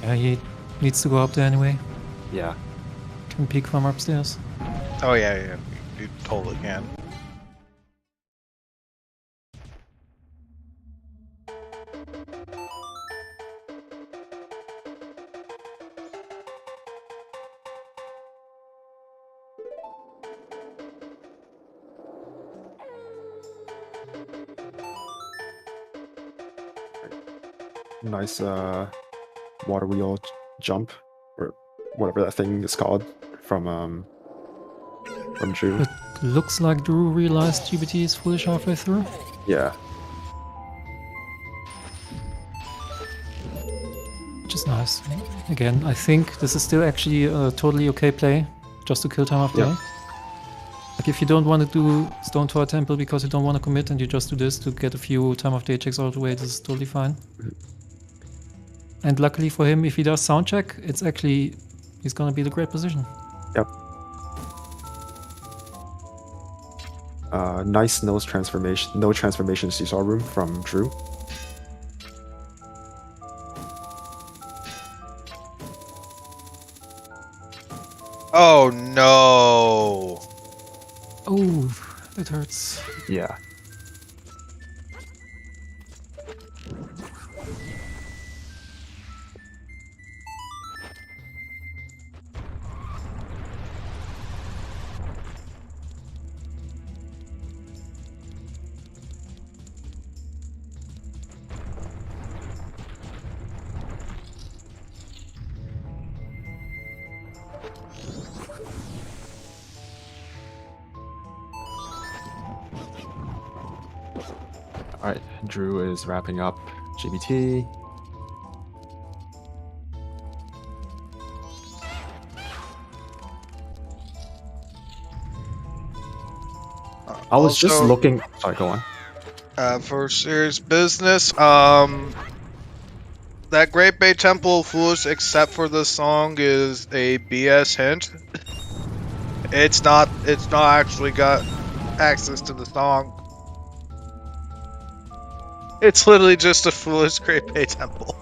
Yeah, he needs to go up there anyway. yeah. can peek from upstairs. Oh yeah, you totally can. Nice water wheel jump, or whatever that thing is called, from Drew. It looks like Drew realized GBT is foolish halfway through. Yeah. Which is nice. Again, I think this is still actually a totally okay play, just to kill time of day. Yeah. Like if you don't want to do Stone Tower Temple because you don't want to commit and you just do this to get a few time of day checks out of the way, this is totally fine. And luckily for him, if he does sound check, it's actually, he's gonna be in a great position. Yep. Nice no transformation seesaw room from Drew. Oh no! Oh, that hurts. Yeah. Alright, Drew is wrapping up GBT. I was just Also, looking. Sorry, go on. for serious business, that Great Bay Temple Foolish except for the song is a BS hint. It's not actually got access to the song. It's literally just a foolish Great Bay Temple.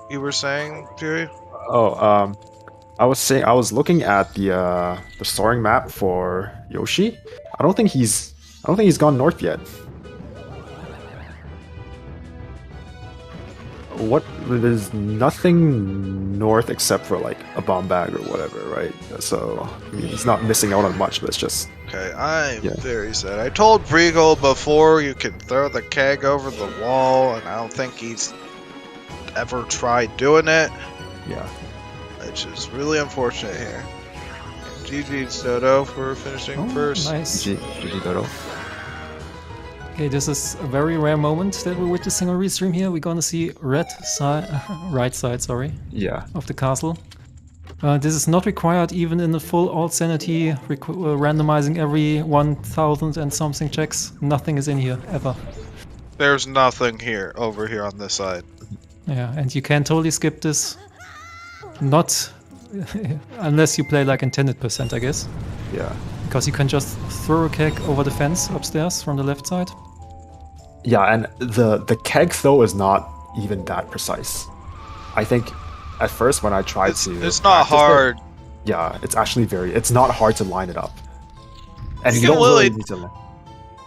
You were saying, Fury? Oh, I was saying I was looking at the soaring map for Yoshi. I don't think he's gone north yet. What? There's nothing north except for like a bomb bag or whatever, right? So I mean, he's not missing out on much, but it's just Okay, I'm very sad. I told Briegel before you can throw the keg over the wall, and I don't think he's ever tried doing it. yeah. Which is really unfortunate here. And GG's Dodo for finishing first. Nice. GG Dodo. Okay, this is a very rare moment that we're witnessing on restream here. We're gonna see right side, Yeah. of the castle. This is not required even in the full alt sanity, randomizing every 1000 and something checks. Nothing is in here, ever. There's nothing here, over here on this side. Yeah, and you can totally skip this. Not unless you play like intended percent, I guess. Yeah. Because you can just throw a keg over the fence upstairs from the left side. Yeah, and the keg though is not even that precise. I think at first when I tried It's to not practice hard. yeah, it's actually it's not hard to line it up. And You you can don't really literally- need to.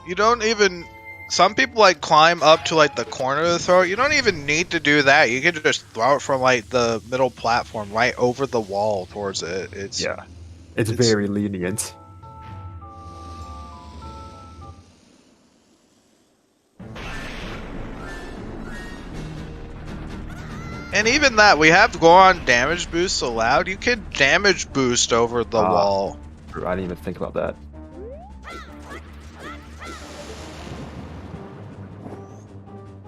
You don't even... Some people like climb up to like the corner of the throw. You don't even need to do that. You can just throw it from like the middle platform right over the wall towards it. It's Yeah. It's It's- very lenient. And even that, we have Goron damage boost allowed. You can damage boost over the wall. I didn't even think about that.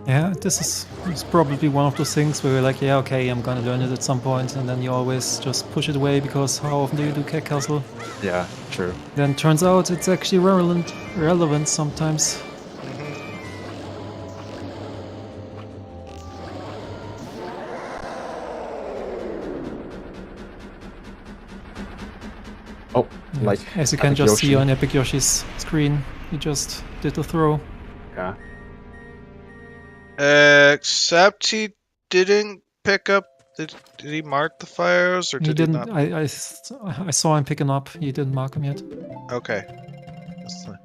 Yeah, this is probably one of those things where you're like, yeah, okay, I'm gonna learn it at some point, and then you always just push it away because how often do you do keg castle? Yeah, true. Then turns out it's actually relevant sometimes. Oh, like As you can Epic just see Yoshi. on Epic Yoshi's screen, he just did the throw. Yeah. Except he didn't pick up. Did he mark the fires or He did he didn't. not? I saw him picking up. He didn't mark him yet. Okay. That's fine.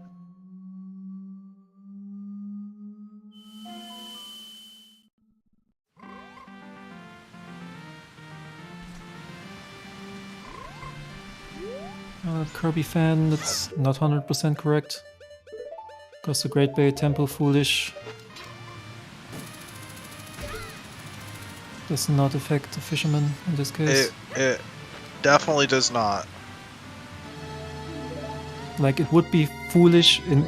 Kirby fan, that's not 100% correct. Because the Great Bay Temple Foolish does not affect the fisherman in this case. It definitely does not. Like, it would be foolish in...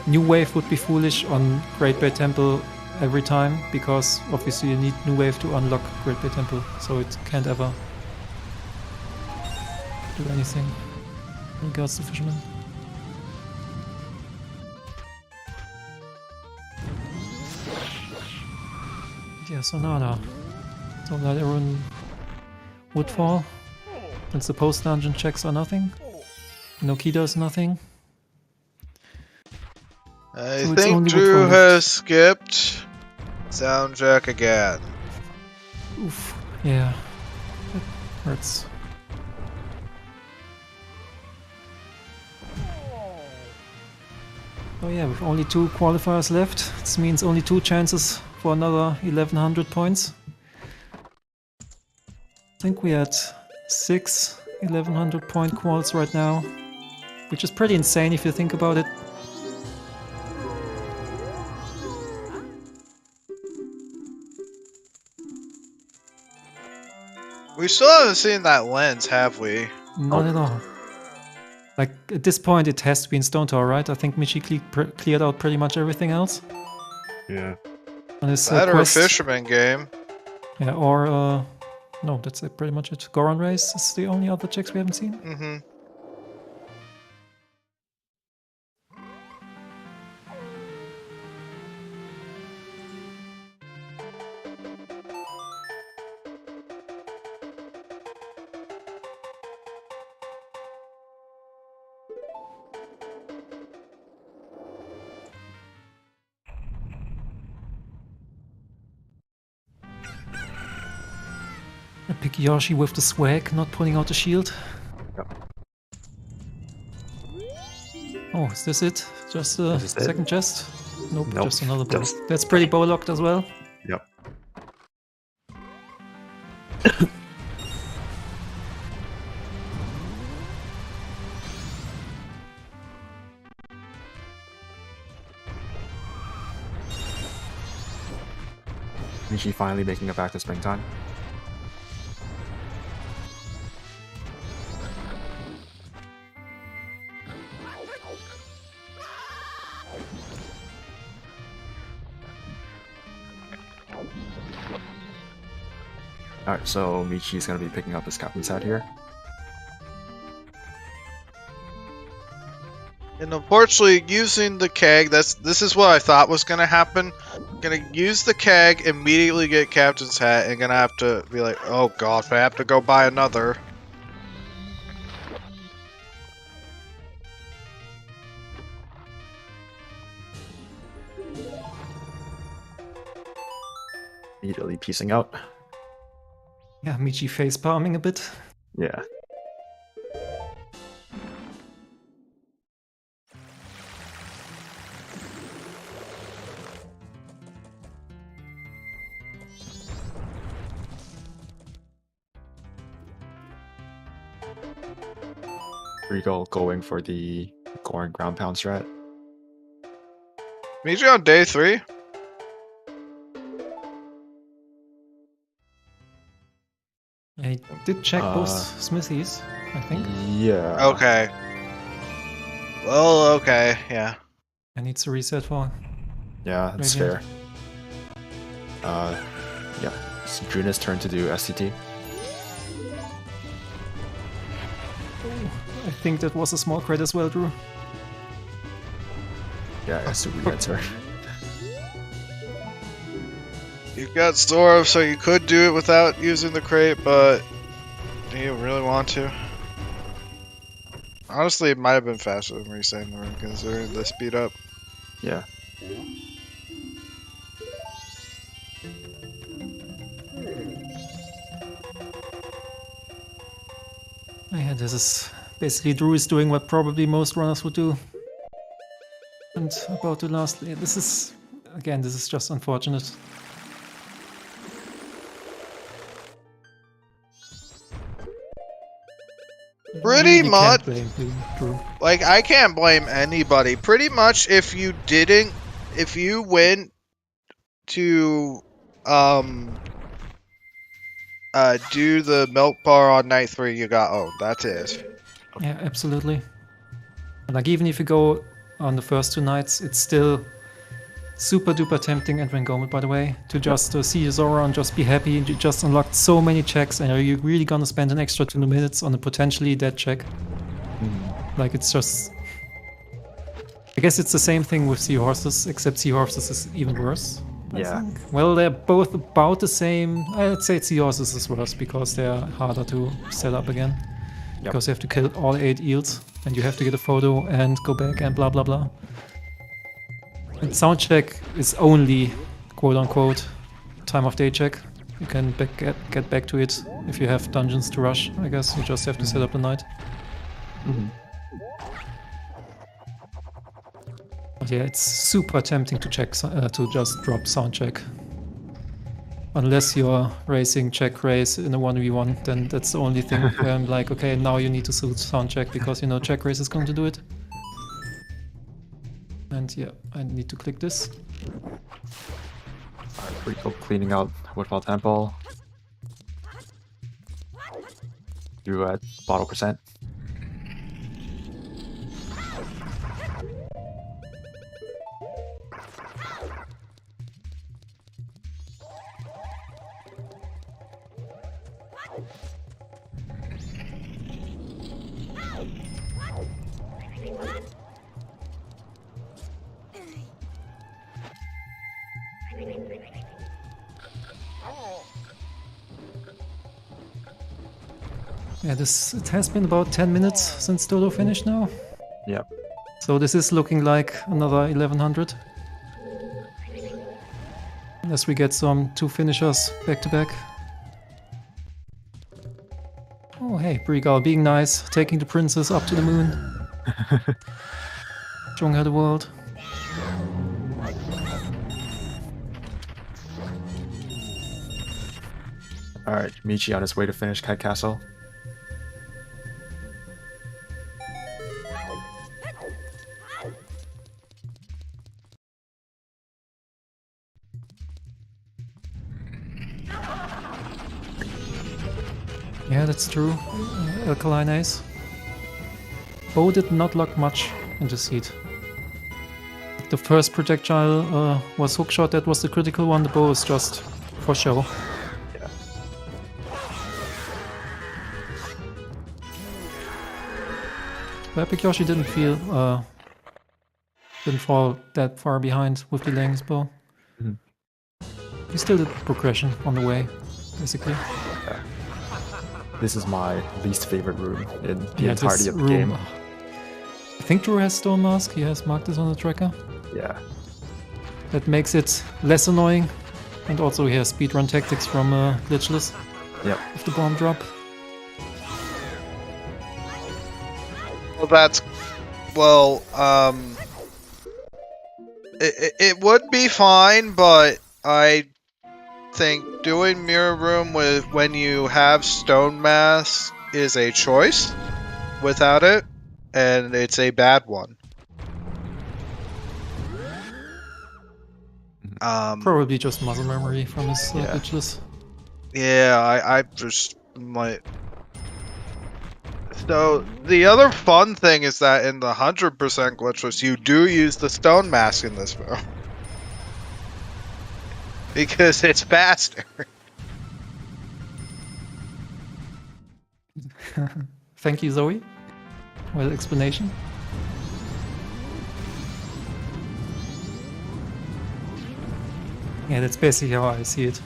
New Wave would be foolish on Great Bay Temple every time, because obviously you need New Wave to unlock Great Bay Temple, so it can't ever do anything in regards to fisherman. Yeah, Sonata. Don't let everyone Woodfall. Since the post-dungeon checks are nothing. Noki does nothing. I So it's think only Drew Woodfall has left. skipped soundtrack again. Oof. Yeah. That hurts. Oh yeah, with only 2 qualifiers left, this means only 2 chances for another 1100 points. I think we had 6 1100 point quals right now, which is pretty insane if you think about it. We still haven't seen that lens, have we? Not at all. Like, at this point it has to be in Stone Tower, right? I think Michi cleared out pretty much everything else. Yeah. On his That or a quest. fisherman game. Yeah, or no, that's pretty much it. Goron Race is the only other checks we haven't seen. Mm-hmm. I pick Yoshi with the swag, not pulling out the shield. Yep. Oh, is this it? Just the This is it? second chest? Nope, Nope, just another bow. just- That's pretty bow locked as well. Yep. Michi finally making it back to springtime. Alright, so Michi's gonna be picking up his captain's hat here. And unfortunately, using the keg, this is what I thought was gonna happen. Gonna use the keg, immediately get captain's hat, and gonna have to be like, oh god, I have to go buy another. Immediately piecing out. Yeah, Michi face palming a bit. Yeah. Regal going for the Goring ground pound strat. Meet you on day 3. Yeah, he did check both smithies, I think. Yeah. Okay. Well, okay, yeah. I need to reset for. Yeah, that's Radiant. fair. Yeah. It's Druna's turn to do SCT. I think that was a small crit as well, Drew. Yeah, it's a re-enter. You got Sora, so you could do it without using the crate, but do you really want to? Honestly, it might have been faster than resetting the room considering the speed up. Yeah. Yeah, this is basically Drew is doing what probably most runners would do. And about the last, this is, again, this is just unfortunate. Pretty Really much. can't blame Drew. Like, I can't blame anybody. Pretty much, if you went to, do the milk bar on night 3, you got owned. That's it. Yeah, absolutely. Like, even if you go on the first 2 nights, it's still super duper tempting, and Rangoma, by the way, to just see Zora and just be happy. You just unlocked so many checks, and are you really gonna spend an extra 2 minutes on a potentially dead check? Like, it's just... I guess it's the same thing with Seahorses, except Seahorses is even worse. I think. Well, they're both about the same. I'd say Seahorses is worse because they're harder to set up again. Because you have to kill all 8 eels, and you have to get a photo and go back and blah blah blah. And soundcheck is only quote-unquote time of day check. You can get back to it if you have dungeons to rush. I guess you just have to set up the night. But yeah, it's super tempting to check to just drop soundcheck. Unless you're racing check race in a 1v1, then that's the only thing where I'm like, okay, now you need to suit soundcheck because you know check race is going to do it. And yeah, I need to click this. Alright, pretty cool. Cleaning out Woodfall Temple. Do a bottle percent. Yeah, it has been about 10 minutes since Dodo finished now. Yep. So this is looking like another 1100. Unless we get some 2 finishers back to back. Oh hey, Brigal being nice, taking the princess up to the moon. Showing her the world. Alright, Michi on his way to finish Kite Castle. Yeah, that's true. Alkaline Ace. Bow did not lock much in this heat. The first projectile was hookshot, that was the critical one. The bow is just for show. Yeah. But Epic Yoshi didn't fall that far behind with delaying his bow. He still did progression on the way, basically. Yeah. This is my least favorite room in the entirety of the game. I think Drew has Stone Mask, he has marked this on the tracker. Yeah. That makes it less annoying. And also he has speedrun tactics from Glitchless. Yep. With the bomb drop. Well, it would be fine, but I think doing Mirror Room when you have Stone Mask is a choice without it, and it's a bad one. Probably just muscle memory from his Glitchless. Yeah, I just might. So the other fun thing is that in the 100% glitchless, you do use the Stone Mask in this move. Because it's faster. Thank you, Zoe. Well, explanation. Yeah, that's basically how I see it.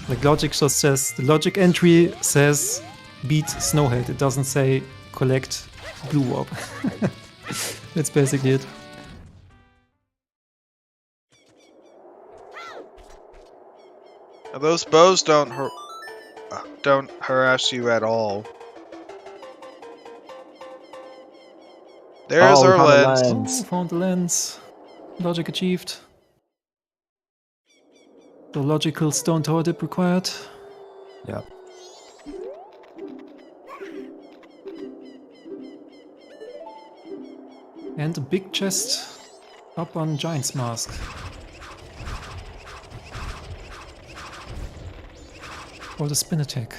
Like logic just says, the logic entry says beat Snowhead. It doesn't say collect Blue Orb. That's basically it. Now, those bows don't harass you at all. There's our lens. Oh, found the lens. Logic achieved. The logical stone tower dip required. Yep. And a big chest up on Giant's Mask. For the spin attack.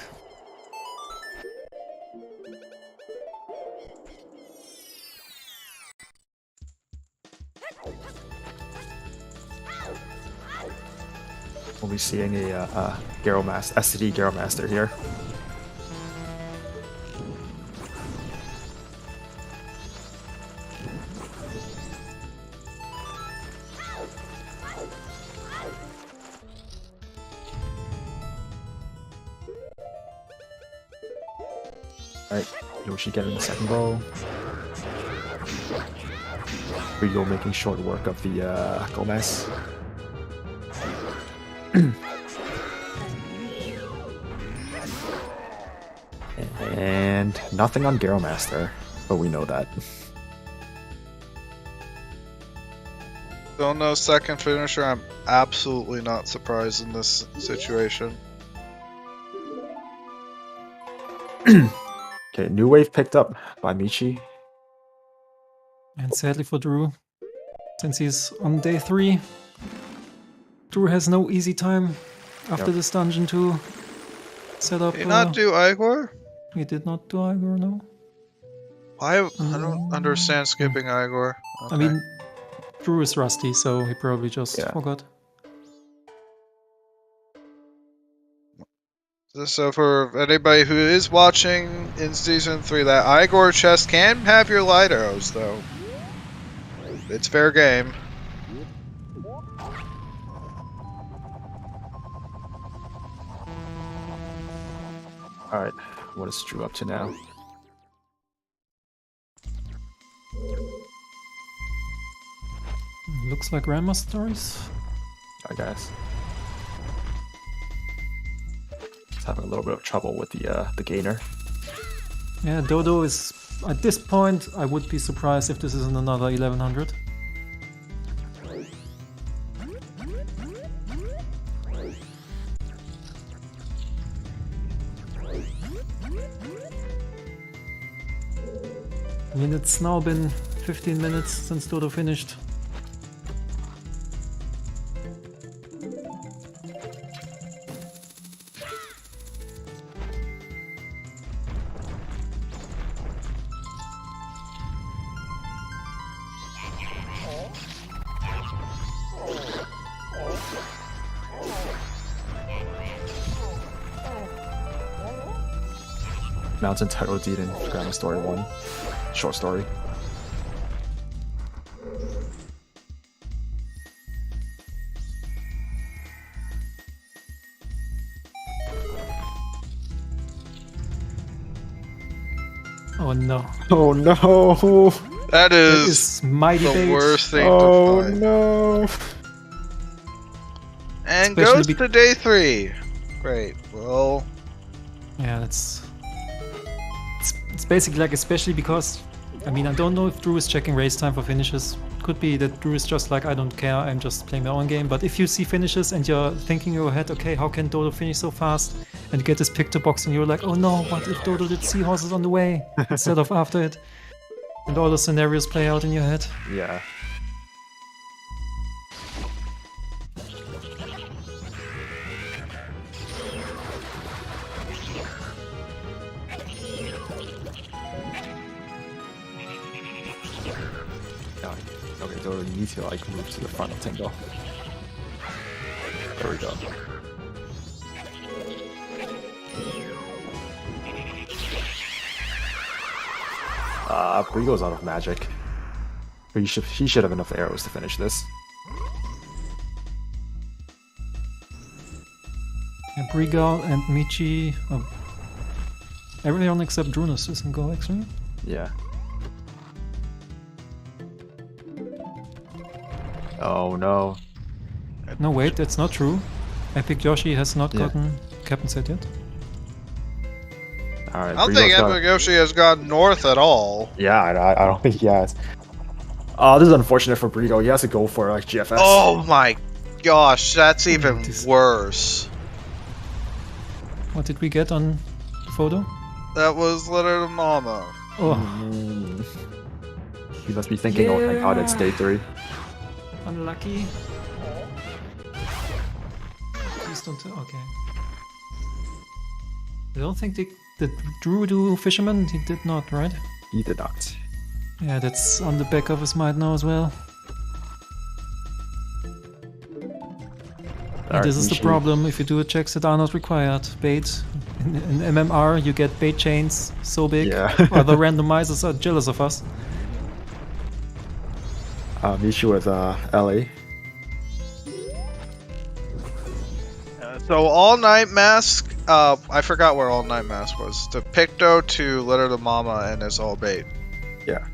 We'll be seeing a STD Garrow Master here. Alright, Yoshi getting the second bow. Rigo making short work of the Gomez. And nothing on Garrow Master, but we know that. Don't know second finisher. I'm absolutely not surprised in this situation. Okay, new wave picked up by Michi. And sadly for Drew, since he's on day 3, Drew has no easy time after this dungeon to set up. Did you not do Igor? He did not do Igor, no. I don't understand skipping Igor. Okay. I mean, Drew is rusty, so he probably just forgot. So for anybody who is watching in Season 3, that Igor chest can have your light arrows, though. It's fair game. Alright, what is Drew up to now? Looks like Grandma stories. I guess. He's having a little bit of trouble with the gainer. Yeah, Dodo is, at this point, I would be surprised if this isn't another 1100. I mean, it's now been 15 minutes since Dodo finished. Mountain title deed in Grandma Story 1. Short story. Oh no. Oh no! That is mighty the bait. worst thing Oh to find. no! And Especially goes to day 3. Great. Well, Yeah, it's basically like, especially because, I mean, I don't know if Drew is checking race time for finishes. Could be that Drew is just like, I don't care, I'm just playing my own game. But if you see finishes and you're thinking in your head, okay, how can Dodo finish so fast? And you get this picture box and you're like, oh no, what if Dodo did seahorses on the way instead of after it? And all the scenarios play out in your head. Yeah. Okay, so you need to like move to the front of Tingle. There we go. Brigo's out of magic. But he should have enough arrows to finish this. And Brigal and Michi, everyone except Drunus is in go actually. Yeah. Oh no. No, wait, that's not true. Epic Yoshi has not Yeah. gotten Captain Set yet. All right. I don't think Brigo's got- Epic Yoshi has gone north at all. Yeah, I don't think he has. This is unfortunate for Brigo. He has to go for like GFS. Oh my gosh, that's even this- worse. What did we get on the photo? That was Letter to Mama. Oh, Mm. He must be thinking, oh thank God, it's day 3. unlucky. Please don't. Okay. I don't think did Drew do Fisherman? He did not, right? He did not. Yeah, that's on the back of his mind now as well. And this is the problem if you do checks that are not required. Bait. In MMR, you get bait chains so big, Yeah. other randomizers are jealous of us. Mishu with Ellie. So All Night Mask, I forgot where All Night Mask was. The Picto to Letter to Mama and it's all bait. Yeah.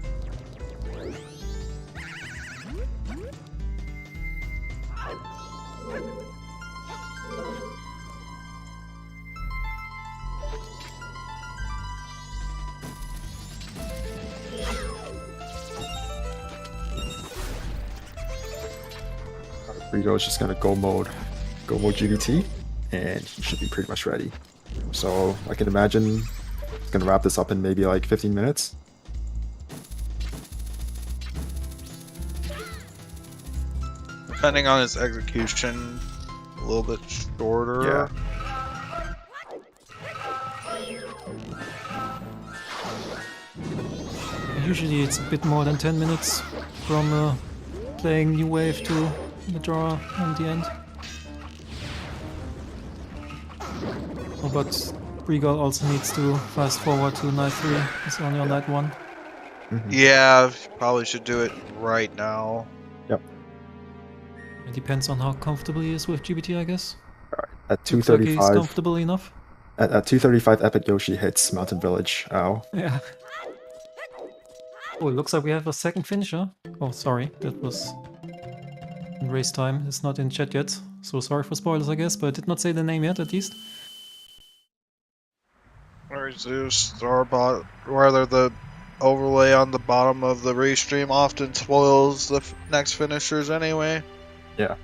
Brigo's just gonna go mode GBT, and he should be pretty much ready. So I can imagine he's gonna wrap this up in maybe like 15 minutes. Depending on his execution, a little bit shorter. Yeah. Usually it's a bit more than 10 minutes from playing New Wave to the draw and the end. Oh, but Regal also needs to fast forward to night 3. It's only on night 1. Yeah, probably should do it right now. Yep. It depends on how comfortable he is with GBT, I guess. At Looks like he's 2:35, comfortable enough. at 2:35, Epic Yoshi hits Mountain Village. Ow. Yeah. Oh, it looks like we have a second finisher. Oh, sorry, that was in race time. It's not in chat yet. So sorry for spoilers, I guess, but I did not say the name yet, at least. Or Zeus, Starbot, rather the overlay on the bottom of the restream often spoils the next finishers anyway. Yeah.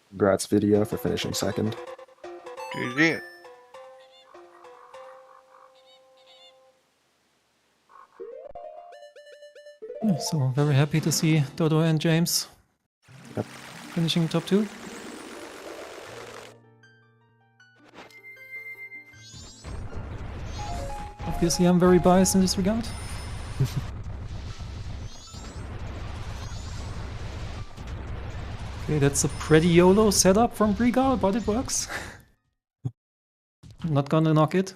Congrats, Video, for finishing second. GG. Yeah, so very happy to see Dodo and James Yep. finishing top 2. Obviously, I'm very biased in this regard. Okay, that's a pretty YOLO setup from Brigal, but it works. I'm not gonna knock it.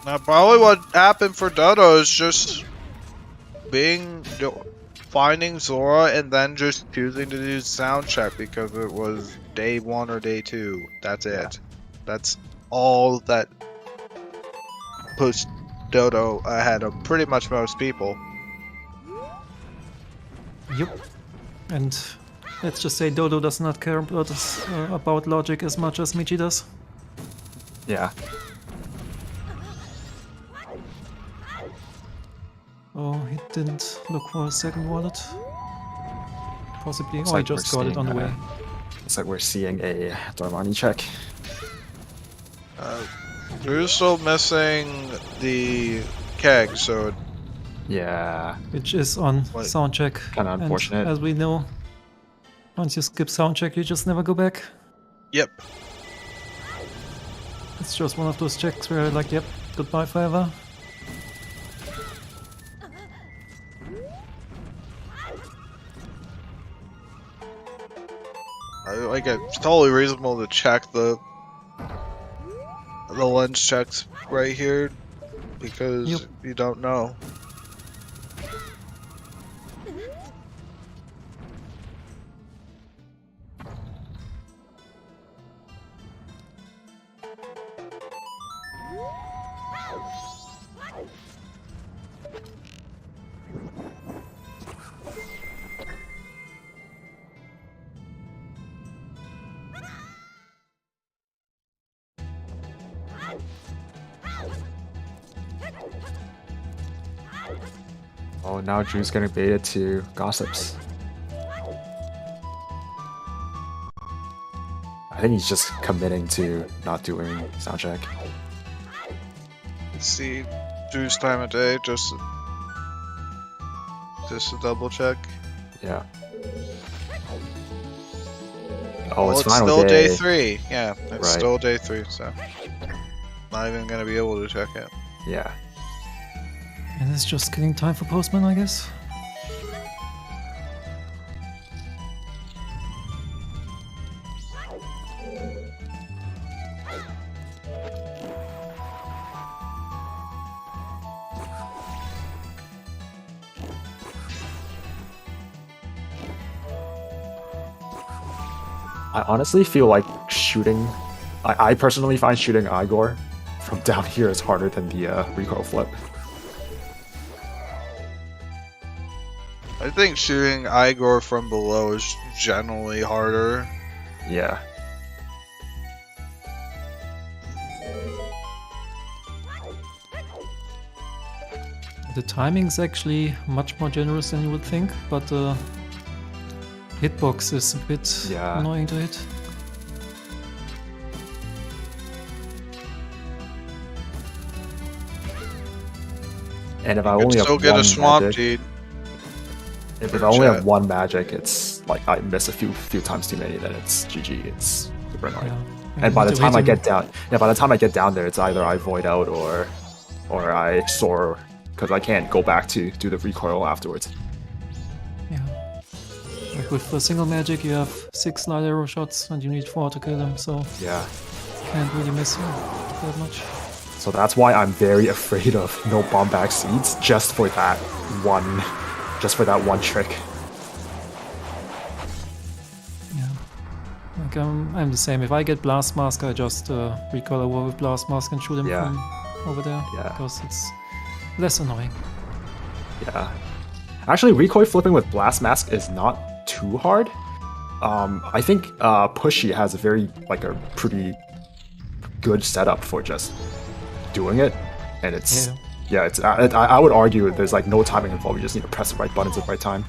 Now, probably what happened for Dodo is just finding Zora and then just choosing to do sound check because it was day 1 or day 2. That's it. That's all that pushed Dodo ahead of pretty much most people. Yep. And let's just say Dodo does not care about logic as much as Michi does. Yeah. Oh, he didn't look for a second wallet. Possibly. Looks Oh, he like just we're got it on the seeing, way. Looks like we're seeing a Darmani check. We're still missing the keg, so Yeah. Which is on What? soundcheck. Kinda And unfortunate. as we know, once you skip soundcheck, you just never go back. yep. It's just one of those checks where like, yep, goodbye forever. Like it's totally reasonable to check the lens checks right here because Yep. you don't know. Oh, now Drew's getting baited to gossips. I think he's just committing to not doing soundcheck. Let's see Drew's time of day just to double check. Yeah. Oh, Well, it's it's final still day. day 3. Yeah, it's Right. still day 3, so not even gonna be able to check it. Yeah. And it's just getting time for Postman, I guess. I honestly feel like shooting. I personally find shooting Igor from down here is harder than the recoil flip. I think shooting Igor from below is generally harder. Yeah. The timing's actually much more generous than you would think, but the hitbox is a bit Yeah. annoying to hit. And if I You only can have still get one a swamp magic, deed. if for I only have chat. one magic, it's like I miss a few times too many. Then it's GG. It's super annoying. Yeah. And by the need to time I hit get him- down, by the time I get down there, it's either I void out or I soar because I can't go back to do the recoil afterwards. Yeah. Like with the single magic, you have 6 light arrow shots and you need 4 to kill them, so Yeah. can't really miss him that much. So that's why I'm very afraid of no bomb back seeds just for that one trick. Yeah. Like I'm the same. If I get Blast Mask, I just recoil over with Blast Mask and shoot him Yeah. from over there. Yeah. Because it's less annoying. Yeah. Actually, recoil flipping with blast mask is not too hard. I think Pushy has a pretty good setup for just doing it, and it's it's. I would argue there's like no timing involved. You just need to press the right buttons at the right time,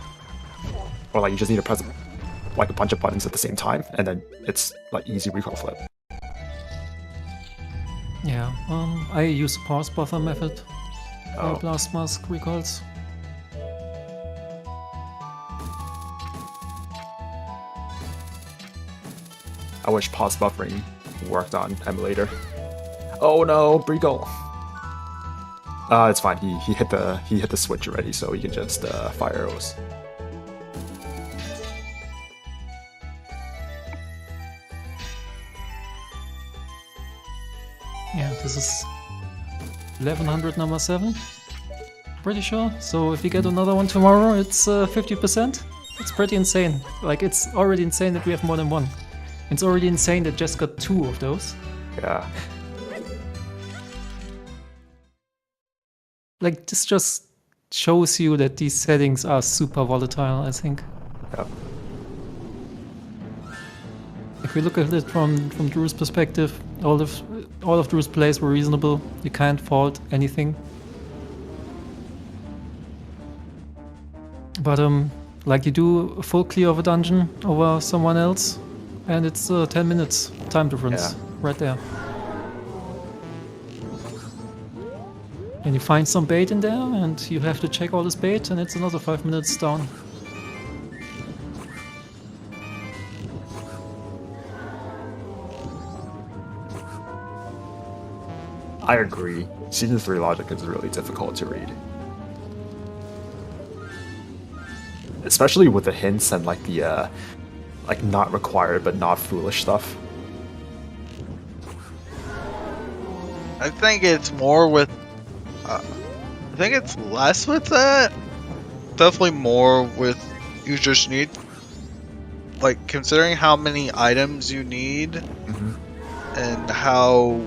or like you just need to press like a bunch of buttons at the same time, and then it's like easy recoil flip. Yeah. I use the pause buffer method Oh. for Blast Mask recoils. I wish pause buffering worked on emulator. Oh no, Brigo. It's fine. He hit the switch already, so he can just fire arrows. Yeah, this is 1100 number 7. Pretty sure. So if we get another one tomorrow, it's 50%. It's pretty insane. Like, it's already insane that we have more than one. It's already insane that Jess got 2 of those. Yeah. Like, this just shows you that these settings are super volatile, I think. Yep. If we look at it from Drew's perspective, all of Drew's plays were reasonable. You can't fault anything. But like you do a full clear of a dungeon over someone else, and it's 10 minutes time difference right there. And you find some bait in there, and you have to check all this bait, and it's another 5 minutes down. I agree. Season 3 logic is really difficult to read. Especially with the hints and like the like not required but not foolish stuff. I think it's more with. I think it's less with that. Definitely more with you just need. Like, considering how many items you need and how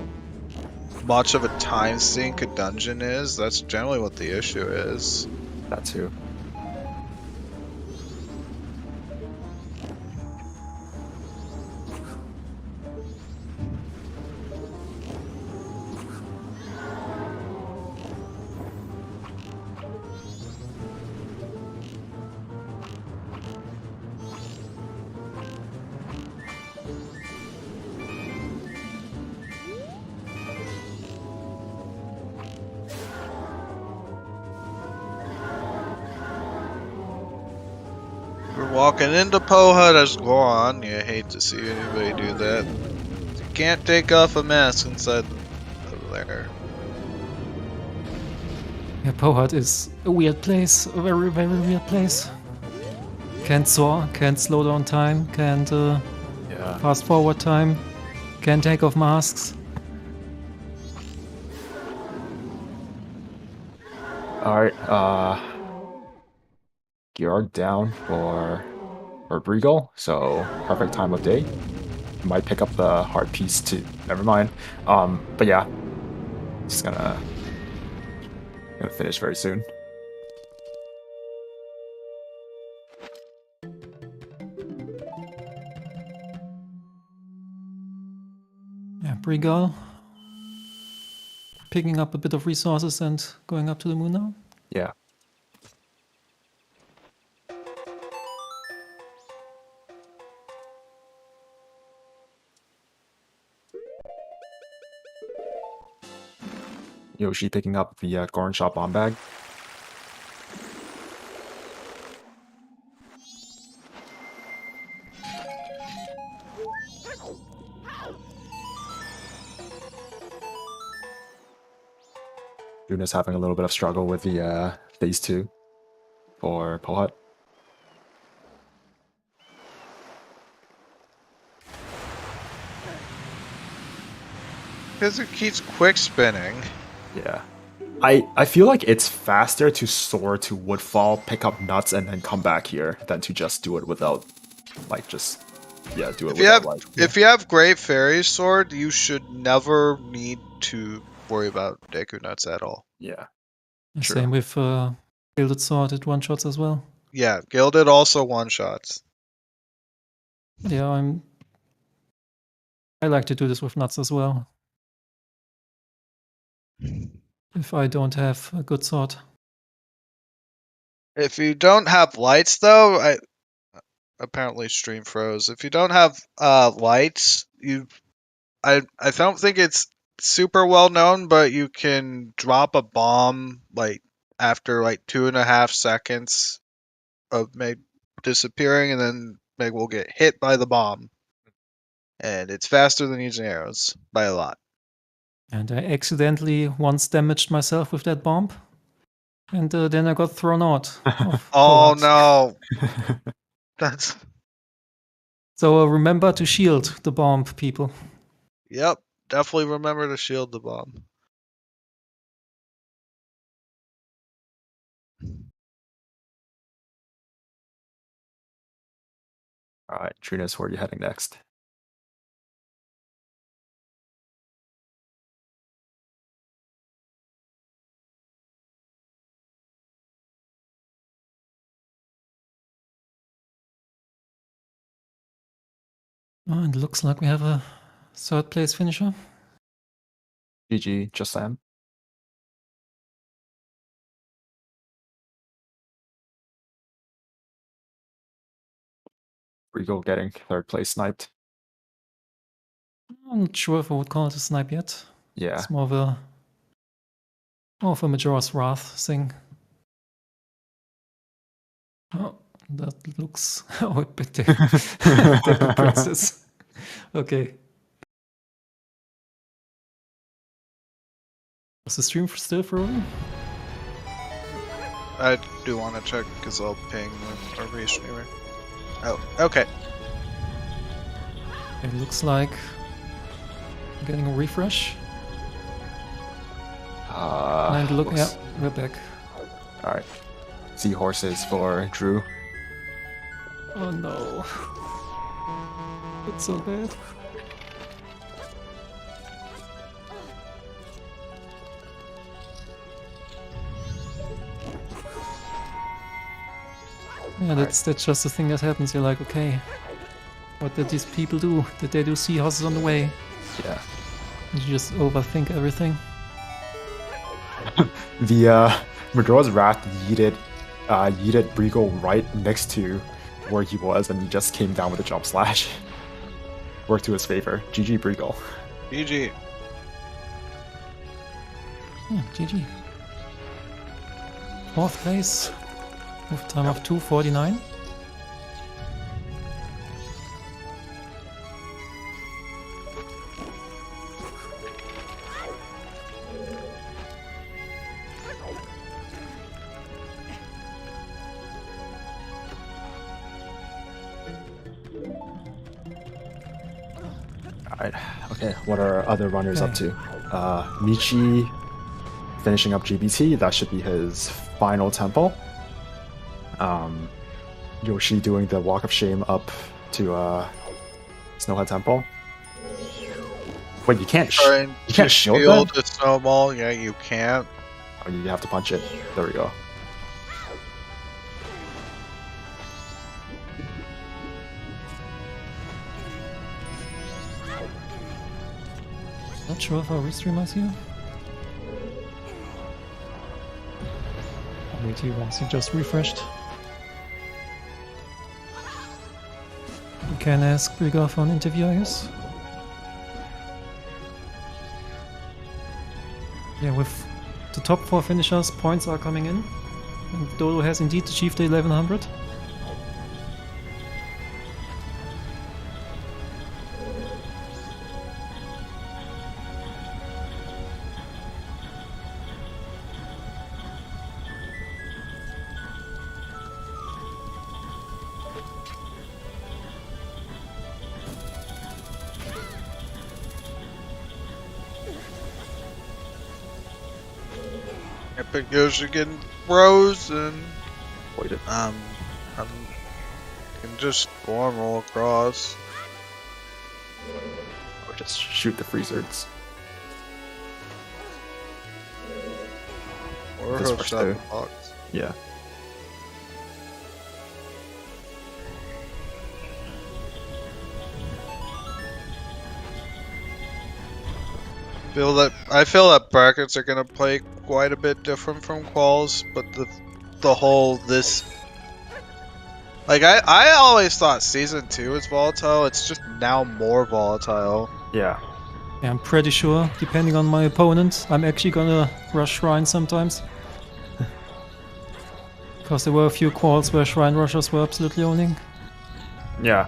much of a time sink a dungeon is, that's generally what the issue is. That too. We're walking into Poha as Goron. You hate to see anybody do that. You can't take off a mask inside of there. Yeah, Pohut is a weird place, a very, very weird place. Can't soar, can't slow down time, can't Yeah. fast forward time, can't take off masks. Alright, Georg down for Briegel, so perfect time of day. Might pick up the heart piece too. Never mind. But yeah, just gonna finish very soon. Yeah, Brigal. Picking up a bit of resources and going up to the moon now. Yeah. Yoshi picking up the Goron Shop bomb bag. Juna's having a little bit of struggle with the phase 2 for Pohut. Because it keeps quick spinning. Yeah. I feel like it's faster to soar to Woodfall, pick up nuts, and then come back here than to just do it without, like, just, yeah, do it If you without, have like... if you have Great Fairy Sword, you should never need to worry about Deku Nuts at all. Yeah. And True. same with Gilded Sword, it one-shots as well. Yeah, Gilded also one-shots. Yeah, I like to do this with nuts as well. If I don't have a good sword. If you don't have lights, though, apparently stream froze. If you don't have lights, I don't think it's super well known, but you can drop a bomb like after like 2.5 seconds of Meg disappearing, and then Meg will get hit by the bomb, and it's faster than using arrows by a lot. And I accidentally once damaged myself with that bomb. And then I got thrown out. Of Oh Pohut. no, that's So remember to shield the bomb, people. yep. Definitely remember to shield the bomb. Alright, Trinas, where are you heading next? Oh, and it looks like we have a third place finisher. GG, just Sam. Briegel getting third place sniped. I'm not sure if I would call it a snipe yet. Yeah. It's more of a Majora's Wrath thing. Oh, that looks a bit Deku Princess. Okay. Is the stream still frozen? I do want to check because I'll ping a restreamer. Oh, okay. It looks like I'm getting a refresh. And look, yeah, we're back. Alright. Seahorses for Drew. Oh no. It's so bad. Yeah, that's just the thing that happens. You're like, okay, what did these people do? Did they do seahorses on the way? Yeah. And you just overthink everything. The Majora's Wrath yeeted Regal right next to where he was, and he just came down with a jump slash. Worked to his favor. GG Regal. GG. Yeah, GG. 4th place. With time of 2:49. Alright, okay, what are other runners up to? Michi finishing up GBT, that should be his final temple. Yoshi doing the Walk of Shame up to Snowhead Temple. Wait, you can't Trying you can't to shield that? the snowball. Yeah, you can't. Oh, you have to punch it. There we go. Not sure if our restream is here. Wait, he just refreshed. We can ask Brigger for an interview, I guess. Yeah, with the top 4 finishers, points are coming in. And Dodo has indeed achieved the 1100. Epic Yoshi getting frozen. Waited. I can just go on roll across. Or just shoot the freezers. Or This hook works shot too. the box. Yeah. I feel that brackets are gonna play quite a bit different from quals, but the whole this like I always thought season 2 was volatile. It's just now more volatile. Yeah. Yeah, I'm pretty sure, depending on my opponent, I'm actually gonna rush Shrine sometimes. Because there were a few calls where Shrine Rushers were absolutely owning. Yeah.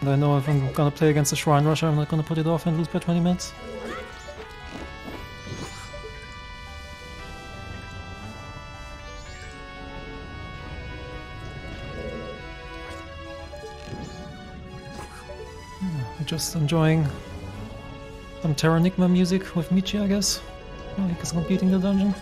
And I know if I'm gonna play against a Shrine Rusher, I'm not gonna put it off and lose by 20 minutes. Just enjoying some Terranigma music with Michi, I guess. While he's completing the dungeon.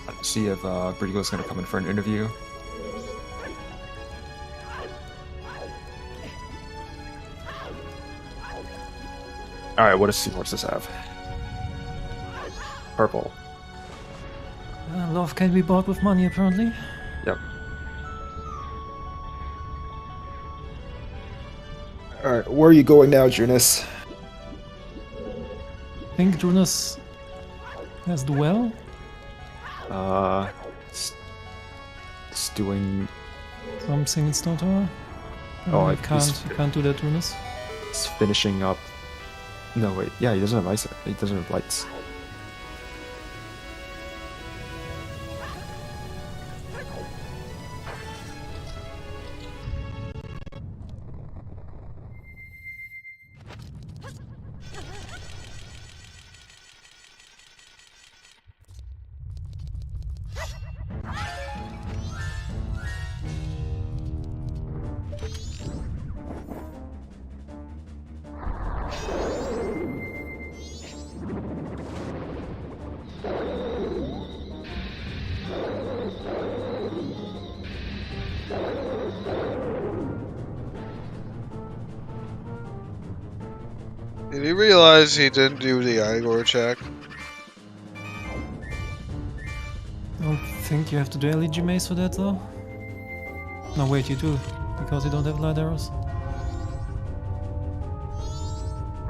Let's see if Brigo's gonna come in for an interview. Alright, what does Seahorses have? Purple. Love can be bought with money, apparently. Yep. Alright, where are you going now, Junus? I think Jonas has Duel. It's doing. Something in Stone Tower. Oh, you can't do that, Jonas. It's finishing up. No, wait. Yeah, he doesn't have ice. He doesn't have lights. realize he didn't do the Igor check? I don't think you have to do LEG maze for that though. No, wait, you do, because you don't have light arrows.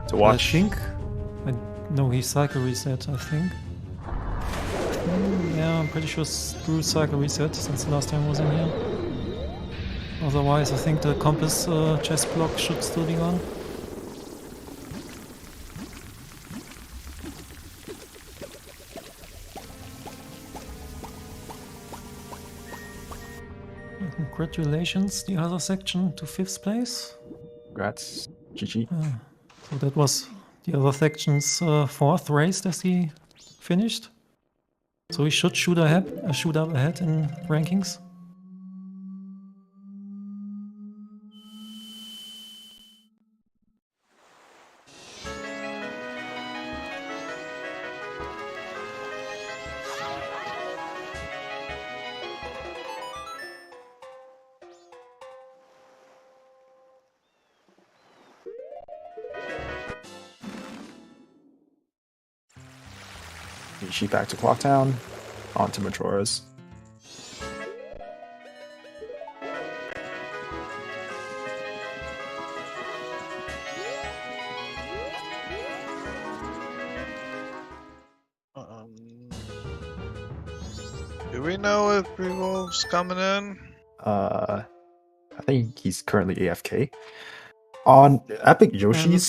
To watch. No, he cycle reset, I think. Yeah, I'm pretty sure Drew cycle reset since the last time I was in here. Otherwise, I think the compass chest block should still be on. Congratulations, the other section to 5th place. Congrats. GG. So that was the other section's 4th race that he finished. So he should shoot up ahead in rankings. Michi back to Clocktown. On to Majora's. Do we know if Revolve's coming in? I think he's currently AFK. On Epic Yoshi's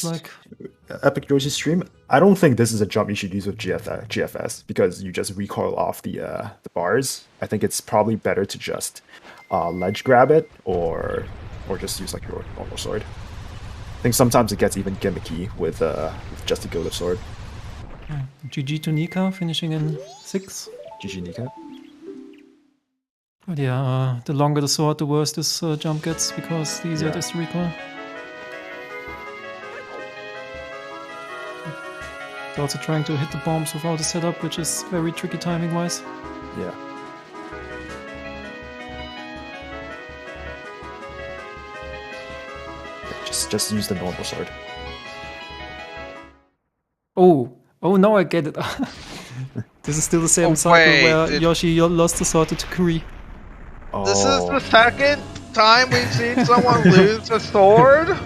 stream, I don't think this is a jump you should use with GFS because you just recoil off the bars. I think it's probably better to just ledge grab it or just use like your normal sword. I think sometimes it gets even gimmicky with just a gilded sword. GG to Nika, finishing in 6th. GG Nika. But yeah, the longer the sword, the worse this jump gets because the easier it is to recoil. Also trying to hit the bombs without a setup, which is very tricky timing-wise. Yeah. Just use the normal sword. Oh, now I get it. This is still the same cycle where Yoshi lost the sword to Takuri. Oh. This is the second time we've seen someone lose a sword?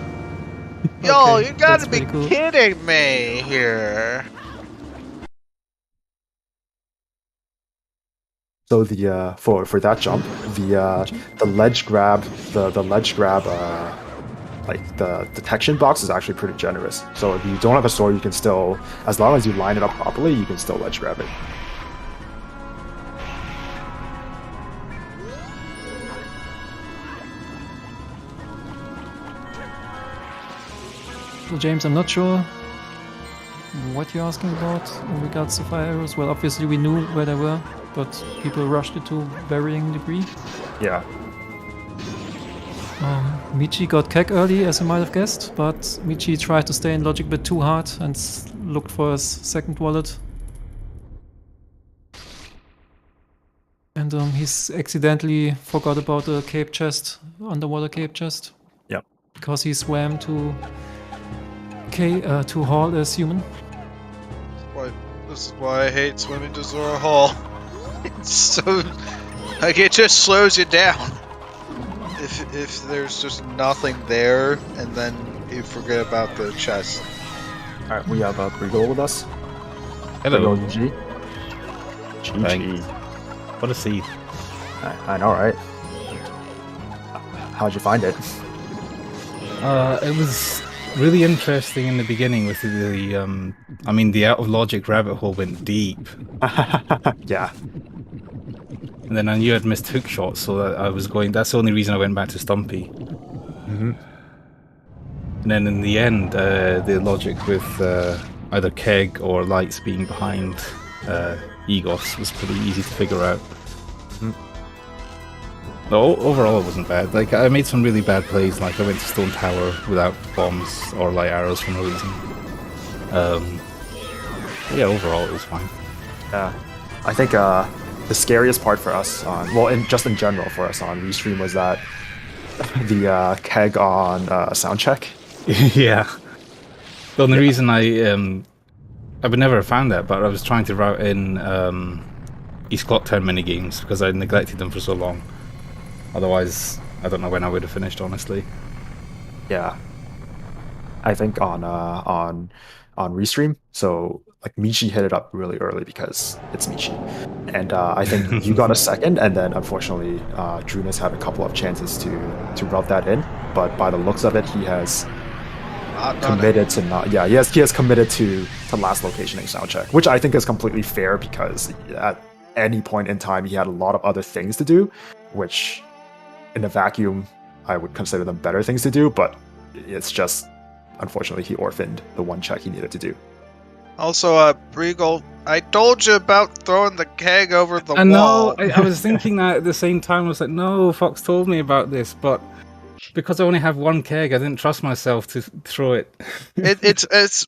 Yo, Okay, you gotta that's be pretty cool. kidding me here. So the for that jump, the ledge grab, like the detection box is actually pretty generous. So if you don't have a sword, you can still, as long as you line it up properly, you can still ledge grab it. Well, James, I'm not sure what you're asking about in regards to fire arrows. Well, obviously we knew where they were, but people rushed it to varying degree. Yeah. Michi got Kek early, as you might have guessed, but Michi tried to stay in logic a bit too hard and looked for his second wallet. And he's accidentally forgot about the cape chest, underwater cape chest. Yep. Because he swam to Hall as human. This is why I hate swimming to Zora Hall. It's so... like, it just slows you down. If there's just nothing there, and then you forget about the chest. Alright, we have Brigo with us. Hello. GG. Thanks. What a seed. I know, right? How'd you find it? It was really interesting in the beginning with the out of logic rabbit hole went deep. Yeah. And then I knew I'd missed hook shots, so I was going. That's the only reason I went back to Stumpy. Mm-hmm. And then in the end, the logic with either Keg or Lights being behind Egos was pretty easy to figure out. Mm-hmm. No, overall it wasn't bad. Like, I made some really bad plays, like I went to Stone Tower without bombs or light arrows for no reason. Yeah, overall it was fine. Yeah. I think the scariest part for us just in general for us on Restream was that the Keg on soundcheck. Yeah. The only reason I would never have found that, but I was trying to route in East Clocktown minigames because I neglected them for so long. Otherwise, I don't know when I would have finished, honestly. Yeah. I think on Restream, so like Michi hit it up really early because it's Michi. And I think you got a second, and then unfortunately Drunas had a couple of chances to rub that in. But by the looks of it, he has committed to not. Yeah, he has committed to last locationing soundcheck, which I think is completely fair because at any point in time he had a lot of other things to do, which in a vacuum I would consider them better things to do, but it's just unfortunately he orphaned the one check he needed to do. Also, Regal, I told you about throwing the keg over the I wall. know. I was thinking that at the same time. I was like, no, Fox told me about this, but because I only have one keg, I didn't trust myself to throw it. It's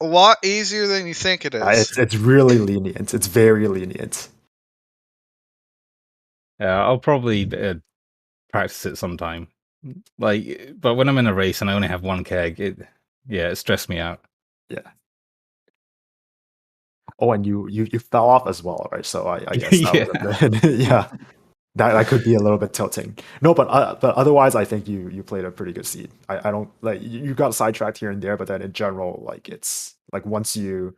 a lot easier than you think it is. It's really lenient. It's very lenient. Yeah, I'll probably practice it sometime. But when I'm in a race and I only have one keg, it stressed me out. Yeah. Oh, and you fell off as well, right? So I guess that that could be a little bit tilting. No, but otherwise, I think you played a pretty good seed. I don't like you got sidetracked here and there, but then in general, like it's like once you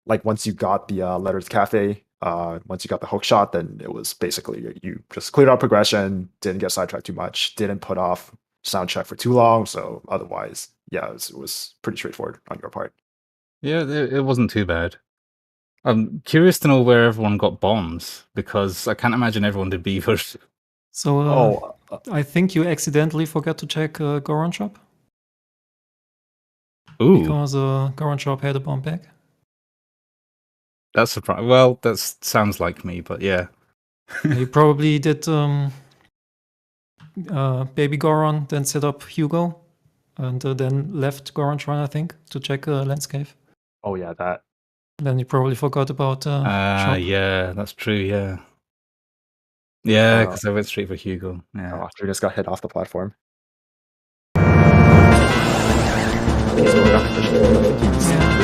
got the Letters Cafe, once you got the hook shot, then it was basically you just cleared out progression, didn't get sidetracked too much, didn't put off sound check for too long. So otherwise, yeah, it was pretty straightforward on your part. Yeah, it wasn't too bad. I'm curious to know where everyone got bombs, because I can't imagine everyone did beavers. So I think you accidentally forgot to check Goron Shop. Ooh, Because Goron Shop had a bomb bag. that's surprising. Well, that sounds like me, but yeah. You probably did Baby Goron, then set up Hugo, and then left Goron Shrine, I think, to check Landscape. Oh yeah, that. Then you probably forgot about Shop. Yeah, that's true, yeah. Yeah, because I went straight for Hugo. Yeah. Oh, you just got hit off the platform. Yeah,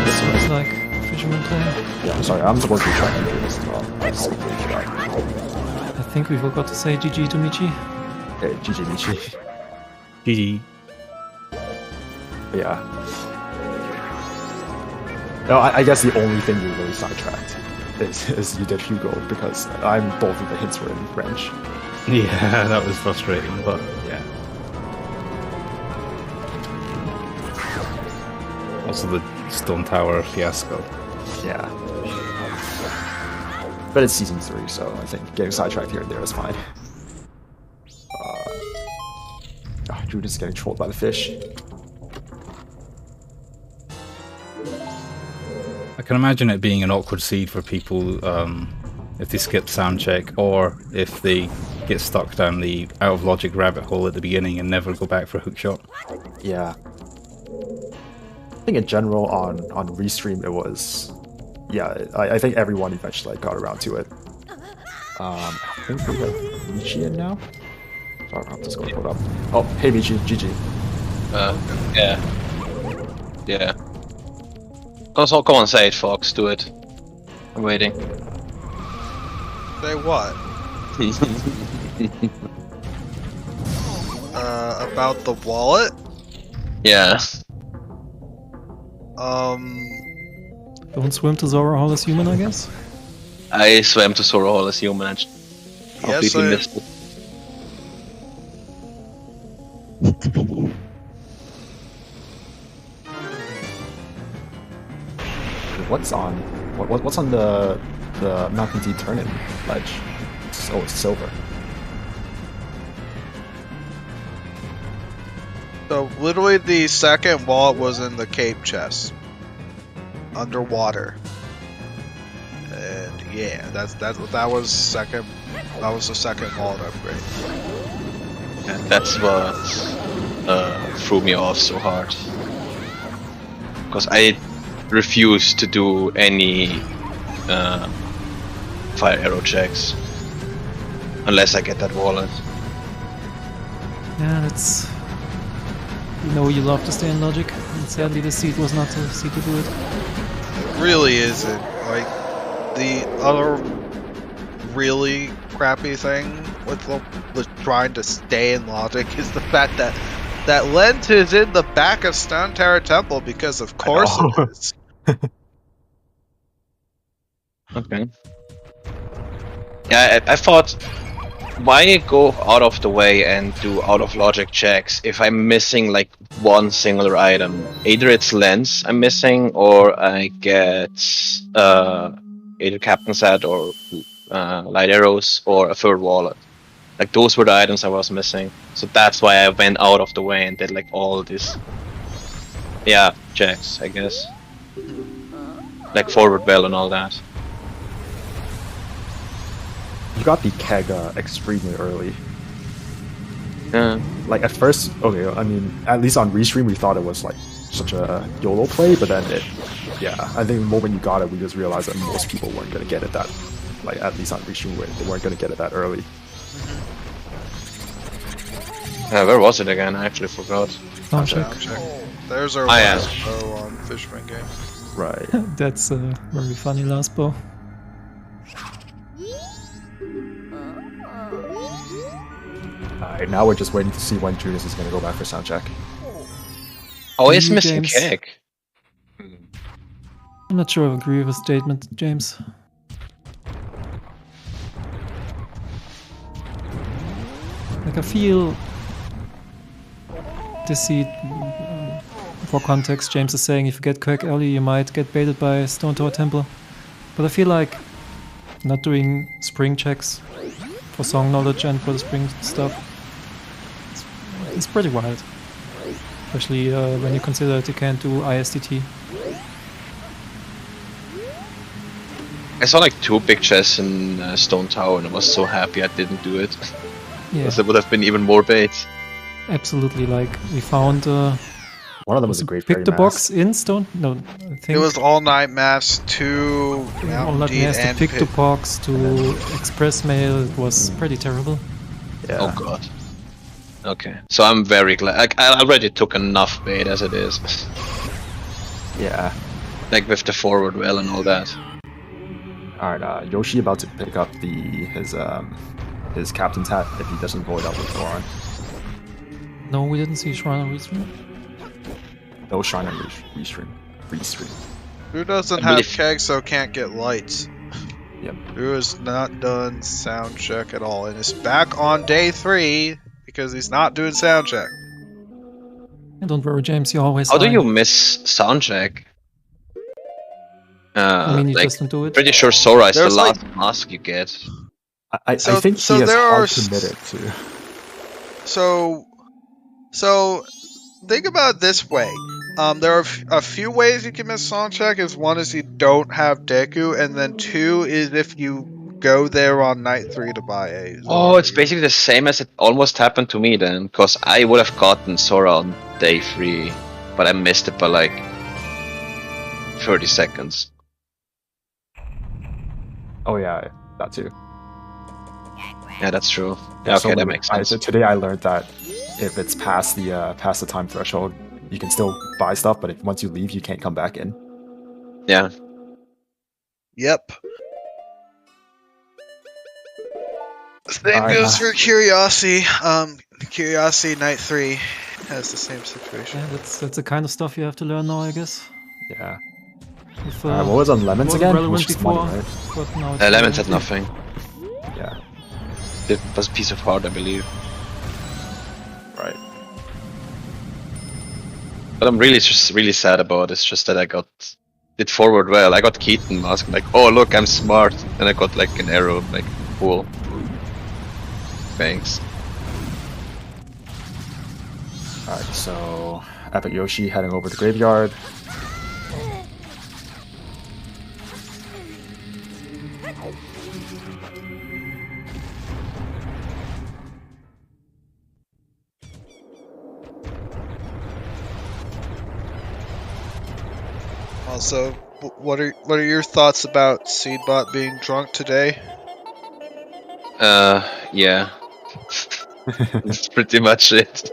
this looks like Fisherman play. Yeah, I'm sorry, I'm supposed to be tracking through this as well. I just completely forgot. I think we forgot to say GG to Michi. Hey, GG Michi. GG. Yeah. No, I guess the only thing you really sidetracked is you did Hugo, because both of the hits were in French. Yeah, that was frustrating, but yeah. Also the Stone Tower fiasco. Yeah. But it's season 3, so I think getting sidetracked here and there is fine. Drew just getting trolled by the fish. I can imagine it being an awkward seed for people if they skip sound check, or if they get stuck down the out of logic rabbit hole at the beginning and never go back for a hook shot. Yeah. I think in general on Restream it was, yeah, I think everyone eventually got around to it. I think we have Michi in now. Sorry, I'm just going to put up. Oh, hey Michi, GG. Yeah. Go on, say it, Fox. Do it. I'm waiting. Say what? About the wallet? Yeah. Don't swim to Zora Hall as human, I guess. I swam to Sora Hall as human and completely missed it. What's on the Mountain Deep turn-in ledge? Oh, it's silver. So literally the second wallet was in the cape chest. Underwater. And yeah, that was second. That was the second wallet upgrade. And that's what threw me off so hard. Because I refuse to do any fire arrow checks unless I get that wallet. Yeah, that's You know you love to stay in logic, and sadly the seed was not the seed to do it. It really isn't. Like, the other really crappy thing with trying to stay in logic is the fact that Lent is in the back of Stone Terror Temple because of course it is. Okay. Yeah, I thought, why go out of the way and do out of logic checks if I'm missing like one singular item? Either it's lens I'm missing, or I get either Captain's Hat or light arrows or a third wallet. Like those were the items I was missing. So that's why I went out of the way and did like all this. Yeah, checks, I guess. Like forward bell and all that. You got the keg extremely early. Yeah. Like at first, okay, I mean, at least on restream we thought it was like such a YOLO play, but then yeah, I think the moment you got it, we just realized that most people weren't gonna get it that, like at least on restream, they weren't gonna get it that early. Where was it again? I actually forgot. Sound check. There's our yeah. last bow on Fishman game. Right. That's a very funny last bow. Alright, now we're just waiting to see when Judas is gonna go back for sound check. Oh, he's New missing games. cake. I'm not sure I agree with the statement, James. Like I feel this seed, for context, James is saying if you get quick early you might get baited by Stone Tower Temple. But I feel like not doing spring checks for song knowledge and for the spring stuff, it's pretty wild. Especially when you consider that you can't do ISTT. I saw like 2 big chests in Stone Tower and I was so happy I didn't do it. Yeah, Because it would have been even more bait. absolutely. Like we found One of them was a great pick fairy the mask. box in Stone. No, I think It was all night mass to all Mountain that Deed has to and pick the Pit. box to express mail. It was pretty terrible. Yeah. Oh god. Okay, so I'm very glad. Like, I already took enough bait as it is. Yeah. Like with the forward well and all that. Alright, Yoshi about to pick up his captain's hat if he doesn't void out with Goron. No, we didn't see Shrine on Restream. No Shrine and restream. Who doesn't I mean, have if- keg so can't get lights? Yep. Who has not done sound check at all and is back on day 3 because he's not doing sound check. And don't worry, James, you always. How do fine. you miss soundcheck? I mean, you Like, just don't do it. pretty sure Sora is the There's, last mask you get. I So- think so he is there are hard committed to. So think about it this way. There are a few ways you can miss sound check. Is one is you don't have Deku, and then 2 is if you go there on night 3 to buy a. Oh, it's basically the same as it almost happened to me then, because I would have gotten Sora on day 3, but I missed it by like 30 seconds. Oh yeah, that too. Yeah, that's true. Yeah, So okay, that many- makes sense. Today I learned that if it's past the time threshold, you can still buy stuff, but if once you leave, you can't come back in. Yeah. Yep. Same Alright, goes for Curiosity. Curiosity Night 3 has the same situation. Yeah, that's the kind of stuff you have to learn now, I guess. Yeah. If, What was on Lemons wasn't again? relevant Which is money, before, right? but now it's Lemons had relevant. nothing. Yeah. It was a piece of heart, I believe. Right. But I'm really just really sad about it's just that I did forward well. I got Keaton mask, like, oh look, I'm smart, and I got like an arrow, like, cool. Thanks. Alright, so Epic Yoshi heading over to Graveyard. Also, what are your thoughts about Seedbot being drunk today? Yeah. That's pretty much it.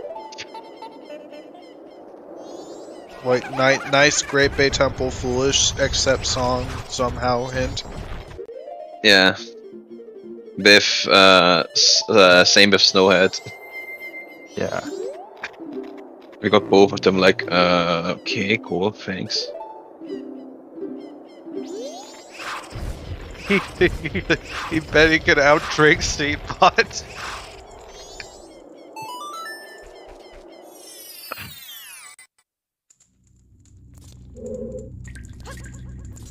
Like, nice Great Bay Temple foolish, except song somehow hint. Yeah. With same with Snowhead. Yeah. We got both of them like, okay, cool, thanks. He bet he could outdrink Steedbot.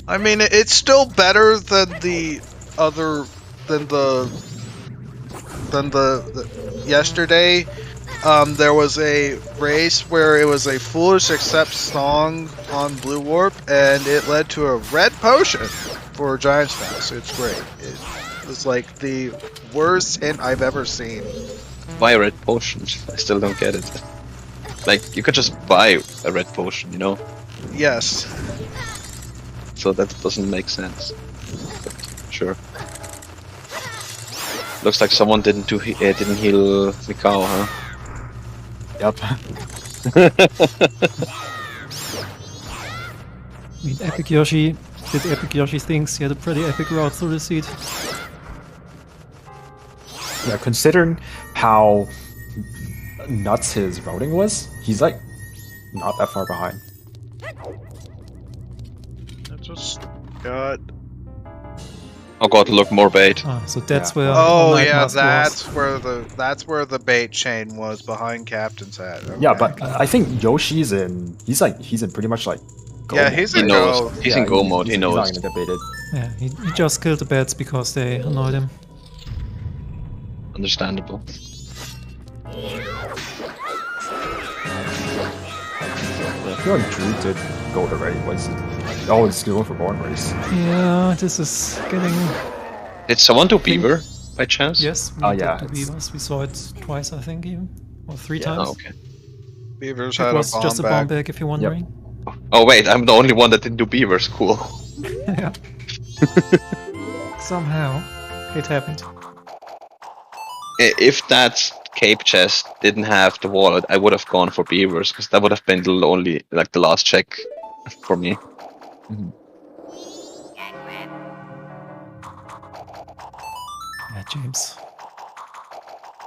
I mean, it's still better than the other, than the yesterday. There was a race where it was a foolish accept song on Blue Warp, and it led to a red potion for Giant's Mouse. It's great. It was like the worst hint I've ever seen. Buy a red potion. I still don't get it. Like, you could just buy a red potion, you know? Yes. So that doesn't make sense. But sure. Looks like someone didn't heal Mikao, huh? Yep. I mean, Epic Yoshi did Epic Yoshi things. He had a pretty epic route through the seed. Yeah, considering how nuts his routing was, he's like not that far behind. I just got. Oh god, look, more bait. Ah, so that's where. Oh Night yeah, Mask was. that's where the bait chain was, behind Captain's Hat. Okay. Yeah, but I think Yoshi's in. He's in pretty much like. Go Yeah, mode. he's He in knows. go. He's in go mode, he He's knows. not gonna get baited. Yeah, he just killed the bats because they annoyed him. Understandable. I feel like Drew did go already. Was it? Oh, it's going for Born Race. Yeah, this is getting. Did someone do Beaver by chance? Yes, we Oh, did yeah, the it's- Beavers. We saw it twice, I think, even. Or 3 Yeah. times. Oh, okay. Beavers It had was a bomb just a back. bomb bag, if you're wondering. Oh wait, I'm the only one that didn't do Beavers. Cool. Yeah. Somehow, it happened. If that cape chest didn't have the wallet, I would have gone for Beavers because that would have been the only, like, the last check for me. Yeah, James.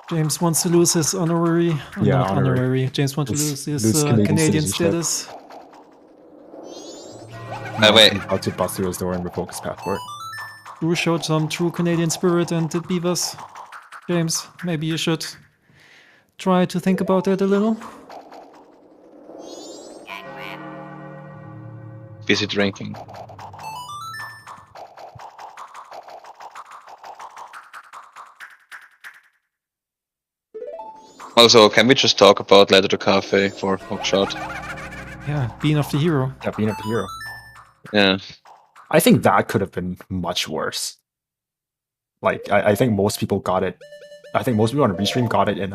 James wants to lose his honorary. Yeah, not honorary. honorary. James wants to Lose- lose his lose Canadian Canadian citizenship. status. Wait. How to bust through his door and revoke his passport. Drew showed some true Canadian spirit and did Beavers. James, maybe you should try to think about that a little. Busy drinking. Also, can we just talk about Letter to Cafe for Hookshot? Yeah, being of the hero. Yeah, being a hero. Yeah. I think that could have been much worse. Like, I think most people got it. I think most people on the restream got it in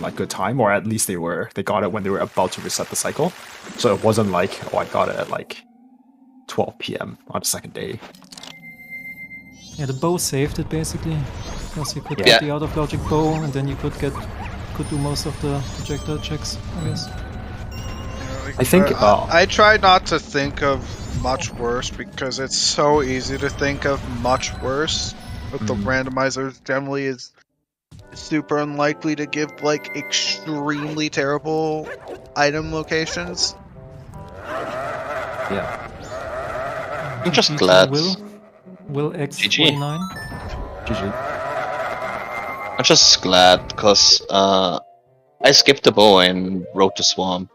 like good time, or at least they got it when they were about to reset the cycle. So it wasn't like, oh, I got it at like 12 PM on the second day. Yeah, the bow saved it basically. Because you could Yeah. get the out of logic bow and then you could do most of the projectile checks, I guess. I think I try not to think of much worse because it's so easy to think of much worse. But the randomizer generally is super unlikely to give like extremely terrible item locations. yeah. I'm just GG glad. Will X49. GG. I'm just glad because I skipped the bow and rode the swamp.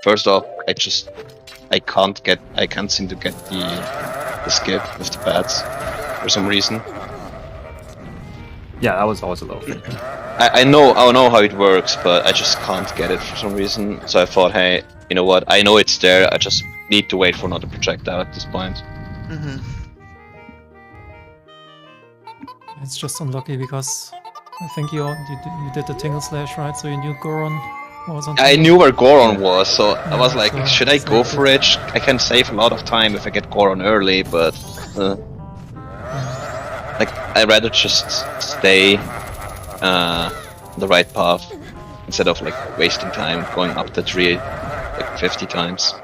First off, I can't seem to get the skip with the bats for some reason. Yeah, that was always a little thing. I know how it works, but I just can't get it for some reason. So I thought, hey, you know what? I know it's there. I just need to wait for another projectile at this point. Mm-hmm. It's just unlucky because I think you did the Tingle Slash, right? So you knew Goron was on. I knew where Goron was, so I was like, so should I it's go not for it? I can save a lot of time if I get Goron early, but like I'd rather just stay on the right path instead of like wasting time going up the tree like 50 times.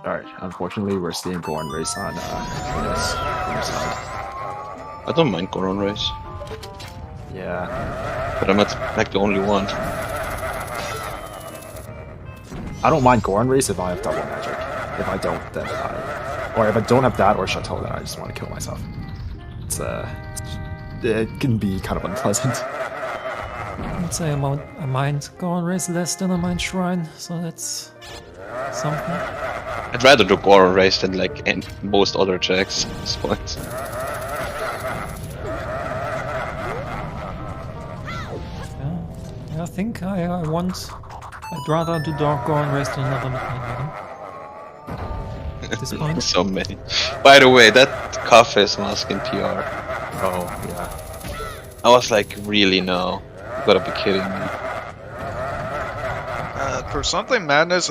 Alright, unfortunately, we're seeing Goran race on this side. I don't mind Goron race, Yeah. but I'm not like the only one. I don't mind Goran race if I have double magic. If I don't, then or if I don't have that or Chateau, then I just want to kill myself. It's it can be kind of unpleasant. I'd say I mind Goron race less than I mind Shrine, so that's something. I'd rather do Goron race than like most other checks at this point. Yeah, I think I'd rather do Dark Goron race than another Midnight Item. At this point. So many. By the way, that Coffee's mask in PR. Oh, yeah. I was like, really no. You gotta be kidding me. For Something Madness,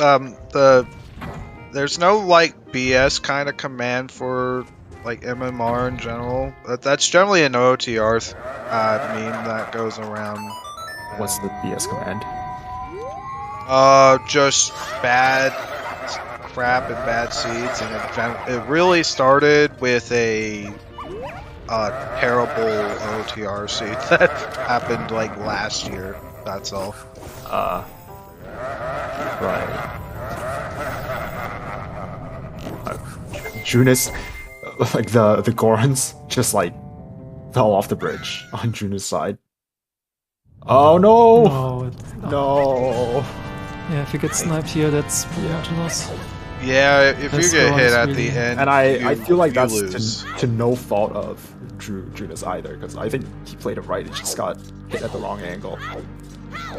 there's no like BS kind of command for like MMR in general. That's generally an OTR meme that goes around. What's the BS command? Just bad crap and bad seeds, and it really started with a terrible OTR seed that happened like last year. That's all. Right. Junis, like the Gorons, just like fell off the bridge on Junis' side. Oh no! No. Yeah, if you get sniped here, that's monotonous. Yeah, if you get hit at really... the end, And I feel like that's lose. to no fault of Junis either, because I think he played it right. He just got hit at the wrong angle.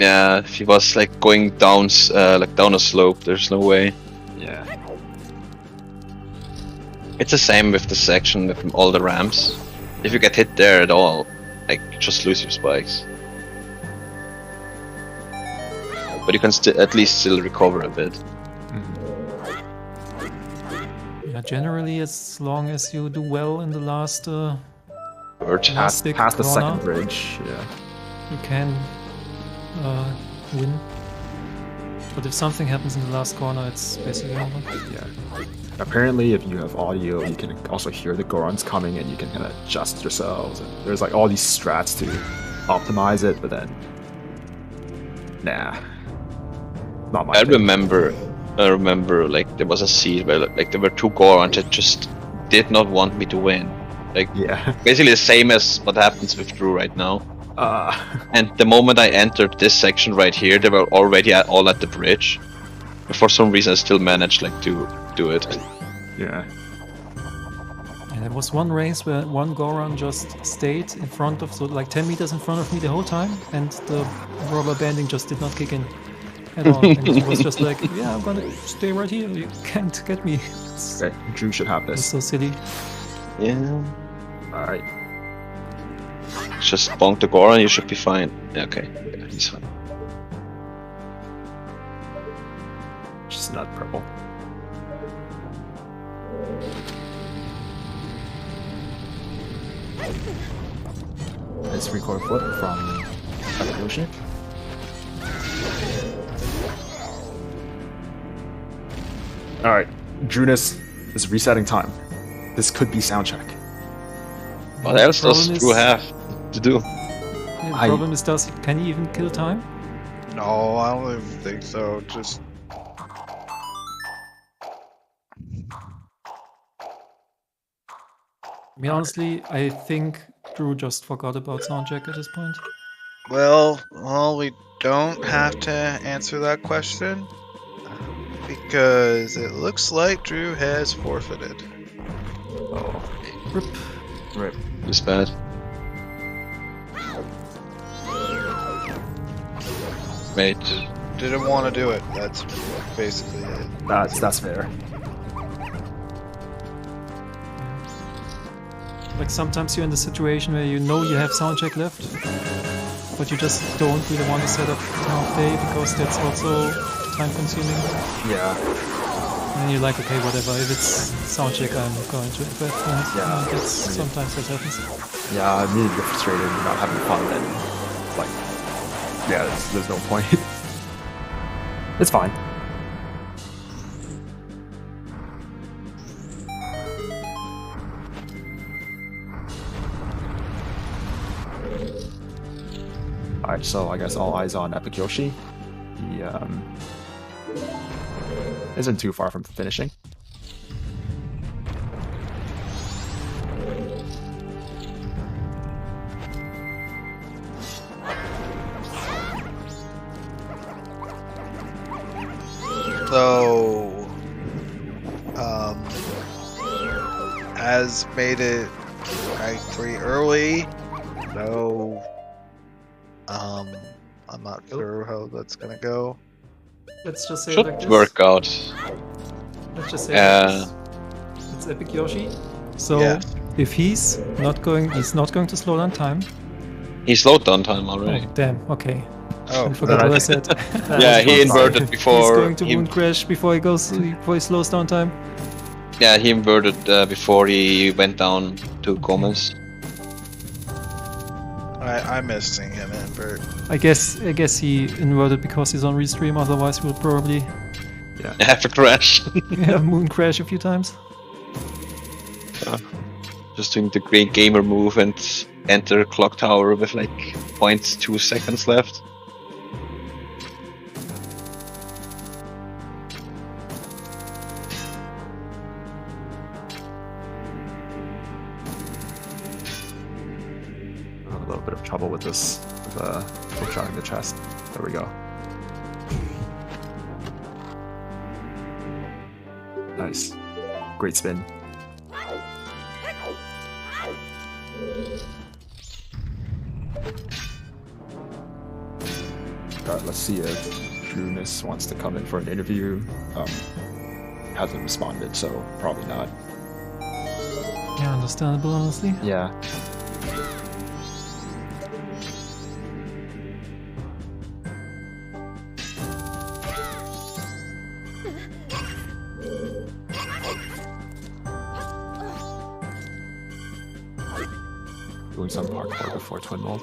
Yeah, if he was like going down, like down a slope, there's no way. Yeah. It's the same with the section with all the ramps. If you get hit there at all, like just lose your spikes. But you can at least still recover a bit. Yeah, generally, as long as you do well in the last Bird. Past the corner, second bridge. Yeah. you can win. But if something happens in the last corner, it's basically over. Yeah. Apparently, if you have audio, you can also hear the Gorons coming, and you can kind of adjust yourselves. And there's like all these strats to optimize it, but then, nah, not my I thing. remember like there was a seed where like there were two Gorons that just did not want me to win. Like Yeah. basically the same as what happens with Drew right now. Uh, And the moment I entered this section right here, they were already all at the bridge. And for some reason, I still managed like to do it. yeah. And there was one race where one Goron just stayed in front of, so like 10 meters in front of me the whole time, and the rubber banding just did not kick in at all. And he was just like, yeah, I'm gonna stay right here, you can't get me. It's Okay, Drew should have this. so silly. Yeah. Alright. Just bonk the Goron, you should be fine. Yeah, okay. Yeah, he's fine. Just not purple. Nice recoil flip from Yoshi. Alright, Junis is resetting time. This could be sound check. What else does Problem Drew is- have to do? The problem is, can he even kill time? No, I don't even think so. Just I mean, honestly, I think Drew just forgot about soundcheck at this point. well, we don't have to answer that question because it looks like Drew has forfeited. Oh, Rip. rip. It's bad. Wait. Didn't want to do it. That's basically it. That's fair. Like sometimes you're in the situation where you know you have soundcheck left, but you just don't really want to set up time of day because that's also time consuming. Yeah. And then you're like, okay, whatever, if it's soundcheck, I'm going to FF. And Yeah. that's, sometimes that happens. Yeah, I mean, you're frustrated, you're not having fun, then, like, yeah, there's no point. It's fine. Alright, so I guess all eyes on Epic Yoshi. He isn't too far from finishing. So, has made it rank 3 early. So, I'm not sure how that's gonna go. Let's just say it Should like this. work out. Let's just say it like this. It's Epic Yoshi. So Yes. if he's not going to slow down time. He slowed down time already. Oh, damn. Okay. Oh, I forgot what I said. Yeah, he inverted He's before. going to He, moon crash before he slows down time. yeah, he inverted before he went down to Gomez. I missed seeing him invert. I guess he inverted because he's on restream. Otherwise, we'll probably Have a crash. moon crash a few times. Just doing the great gamer move and enter clock tower with like 0.2 seconds left. A little bit of trouble with this, with shotting the chest. There we go. Nice. Great spin. Alright, let's see if Drewnis wants to come in for an interview. Hasn't responded, so probably not. Yeah, understandable, honestly. Yeah. Doing some parkour before Twin Mold.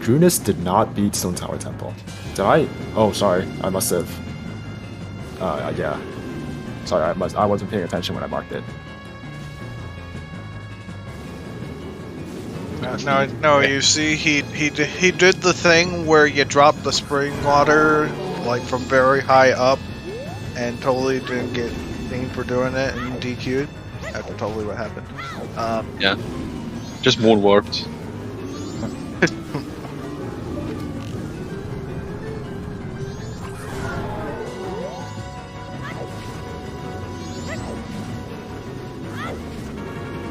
Drewnis did not beat Stone Tower Temple. Did I? Oh, sorry. I must have. Yeah. Sorry, I wasn't paying attention when I marked it. No, you see, he did the thing where you drop the spring water like from very high up, and totally didn't get dinged for doing it and DQ'd. That's totally what happened. Yeah. Just moonwalked.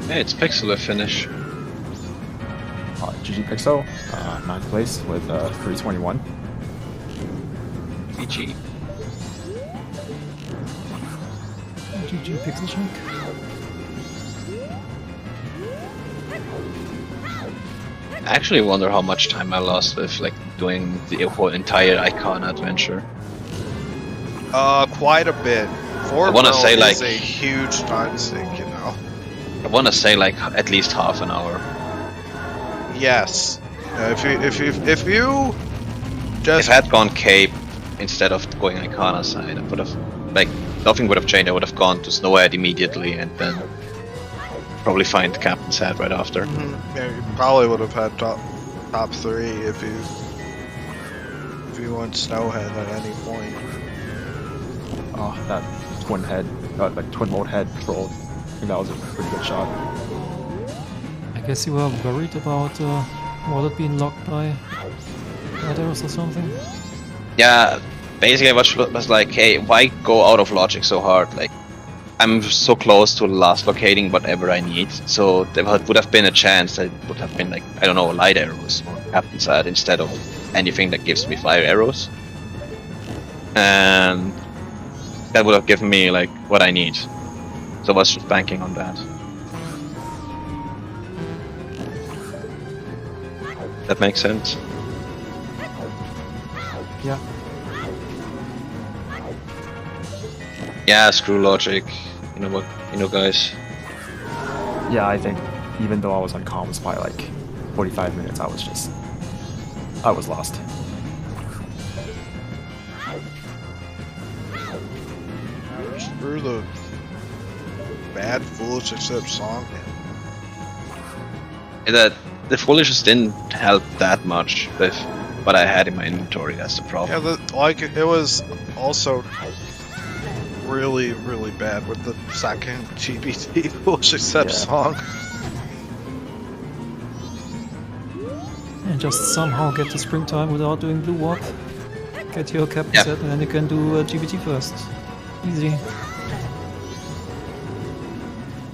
Hey, it's Pixel finish. GG Pixel, 9th place with 321. GG. GG Pixel Shark. I actually wonder how much time I lost with like doing the whole entire Icon adventure. Quite a bit. I wanna say, like- a huge time sink, you know. I want to say like at least half an hour. Yes. If you If just I had gone Cape instead of going Icona side, I would have like nothing would have changed. I would have gone to Snowhead immediately and then probably find Captain's Head right after. Yeah, you probably would have had top 3 if you went Snowhead at any point. Oh, that twin head, like twin mode head troll. I think that was a pretty good shot. I guess you were worried about Wallet being locked by ladders or something. Yeah, basically I was like, hey, why go out of logic so hard? Like, I'm so close to last locating whatever I need, so there would have been a chance that it would have been like, I don't know, light arrows or Captain's Head instead of anything that gives me fire arrows. And that would have given me like what I need. So I was just banking on that. That makes sense. Yeah. Yeah, screw logic. You know what? You know, guys. Yeah, I think even though I was on comms by like 45 minutes, I was lost. Screw the bad, foolish, except song. That the foolishness didn't help that much with what I had in my inventory. That's the problem. Yeah, it was also really, really bad with the second GBT foolish, except song. And just somehow get to springtime without doing blue walk. Get your cap Yeah. set and then you can do GBT first. Easy.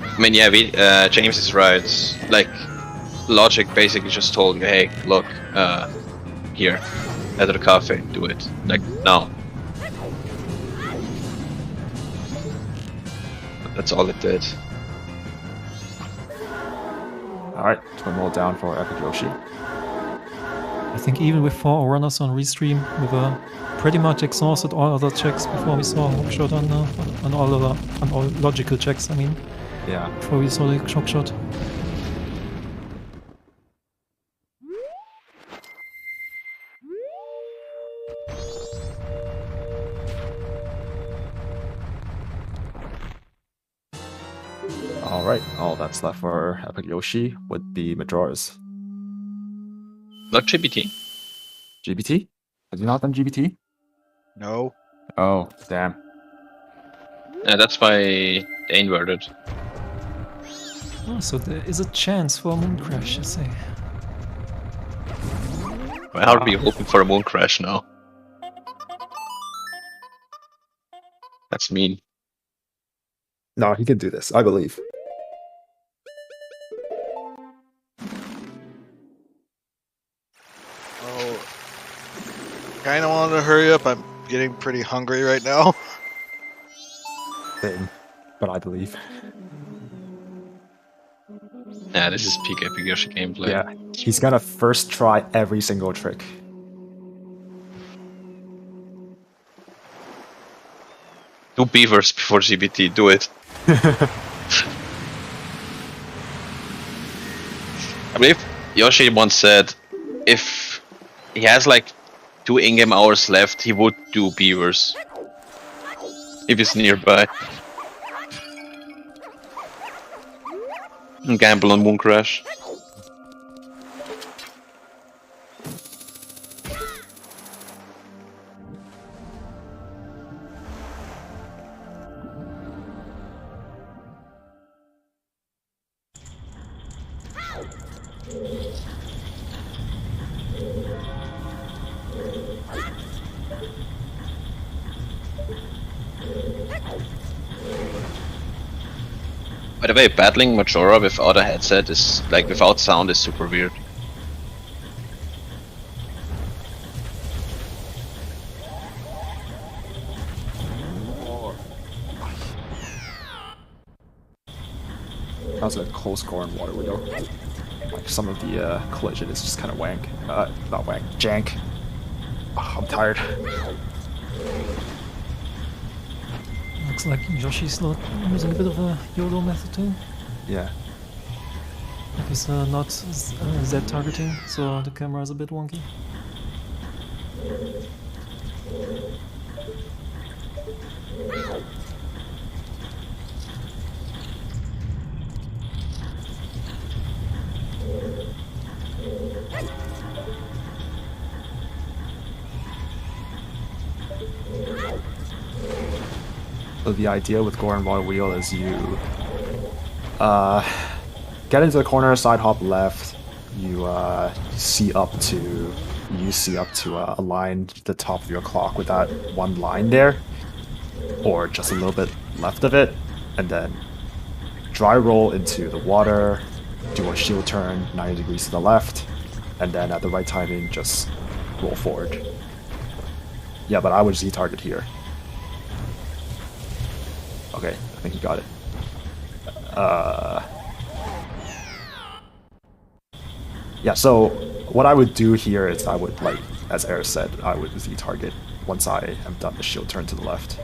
I mean, yeah, James is right. Like, logic basically just told you, hey, look, here, at the cafe, do it. Like, now. That's all it did. Alright, twin roll down for Epic Yoshi. I think even with 4 runners on restream, we were pretty much exhausted all other checks before we saw a hookshot on all logical checks, I mean, Yeah. before we saw the hookshot. Alright, all that's left for Epic Yoshi would be Majora's. Not GBT. GBT? Has he not done GBT? No. Oh, damn. Yeah, that's why they inverted. Oh, so there is a chance for a moon crash, you say. Why are we hoping for a moon crash now? That's mean. No, he can do this, I believe. Oh, kind of wanted to hurry up. I'm getting pretty hungry right now. Thing, but I believe. Yeah, this is peak Epic Yoshi gameplay. Yeah, he's gonna first try every single trick. Do beavers before GBT, do it. I believe Yoshi once said if he has like 2 in-game hours left, he would do beavers. If he's nearby. And gamble on Moon Crash. By the way, battling Majora without a headset is, like, without sound is super weird. That was a close score in Water Wheel. Like some of the collision is just kind of wank. Not wank, jank. Oh, I'm tired. Looks like Yoshi's not using a bit of a YOLO method too. Yeah. He's not Z targeting, so the camera is a bit wonky. So the idea with Goron Water Wheel is you get into the corner, side hop left, you see up to align the top of your clock with that one line there, or just a little bit left of it, and then dry roll into the water, do a shield turn 90 degrees to the left, and then at the right timing just roll forward. Yeah, but I would Z target here. Okay, I think you got it. Yeah, so what I would do here is I would like as Eris said, I would Z target once I am done the shield turn to the left.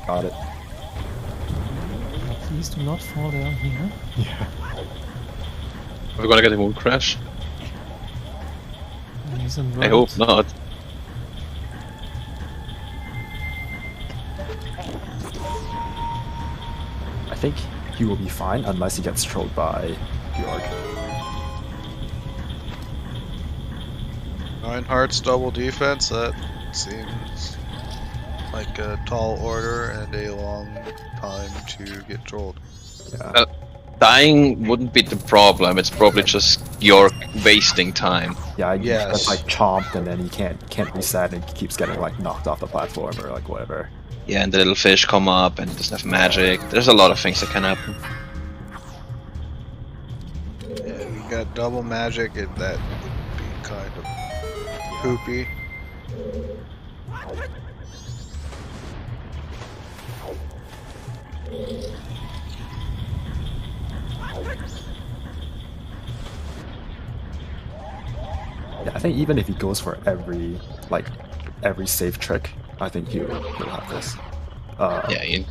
Got it. Please do not fall down here. Yeah. We're gonna get a moon crash. He's in I hope not. I think he will be fine unless he gets trolled by Bjork. 9 hearts double defense, that seems like a tall order and a long time to get trolled. Yeah. Dying wouldn't be the problem. It's probably just York wasting time. Yeah, he Yes. gets like chomped and then he can't reset and he keeps getting like knocked off the platform or like whatever. Yeah, and the little fish come up and it doesn't have magic. There's a lot of things that can happen. Yeah, you got double magic, and that would be kind of poopy. Yeah, I think even if he goes for every safe trick, I think he'll have this. Yeah, you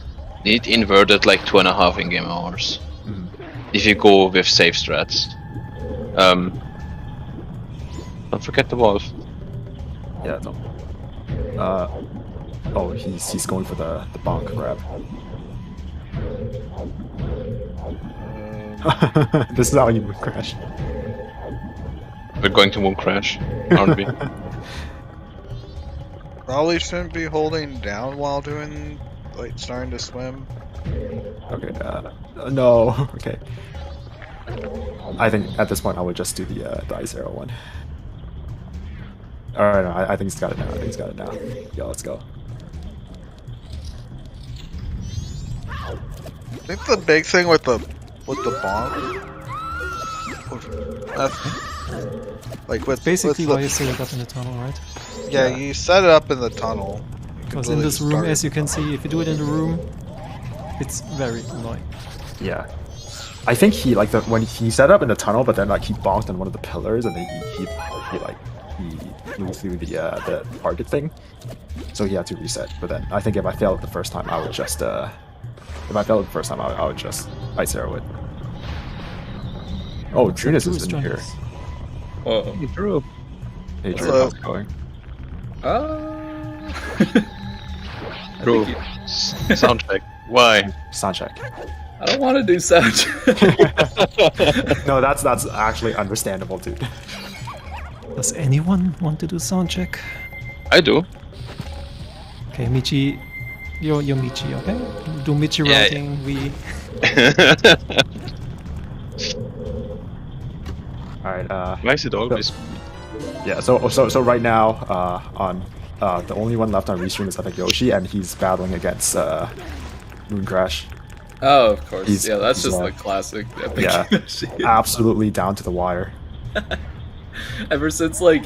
need inverted like 2.5 in-game hours. Mhm. If you go with safe strats. Don't forget the wolf. Yeah, no. Oh, he's going for the bonk grab. This is how you would crash. We're going to moon crash, aren't we? Probably shouldn't be holding down while doing, like, starting to swim. Okay, no, okay. I think at this point I would just do the Ice Arrow one. Alright, no, I think he's got it now. Yeah, let's go. I think the big thing with the bonk, like with Basically with why you set it up in the tunnel, right? yeah, you set it up in the tunnel. You Because can in really this room, start as you can see, if you do it in the room, it's very annoying. Yeah. I think he when he set up in the tunnel, but then like he bonked on one of the pillars and then he flew through the target thing. So he had to reset. But then I think if I failed the first time, I would just I would just Ice Arrow it. Oh, Drunus is in joined here. us. Oh. True. Hey Drew, Hello. how's it going? True. Sound check. Why? Sound check. I don't want to do sound check. No, that's actually understandable, dude. Does anyone want to do sound check? I do. Okay, Michi, you're Michi, okay? Do Michi Yeah, routing, we... Alright, Why is it always? yeah, so right now, on the only one left on restream is I think Yoshi, and he's battling against Moon Crash. Oh, of course. He's- Yeah, that's he's, just like classic epic yeah. shit. Absolutely down to the wire. Ever since like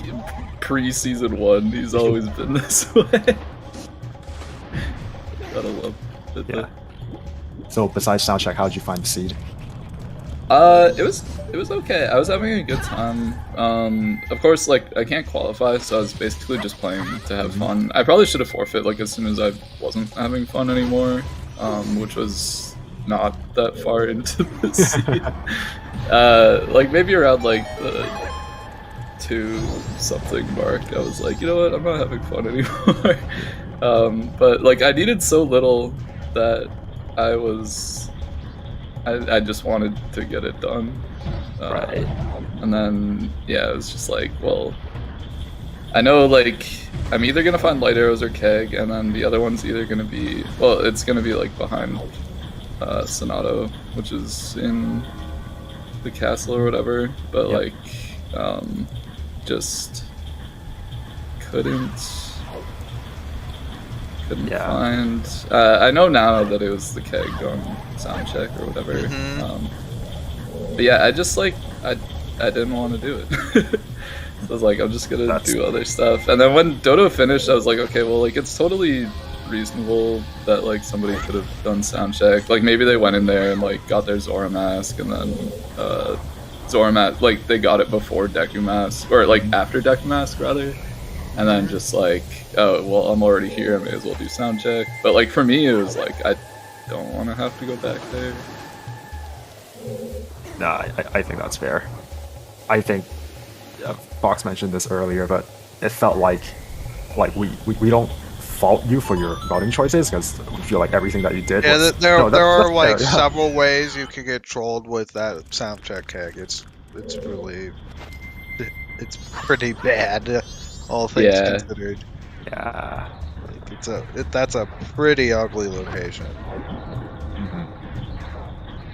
pre-season 1, he's always been this way. Gotta love it. Yeah. So besides soundcheck, how did you find the seed? It was okay. I was having a good time. Of course, like I can't qualify, so I was basically just playing to have fun. I probably should have forfeit like as soon as I wasn't having fun anymore, which was not that far into the seed. Like maybe around like the 2-something mark, I was like, you know what, I'm not having fun anymore. But like I needed so little that I just wanted to get it done. Right. And then, yeah, it was just like, well, I know, like, I'm either gonna find light arrows or keg, and then the other one's either gonna be, well, it's gonna be, like, behind Sonato, which is in the castle or whatever, but, Yep. like, just couldn't Yeah. find. I know now that it was the keg on soundcheck or whatever. Mhm. But yeah, I just like I didn't want to do it. So I was like, I'm just gonna do other stuff. And then when Dodo finished, I was like, okay, well, like it's totally reasonable that like somebody could have done sound check. Like maybe they went in there and like got their Zora mask, and then Zora mask, like they got it before Deku mask, or like after Deku mask rather. And then just like, oh, well, I'm already here, I may as well do sound check. But like for me, it was like, I don't want to have to go back there. No, I think that's fair. I think Fox mentioned this earlier, but it felt like we don't fault you for your routing choices because we feel like everything that you did. Yeah, was, there are that's like fair, yeah. several ways you can get trolled with that sound check hack. It's really pretty bad, all things considered. Yeah. Like that's a pretty ugly location.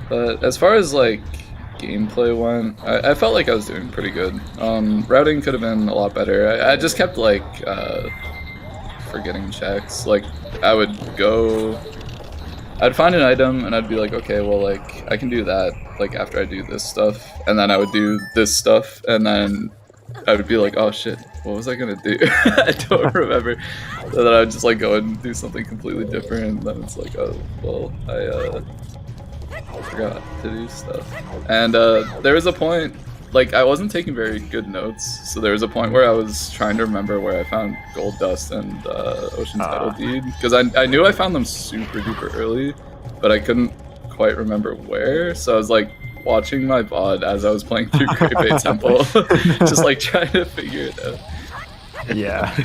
But as far as like gameplay went, I felt like I was doing pretty good. Routing could have been a lot better. I just kept like forgetting checks. Like I would go, I'd find an item and I'd be like, okay, well, like I can do that like after I do this stuff, and then I would do this stuff, and then I would be like, oh shit, what was I gonna do? I don't remember. So then I would just like go and do something completely different, and then it's like, oh well, I forgot to do stuff. And there was a point, like I wasn't taking very good notes, so there was a point where I was trying to remember where I found Gold Dust and Ocean Title Deed, because I knew I found them super duper early, but I couldn't quite remember where, so I was like watching my VOD as I was playing through Great Bay Temple, just like trying to figure it out. Yeah.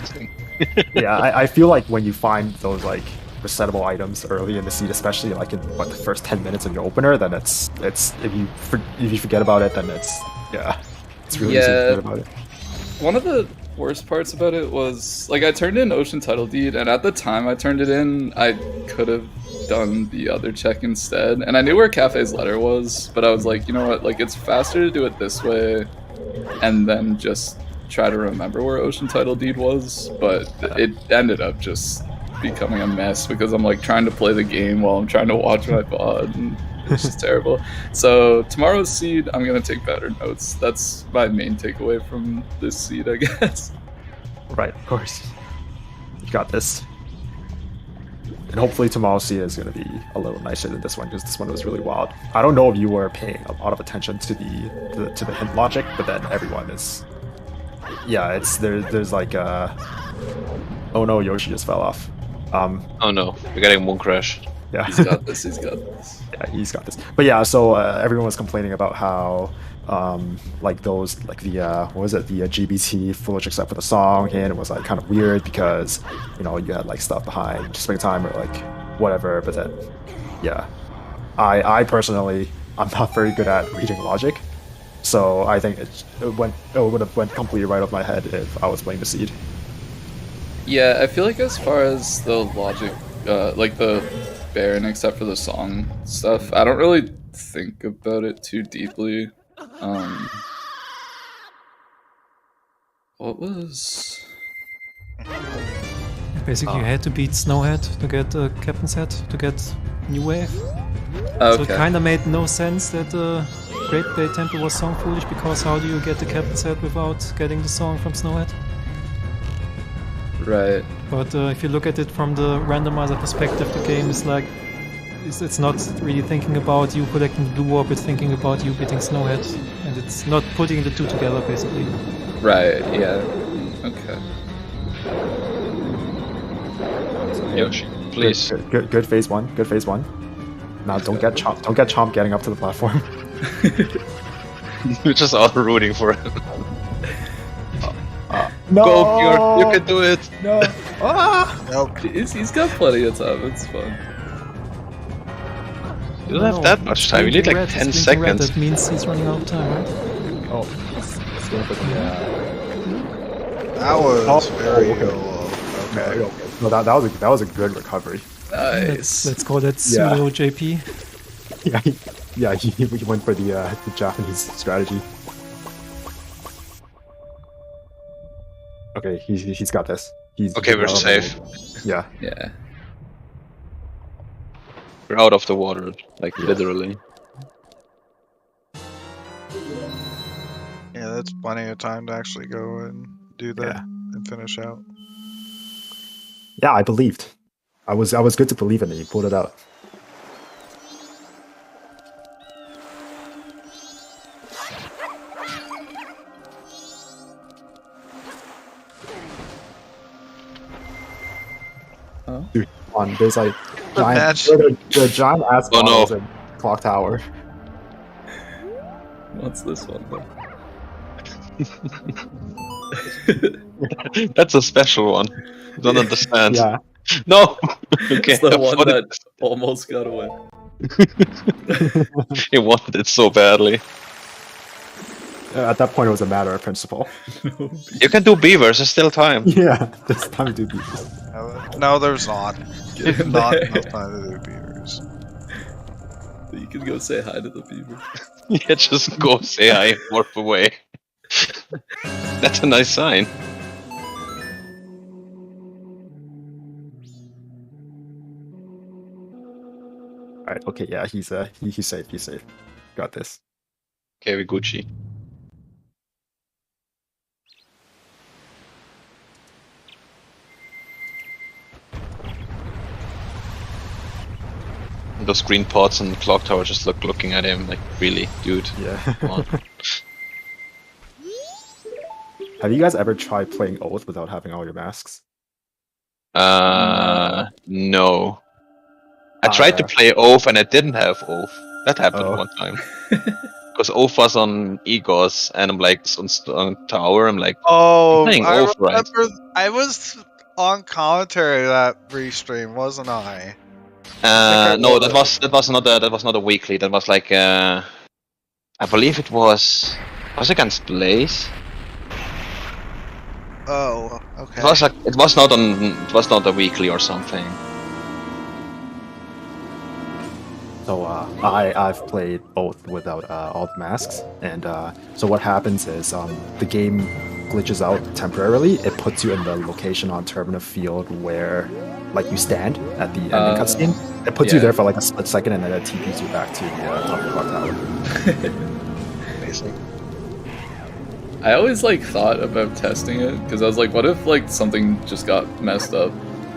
Yeah, I feel like when you find those like resettable items early in the seed, especially like in the first 10 minutes of your opener, then it's if you forget about it, then it's really easy to forget about it. One of the worst parts about it was like I turned in Ocean Title Deed, and at the time I turned it in, I could have done the other check instead, and I knew where Cafe's letter was, but I was like, you know what, like it's faster to do it this way and then just try to remember where Ocean Title Deed was. But it ended up just becoming a mess because I'm like trying to play the game while I'm trying to watch my VOD, and it's just terrible. So tomorrow's seed, I'm gonna take better notes. That's my main takeaway from this seed, I guess. Right, of course. You got this. And hopefully tomorrow's seed is going to be a little nicer than this one, because this one was really wild. I don't know if you were paying a lot of attention to the hint logic, but then everyone is. Yeah, it's there's like oh no, Yoshi just fell off. Oh no, we're getting Moon Crash. Yeah. He's got this, he's got this. Yeah, he's got this. But yeah, so everyone was complaining about how like those, like the what was it, the GBT footage except for the song, and it was like kind of weird because, you know, you had like stuff behind just make time or like whatever. But then yeah, I personally, I'm not very good at reading logic, so I think it would have went completely right off my head if I was playing the seed. Yeah, I feel like as far as the logic, like the Baron except for the song stuff, I don't really think about it too deeply. What was... Basically, you had to beat Snowhead to get Captain's Head to get New Wave. Okay. So it kind of made no sense that Great Bay Temple was song foolish, because how do you get the Captain's Head without getting the song from Snowhead? Right. But if you look at it from the randomizer perspective, the game is like, it's not really thinking about you collecting the blue orb, it's thinking about you beating Snowhead, and it's not putting the two together, basically. Right, yeah. Okay. Yoshi, please. Good phase one. Good phase one. Now don't get Chomp getting up to the platform. We're just all rooting for him. No! Go, Bjorn, you can do it! No! Nope. He's got plenty of time, it's fun. You don't have that much time, you need like 10 seconds. That means he's running out of time, right? Oh, it's gonna put That was very okay. low. Okay. No, that was a good recovery. Nice. Let's call that pseudo JP. Yeah, he went for the Japanese strategy. Okay, he's got this. Okay, we're safe. Yeah. Yeah. We're out of the water, like literally. Yeah, It's plenty of time to actually go and do that and finish out. Yeah, I believed. I was good to believe in it. You pulled it out. Dude, on there's like giant, the giant ass bottles in Clock Tower. What's this one though? That's a special one. Don't understand. Yeah. No. Okay. It's the one that almost got away. He wanted it so badly. At that point, it was a matter of principle. You can do beavers. There's still time. Yeah, there's time to do beavers. No, there's not. Not enough time to do beavers. You can go say hi to the beaver. Yeah, just go say hi and warp away. That's a nice sign. Alright, okay, yeah, he's safe, he's safe. Got this. Okay, we Gucci. Those green pods on the clock tower just looking at him like, really, dude? Yeah. Come on. Have you guys ever tried playing Oath without having all your masks? No. I tried to play Oath and I didn't have Oath. That happened one time. Because Oath was on Egos and I'm like, on Tower, I'm like, Oh, playing I Oath, right? remember I was on commentary that restream, wasn't I? No, that was not a weekly. That was like I believe it was against Blaze. Oh, okay. It was not a weekly or something. So I've played Oath without all the masks, and so what happens is the game glitches out temporarily. It puts you in the location on Termina Field where like you stand at the ending cutscene. It puts you there for like a split second, and then it TPs you back to the top of the clock tower. Amazing. I always like thought about testing it because I was like, what if like something just got messed up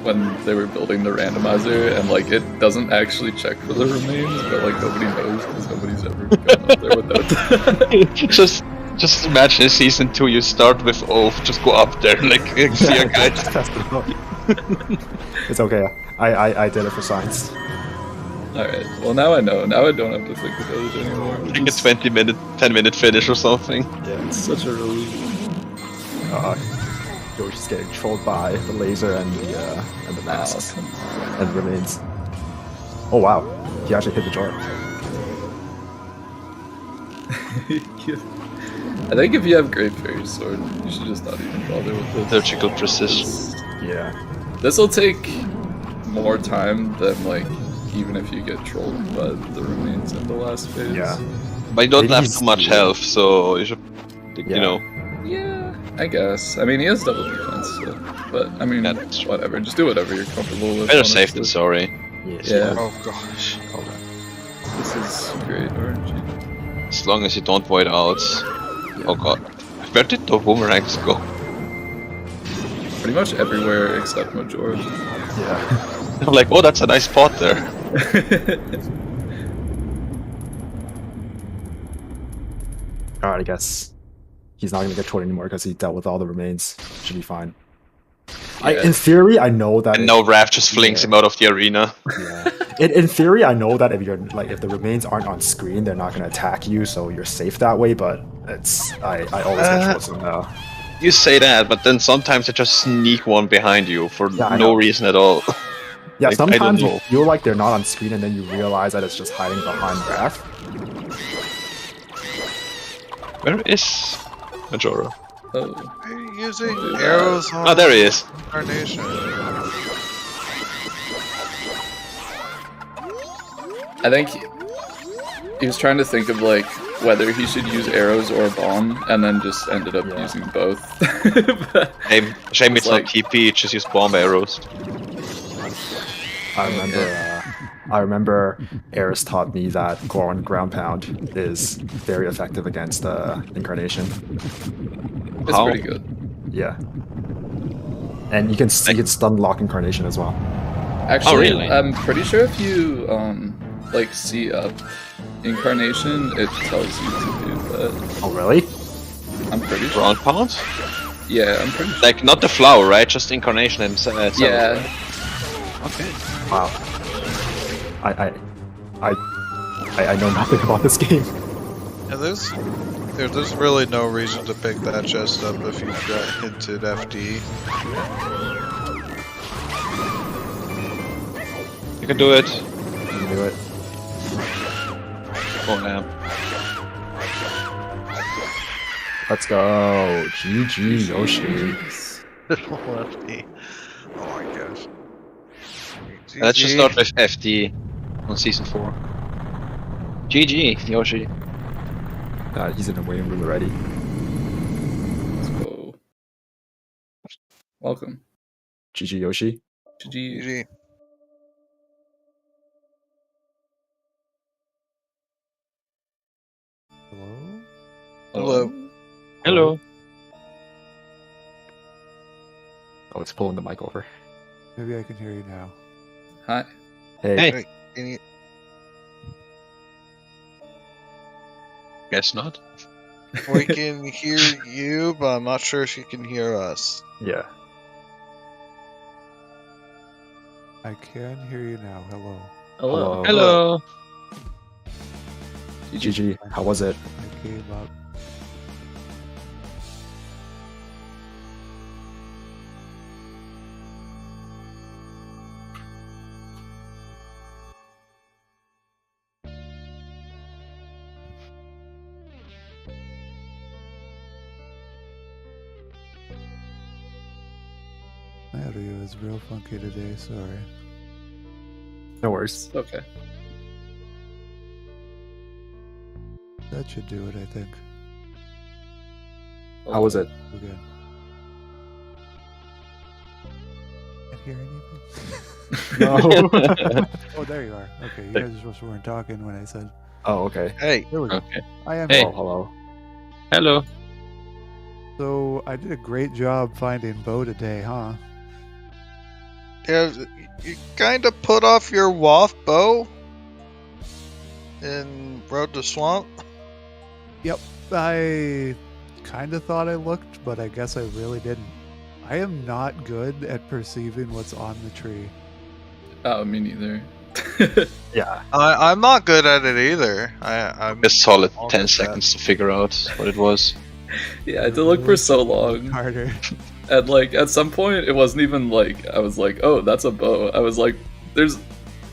when they were building the randomizer and like it doesn't actually check for the remains, but like nobody knows because nobody's ever gone up there without that. Just imagine season 2. You start with Oath, just go up there, like see a guy. It's okay. I did it for science. Alright, well now I know. Now I don't have to think about it anymore. Like a 10-minute finish or something. Yeah, It's such a relief. You're just getting trolled by the laser and the masks and the remains. Oh wow, he actually hit the jar. I think if you have Great Fairy's Sword, you should just not even bother with this. Surgical precision. Yeah. This will take more time than like even if you get trolled by the remains in the last phase. Yeah. But you don't Maybe have he's- too much health, so you should, you Yeah. know. Yeah, I guess. I mean, he has double defense, so, but I mean, Yeah, that's true. whatever. Just do whatever you're comfortable with. Better safe than honestly. sorry. Yeah, Oh gosh. this is great RNG. As long as you don't void out. Oh god. Where did the boomerangs go? Pretty much everywhere except Majora. Yeah. I'm like, oh, that's a nice spot there. Alright, I guess he's not gonna get trolled anymore because he dealt with all the remains. Should be fine. In theory, I know that. And now Raph just flings him out of the arena. Yeah. In theory, I know that if you're like if the remains aren't on screen, they're not gonna attack you, so you're safe that way. But it's I always get trolled. So no. You say that, but then sometimes they just sneak one behind you for Yeah, I no know. reason at all. Yeah, Like, I don't sometimes you know. feel like they're not on screen, and then you realize that it's just hiding behind Wrath. Where is Majora? Oh, Are you using arrows on Oh, there he is. Carnation? I think he was trying to think of like whether he should use arrows or a bomb, and then just ended up using both. But Shame it's like- not TP, just use bomb arrows. I remember I remember Eris taught me that Goron Ground Pound is very effective against Incarnation. It's How? pretty good. Yeah. And you can stun lock Incarnation as well. Actually, really? I'm pretty sure if you like see up Incarnation, it tells you to do that. Oh, really? I'm pretty sure. Ground pound? Yeah, I'm pretty sure. Like, not the flower, right? Just incarnation itself. Yeah, Okay. Wow. I know nothing about this game. Yeah, there's really no reason to pick that chest up if you've got hinted FD. You can do it. You can do it. Oh, damn. Let's go. GG Yoshi. FD. Oh my gosh. Let's just GG. start with FD on season 4. GG, Yoshi. He's in the waiting room already. let's go. Welcome. GG Yoshi. GG. GG. Hello. Hello. Oh, it's pulling the mic over. Maybe I can hear you now. Hi. Hey. Hey. Any- Guess not. We can hear you, but I'm not sure if you can hear us. Yeah. I can hear you now. Hello. Hello. Hello. GG. How was it? I came up. My audio is real funky today, sorry. No worries. Okay. That should do it, I think. How was it? We're good. Can't hear anything? No. Oh, there you are. Okay, you guys just weren't talking when I said. Oh, okay. Hey. There we go. Okay. I am. Hey. Oh, hello. Hello. So, I did a great job finding Bo today, huh? Yeah, you kind of put off your waft bow in Road to Swamp. Yep, I kind of thought I looked, but I guess I really didn't. I am not good at perceiving what's on the tree. Oh, me neither. Yeah. I'm not good at it either. I'm A solid all 10 good seconds to figure out what it was. Yeah, I had to look for so long. Harder. And like at some point it wasn't even like I was like, oh, that's a bow. I was like,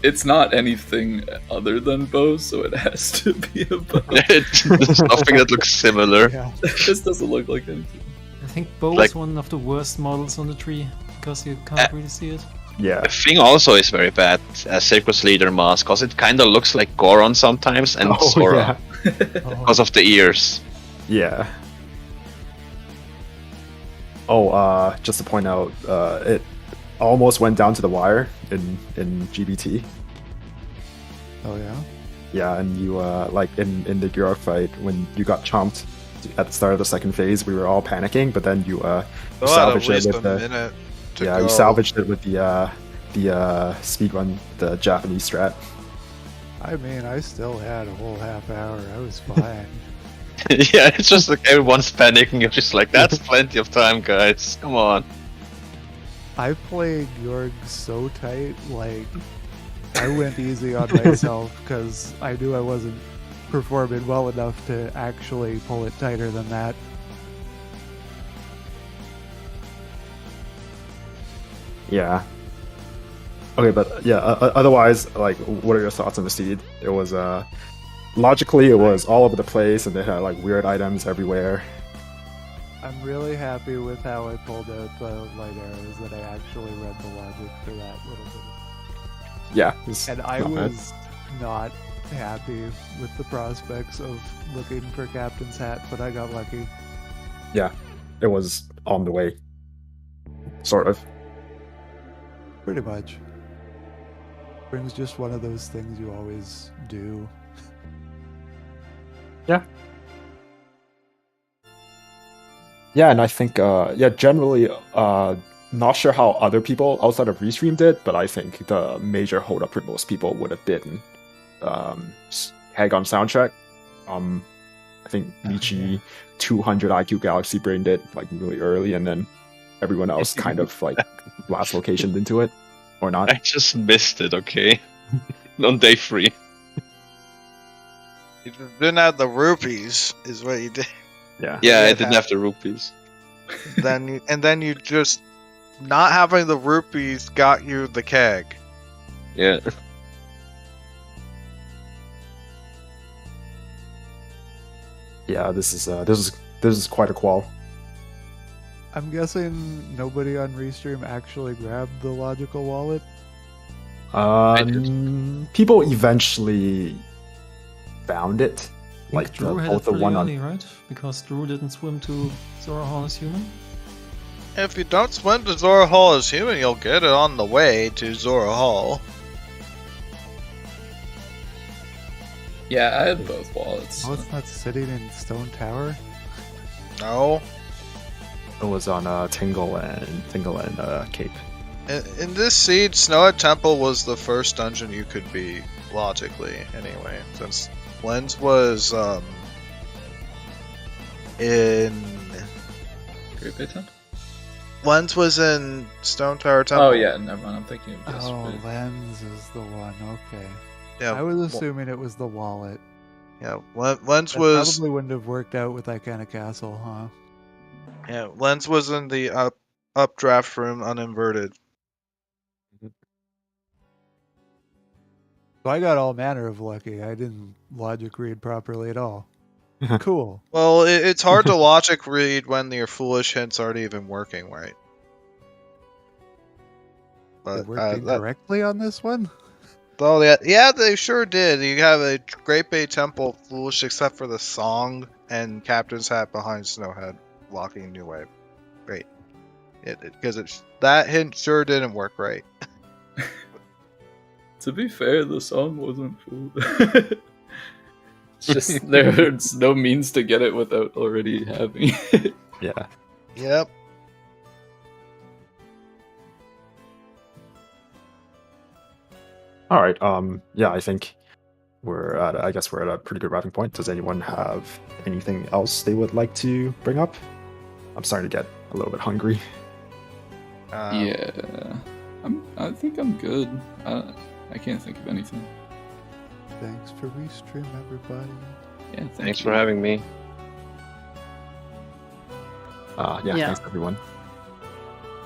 it's not anything other than bow, so it has to be a bow. There's nothing that looks similar. Yeah. This doesn't look like anything. I think Bo Like- is one of the worst models on the tree because you can't really see it. Yeah. The thing also is very bad as Circus Leader mask, because it kind of looks like Goron sometimes and Oh, Sora yeah. because of the ears. Yeah. Oh, just to point out, it almost went down to the wire in GBT. Oh yeah. Yeah, and you like in the Gyurok fight when you got chomped at the start of the second phase, we were all panicking, but then you At salvaged it least with a the minute to yeah go. you salvaged it with the speedrun, the Japanese strat. I mean, I still had a whole half hour. I was fine. Yeah, it's just like everyone's panicking. You're just like, that's plenty of time, guys. Come on. I played Jorg so tight, like I went easy on myself because I knew I wasn't performing well enough to actually pull it tighter than that. Yeah. Okay, but yeah. Otherwise, like, what are your thoughts on the seed? It was logically, it was all over the place, and they had like weird items everywhere. I'm really happy with how I pulled out the light arrows, that I actually read the logic for that little bit. Yeah. It's And I not bad. was not happy with the prospects of looking for Captain's hat, but I got lucky. Yeah, it was on the way. Sort of. Pretty much. Spring's just one of those things you always do. Yeah, and I think generally not sure how other people outside of Restream did, but I think the major holdup for most people would have been Hag on soundtrack. I think Michi 200 IQ Galaxy brained it like really early, and then everyone else kind of like last locationed into it, or not. I just missed it, okay? On day 3. You didn't have the rupees, is what you did. Yeah. Yeah, I Yeah, didn't that- have the rupees. then you just not having the rupees got you the keg. Yeah. Yeah, this is quite a qual. I'm guessing nobody on Restream actually grabbed the logical wallet. People eventually found it, I think like Drew had both it the pretty one on. early, right? Because Drew didn't swim to Zora Hall as human. If you don't swim to Zora Hall as human, you'll get it on the way to Zora Hall. Yeah, I had both wallets. Oh, it's not sitting in Stone Tower. No. It was on Tingle and Cape. In this siege, Snowhead Temple was the first dungeon you could beat, logically, anyway. Since Lens was, in... Great Bay Temple? Lens was in Stone Tower Temple. Oh yeah, never mind. I'm thinking of this. Oh, Lens is the one. Okay. Yeah, I was assuming it was the wallet. yeah. Lens That was... probably wouldn't have worked out with Icona Castle, huh? Yeah, Lens was in the updraft room, uninverted. So I got all manner of lucky. I didn't logic read properly at all. Cool. Well, it's hard to logic read when your foolish hints aren't even working right. It But worked incorrectly on this one? oh yeah, they sure did. You have a Great Bay Temple foolish except for the song and Captain's Hat behind Snowhead blocking New Wave. Great. Because that hint sure didn't work right. To be fair, the song wasn't full. It's just there's no means to get it without already having it. Yeah. Yep. All right. Yeah, I think I guess we're at a pretty good wrapping point. Does anyone have anything else they would like to bring up? I'm starting to get a little bit hungry. Yeah, I think I'm good. I can't think of anything. Thanks for restream, everybody. Yeah, Thanks for having me. Yeah. Thanks everyone.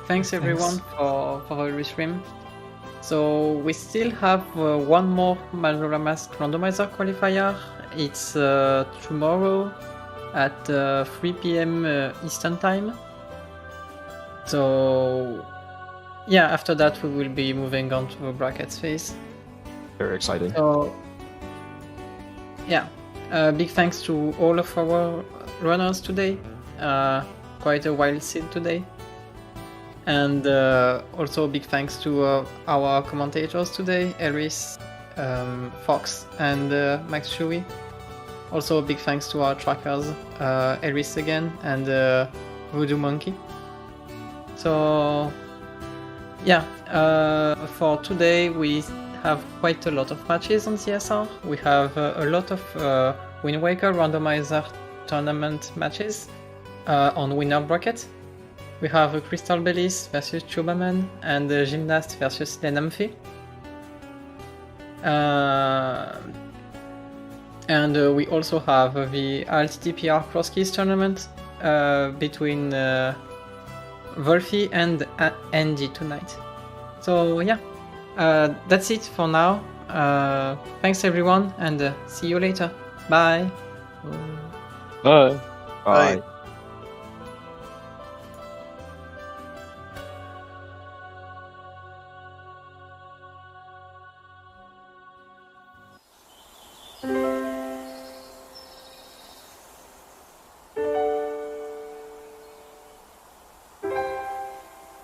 Thanks everyone for the restream. So we still have one more Majora Mask Randomizer qualifier. It's tomorrow at 3 p.m. Eastern Time. So yeah, after that we will be moving on to the brackets phase. Very exciting. So yeah, big thanks to all of our runners today. Quite a wild scene today. And also big thanks to our commentators today, Eris, Fox, and Max Shui. Also big thanks to our trackers, Eris again, and Voodoo Monkey. So yeah, for today we have quite a lot of matches on CSR. We have a lot of Wind Waker Randomizer tournament matches on winner bracket. We have Crystal Bellis versus Chubaman and Gymnast versus Lenamphy. And we also have the LTTPR Cross Keys tournament between Wolfie and Andy tonight. So yeah, that's it for now. Thanks everyone, and see you later. Bye. Bye. Bye. Bye.